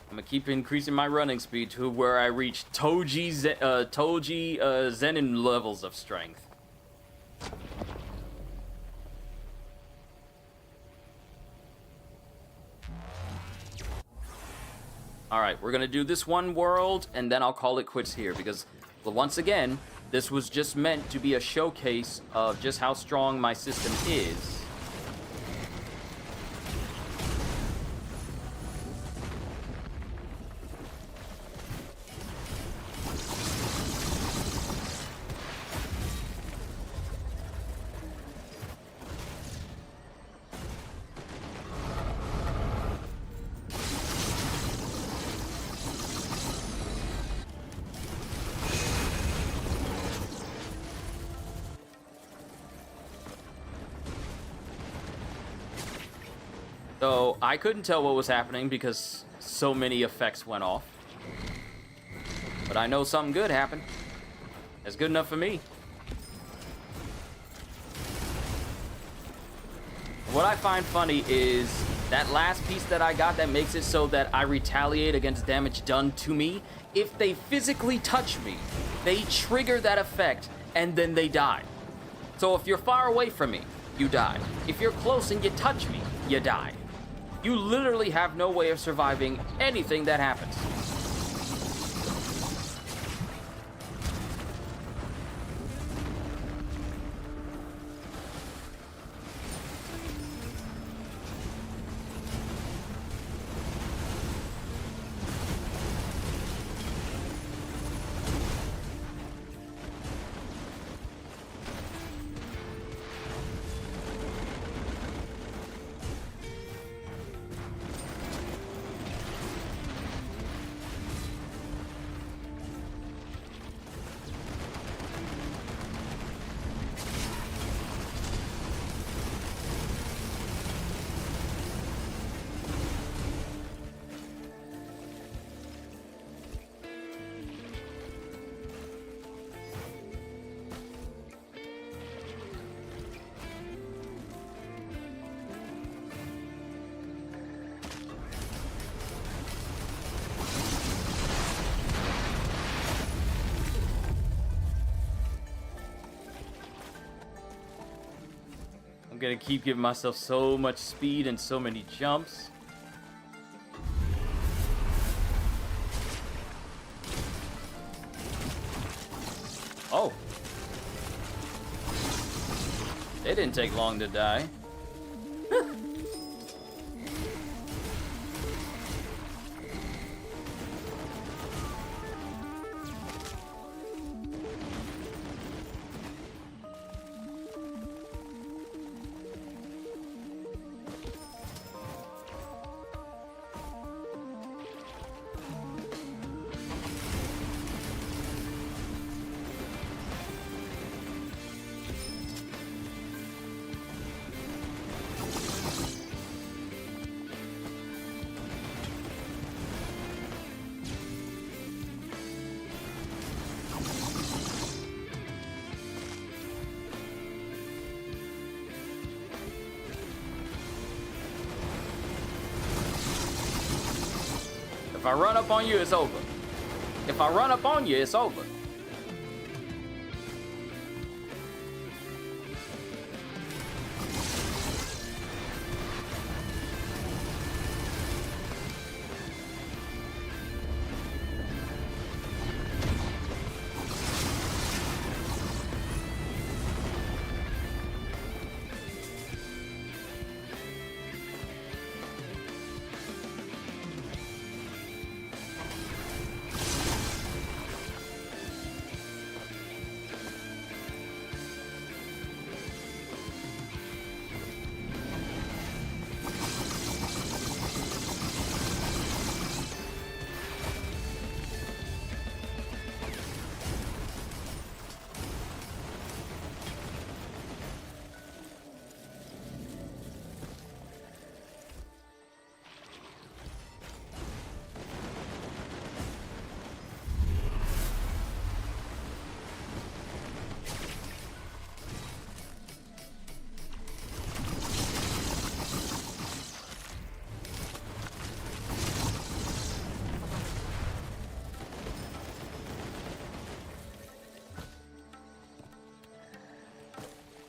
I'm gonna keep increasing my running speed to where I reach Toji Zenin levels of strength. Alright, we're gonna do this one world, and then I'll call it quits here, because, well, once again, this was just meant to be a showcase of just how strong my system is. So, I couldn't tell what was happening because so many effects went off. But I know something good happened. That's good enough for me. What I find funny is that last piece that I got that makes it so that I retaliate against damage done to me. If they physically touch me, they trigger that effect and then they die. So if you're far away from me, you die. If you're close and you touch me, you die. You literally have no way of surviving anything that happens. gonna keep giving myself so much speed and so many jumps. Oh. They didn't take long to die. If I run up on you, it's over. If I run up on you, it's over.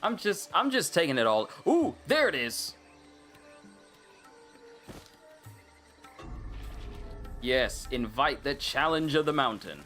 I'm just taking it all. Ooh, there it is. Yes, invite the challenge of the mountain.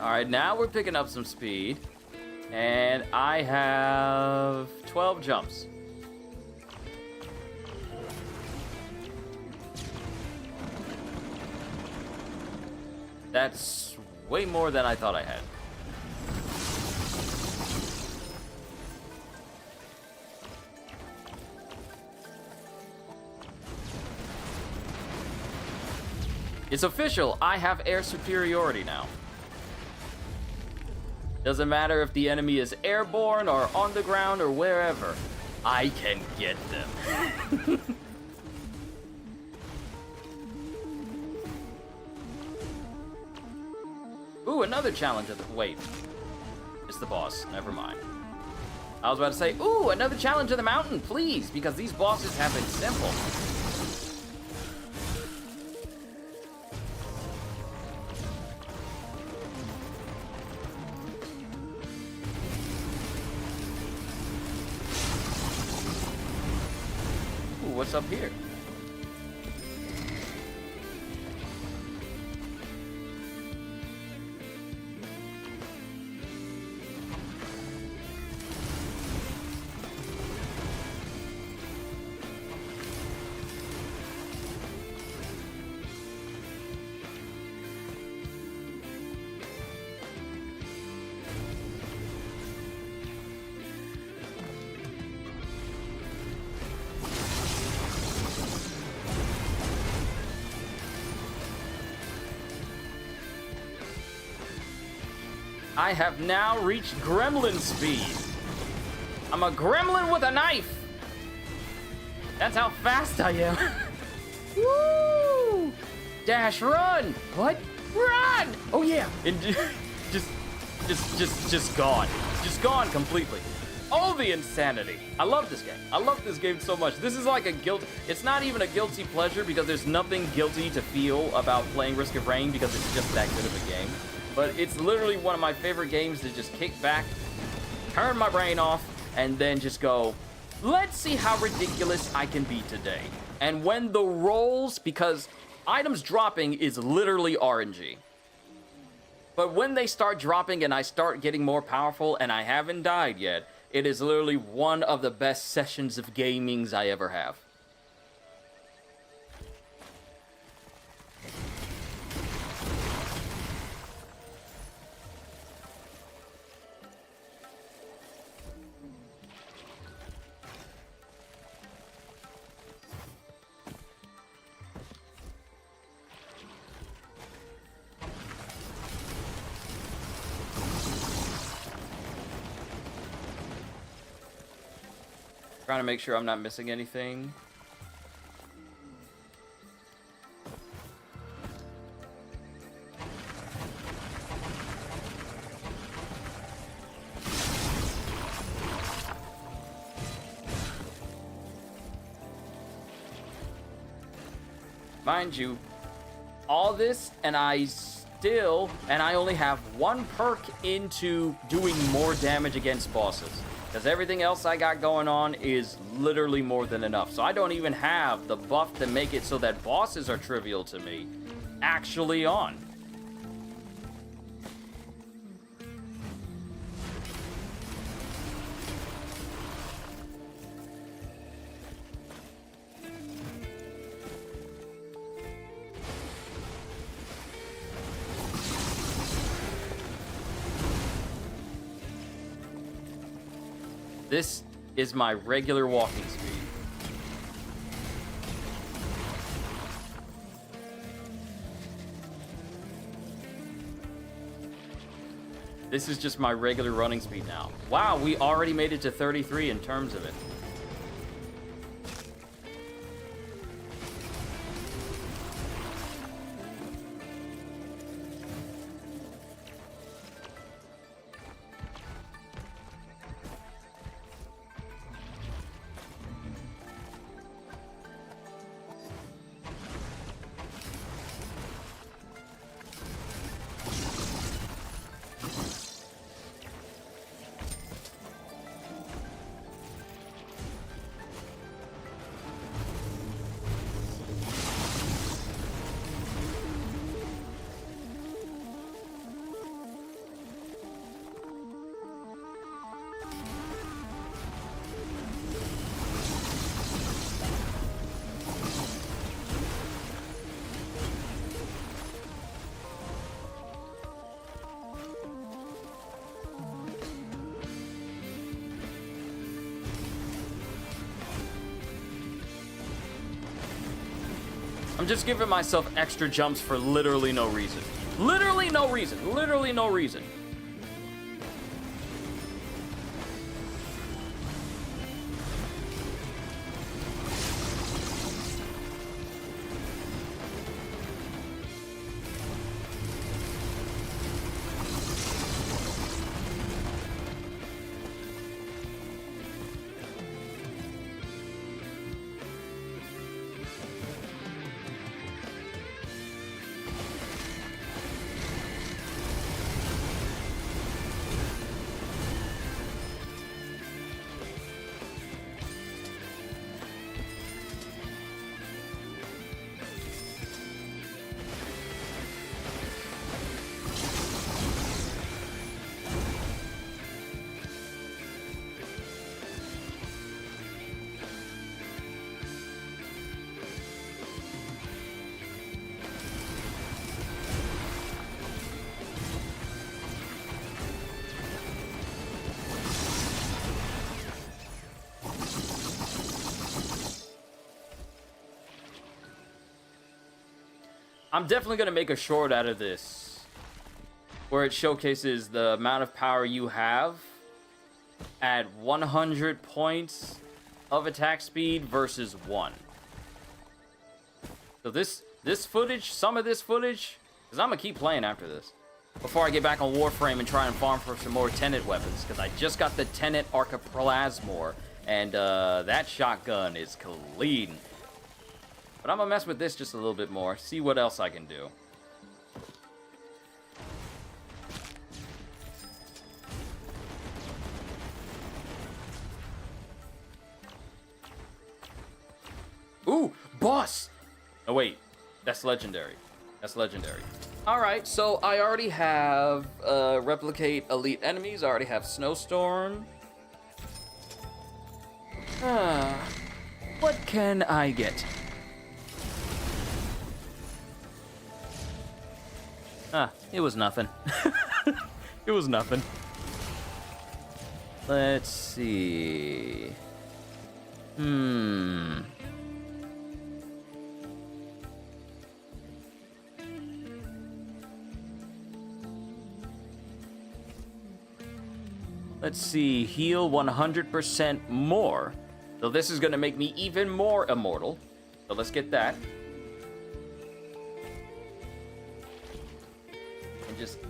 All right, now we're picking up some speed. And I have 12 jumps. That's way more than I thought I had. It's official, I have air superiority now. Doesn't matter if the enemy is airborne or on the ground or wherever. I can get them. Ooh, another challenge of the... Wait. It's the boss. Never mind. I was about to say, ooh, another challenge of the mountain, please, because these bosses have been simple. What's up here? I have now reached gremlin speed. I'm a gremlin with a knife. That's how fast I am. Woo! Dash, run! What? Run! Oh yeah! And just gone. Just gone completely. Oh, the insanity. I love this game. I love this game so much. This is like a guilt. It's not even a guilty pleasure because there's nothing guilty to feel about playing Risk of Rain because it's just that good of a game. But it's literally one of my favorite games to just kick back, turn my brain off, and then just go, let's see how ridiculous I can be today. And when the rolls, because items dropping is literally RNG. But when they start dropping and I start getting more powerful and I haven't died yet, it is literally one of the best sessions of gamings I ever have. Trying to make sure I'm not missing anything. Mind you, all this and I only have one perk into doing more damage against bosses. Because everything else I got going on is literally more than enough. So I don't even have the buff to make it so that bosses are trivial to me actually on. This is my regular walking speed. This is just my regular running speed now. Wow, we already made it to 33 in terms of it. I'm just giving myself extra jumps for literally no reason. Literally no reason. Literally no reason. I'm definitely gonna make a short out of this. where it showcases the amount of power you have at 100 points of attack speed versus 1. So this footage, some of this footage, because I'm going to keep playing after this, before I get back on Warframe and try and farm for some more Tenet weapons, because I just got the Tenet Archiplasmor, and that shotgun is clean. But I'm going to mess with this just a little bit more, see what else I can do. Ooh, boss! Oh, wait. That's legendary. That's legendary. Alright, so I already have replicate elite enemies. I already have Snowstorm. What can I get? It was nothing. It was nothing. Let's see. Let's see, heal 100% more. So this is gonna make me even more immortal. So let's get that. And just...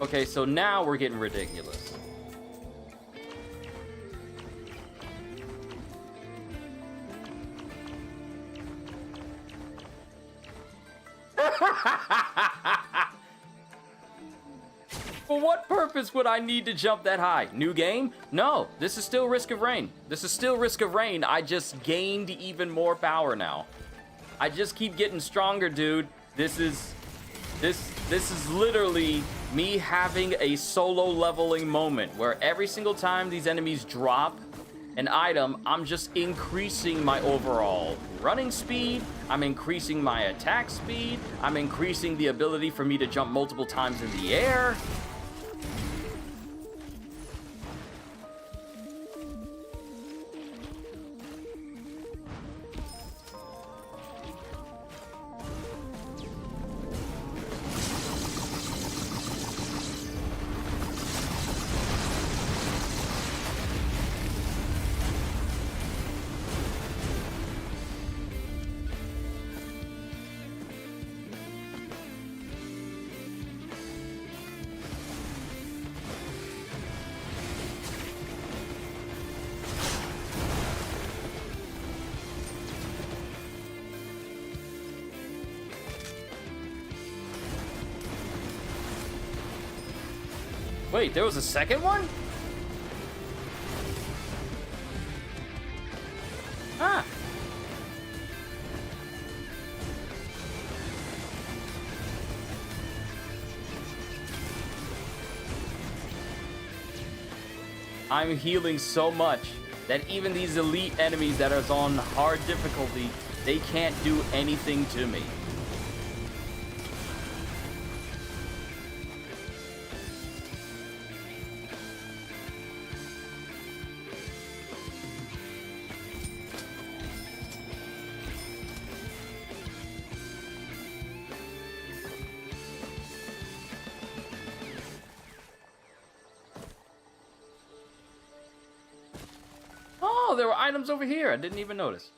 Okay, so now we're getting ridiculous. For what purpose would I need to jump that high? New game? No, this is still Risk of Rain. This is still Risk of Rain. I just gained even more power now. I just keep getting stronger, dude. This is literally me having a solo leveling moment where every single time these enemies drop an item, I'm just increasing my overall running speed, I'm increasing my attack speed, I'm increasing the ability for me to jump multiple times in the air. Wait, there was a second one? Ah. I'm healing so much that even these elite enemies that are on hard difficulty, they can't do anything to me. Oh, there were items over here. I didn't even notice.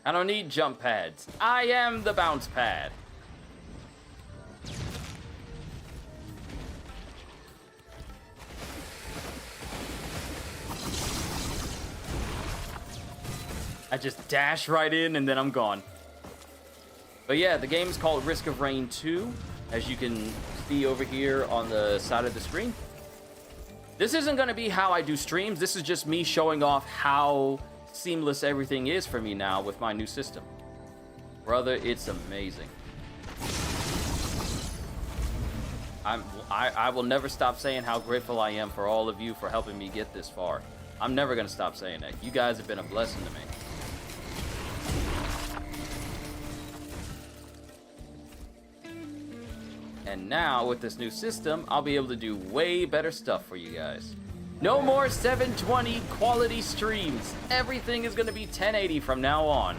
I don't need jump pads. I am the bounce pad. I just dash right in and then I'm gone. But yeah, the game's called Risk of Rain 2, as you can be over here on the side of the screen. This isn't going to be how I do streams. This is just me showing off how seamless everything is for me now with my new system. Brother, it's amazing. I will never stop saying how grateful I am for all of you for helping me get this far. I'm never going to stop saying that. You guys have been a blessing to me. And now, with this new system, I'll be able to do way better stuff for you guys. No more 720 quality streams. Everything is going to be 1080 from now on.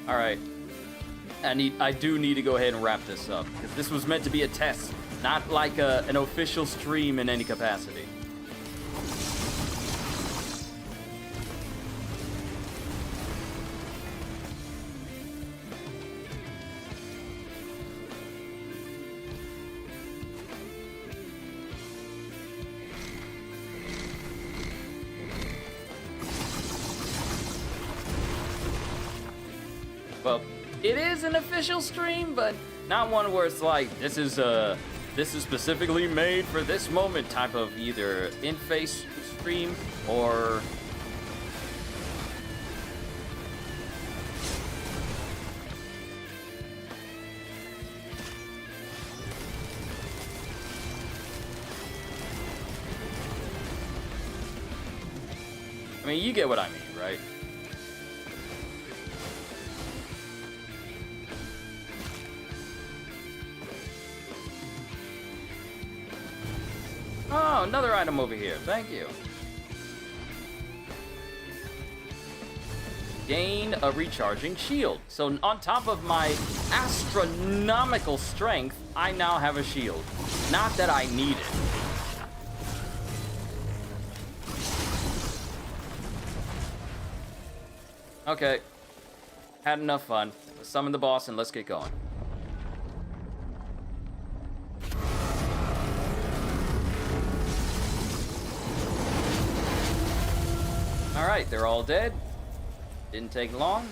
All right. I do need to go ahead and wrap this up, because this was meant to be a test, not like an official stream in any capacity. Well, it is an official stream, but not one where it's like, this is specifically made for this moment type of either in-face stream or... I mean, you get what I mean, right? Oh, another item over here. Thank you. Gain a recharging shield. So on top of my astronomical strength, I now have a shield. Not that I need it. Okay. Had enough fun. Let's summon the boss and let's get going. Alright, they're all dead. Didn't take long.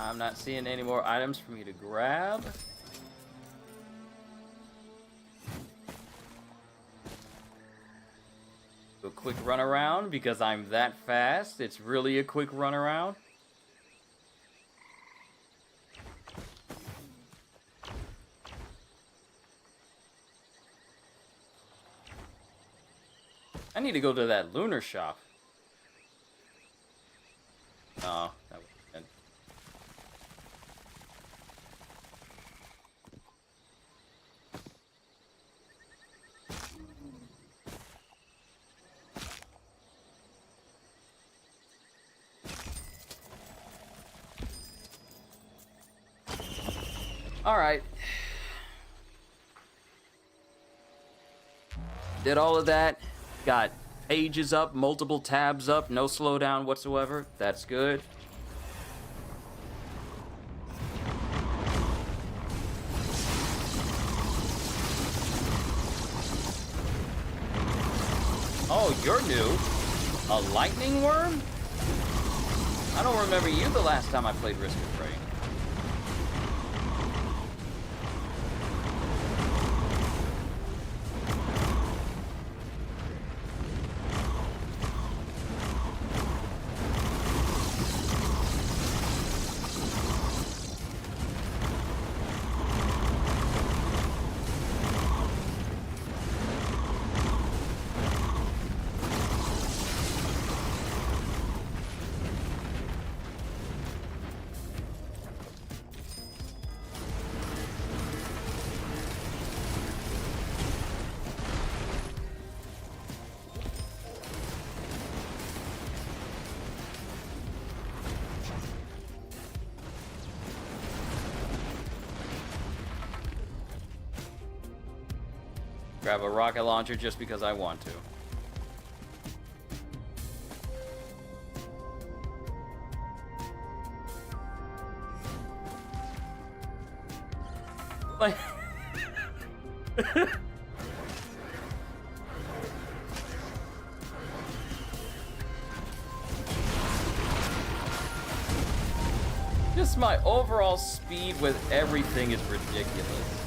I'm not seeing any more items for me to grab. Do a quick run around because I'm that fast. It's really a quick run around. I need to go to that lunar shop. No, that was good. All right. Did all of that. Got pages up, multiple tabs up, no slowdown whatsoever. That's good. Oh, you're new. A lightning worm? I don't remember you the last time I played Risk of Rain. Grab a rocket launcher just because I want to. Like... Just my overall speed with everything is ridiculous.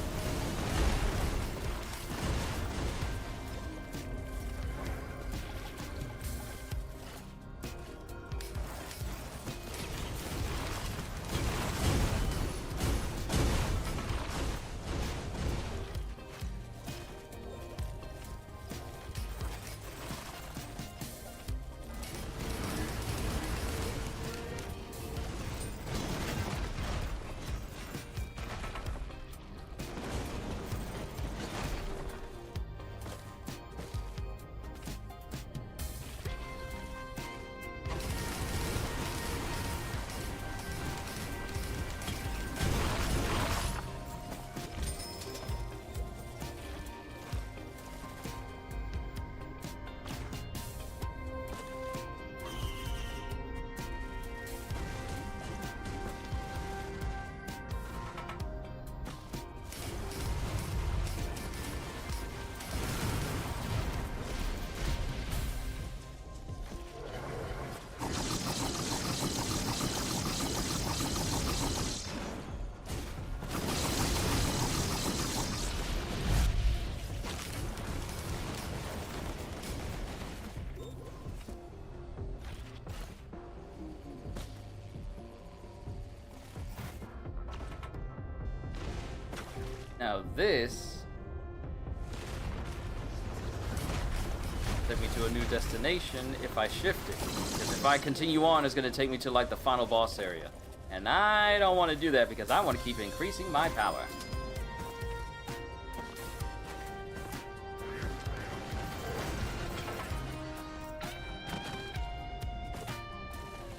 Now this take me to a new destination if I shift it. Because if I continue on, it's going to take me to like the final boss area. And I don't want to do that because I want to keep increasing my power.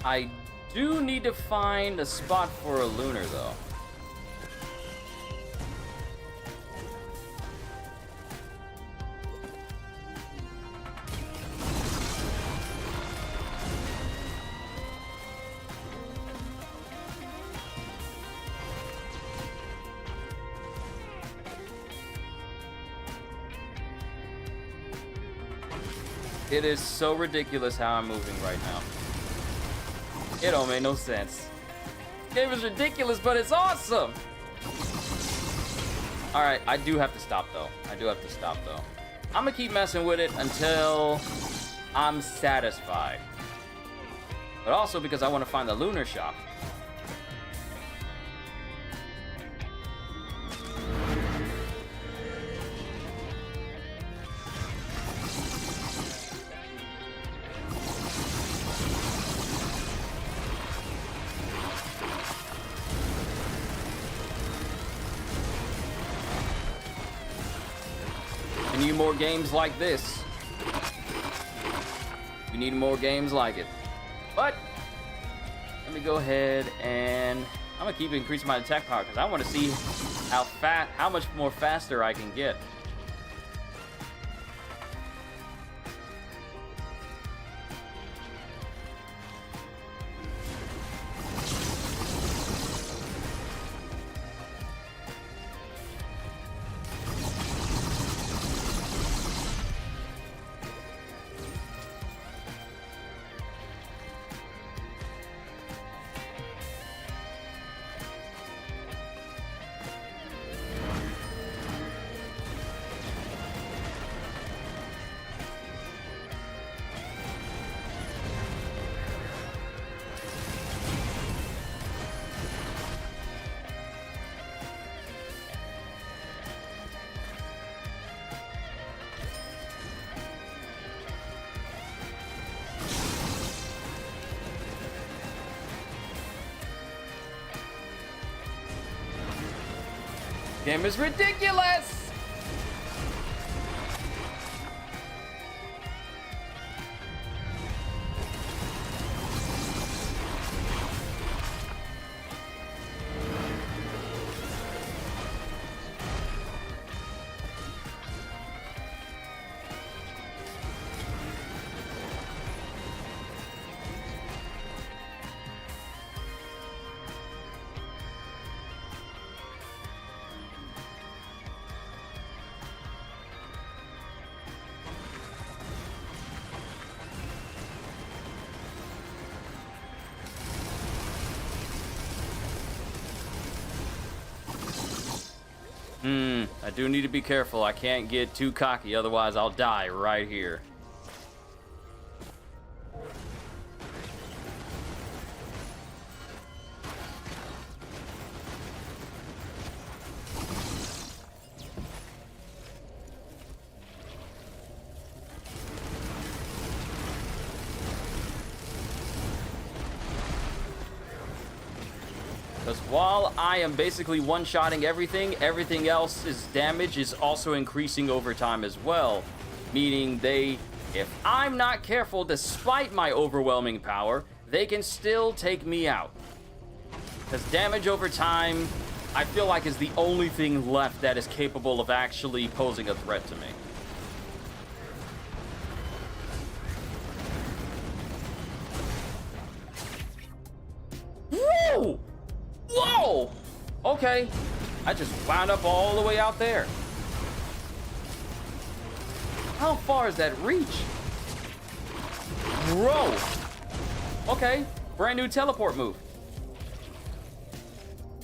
I do need to find a spot for a lunar though. It is so ridiculous how I'm moving right now. It don't make no sense. game is ridiculous, but it's awesome. All right, I do have to stop though. I'm gonna keep messing with it until I'm satisfied. But also because I want to find the lunar shop. We need more games like this. We need more games like it. But let me go ahead and I'm gonna keep increasing my attack power because I want to see how much more faster I can get. Game is ridiculous! I do need to be careful. I can't get too cocky, otherwise I'll die right here. Because while I am basically one-shotting everything, everything else's damage is also increasing over time as well. Meaning if I'm not careful, despite my overwhelming power, they can still take me out. Because damage over time, I feel like is the only thing left that is capable of actually posing a threat to me. Whoa! Whoa! Okay. I just wound up all the way out there. How far is that reach? Bro! Okay. Brand new teleport move.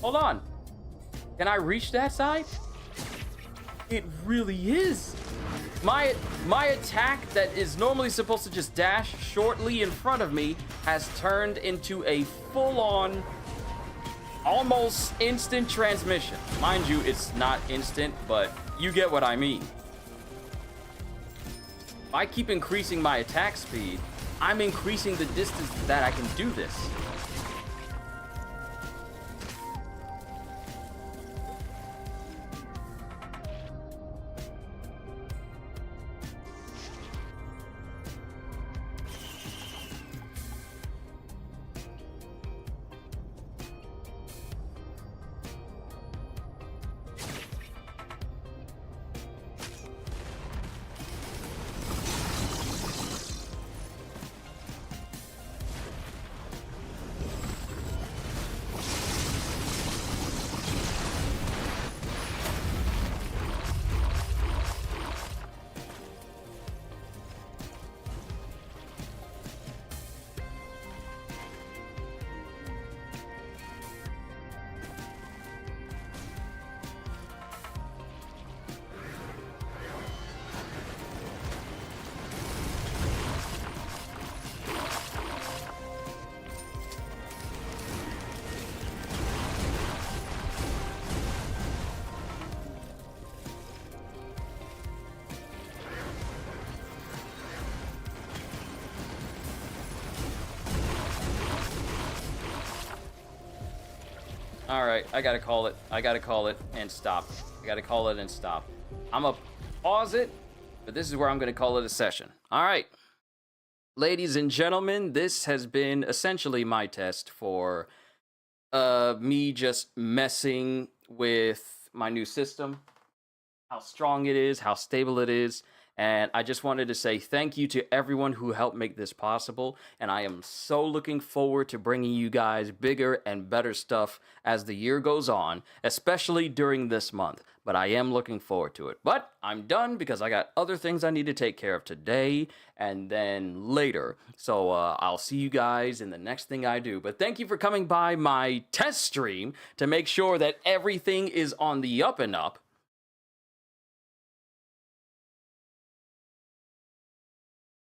Hold on. Can I reach that side? It really is. My attack that is normally supposed to just dash shortly in front of me has turned into a full-on, almost instant transmission. Mind you, it's not instant, but you get what I mean. If I keep increasing my attack speed, I'm increasing the distance that I can do this. All right, I gotta call it. I gotta call it and stop. I gotta call it and stop. I'm gonna pause it, but this is where I'm gonna call it a session. All right. Ladies and gentlemen, this has been essentially my test for me just messing with my new system, how strong it is, how stable it is, and I just wanted to say thank you to everyone who helped make this possible, and I am so looking forward to bringing you guys bigger and better stuff as the year goes on, especially during this month, but I am looking forward to it. But I'm done because I got other things I need to take care of today and then later, so I'll see you guys in the next thing I do. But thank you for coming by my test stream to make sure that everything is on the up and up.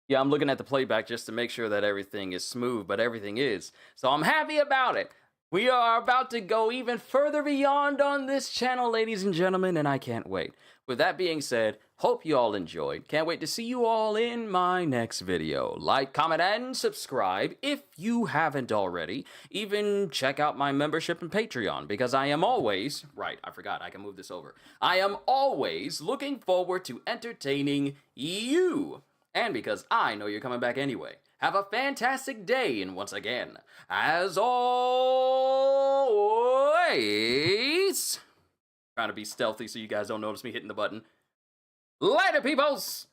Yeah, I'm looking at the playback just to make sure that everything is smooth, but everything is. So I'm happy about it. We are about to go even further beyond on this channel, ladies and gentlemen, and I can't wait. With that being said, hope you all enjoyed. Can't wait to see you all in my next video. Like, comment, and subscribe if you haven't already. Even check out my membership and Patreon, because I am always... Right, I forgot, I can move this over. I am always looking forward to entertaining you. And because I know you're coming back anyway. Have a fantastic day, and once again, as always, trying to be stealthy so you guys don't notice me hitting the button. Later, peoples!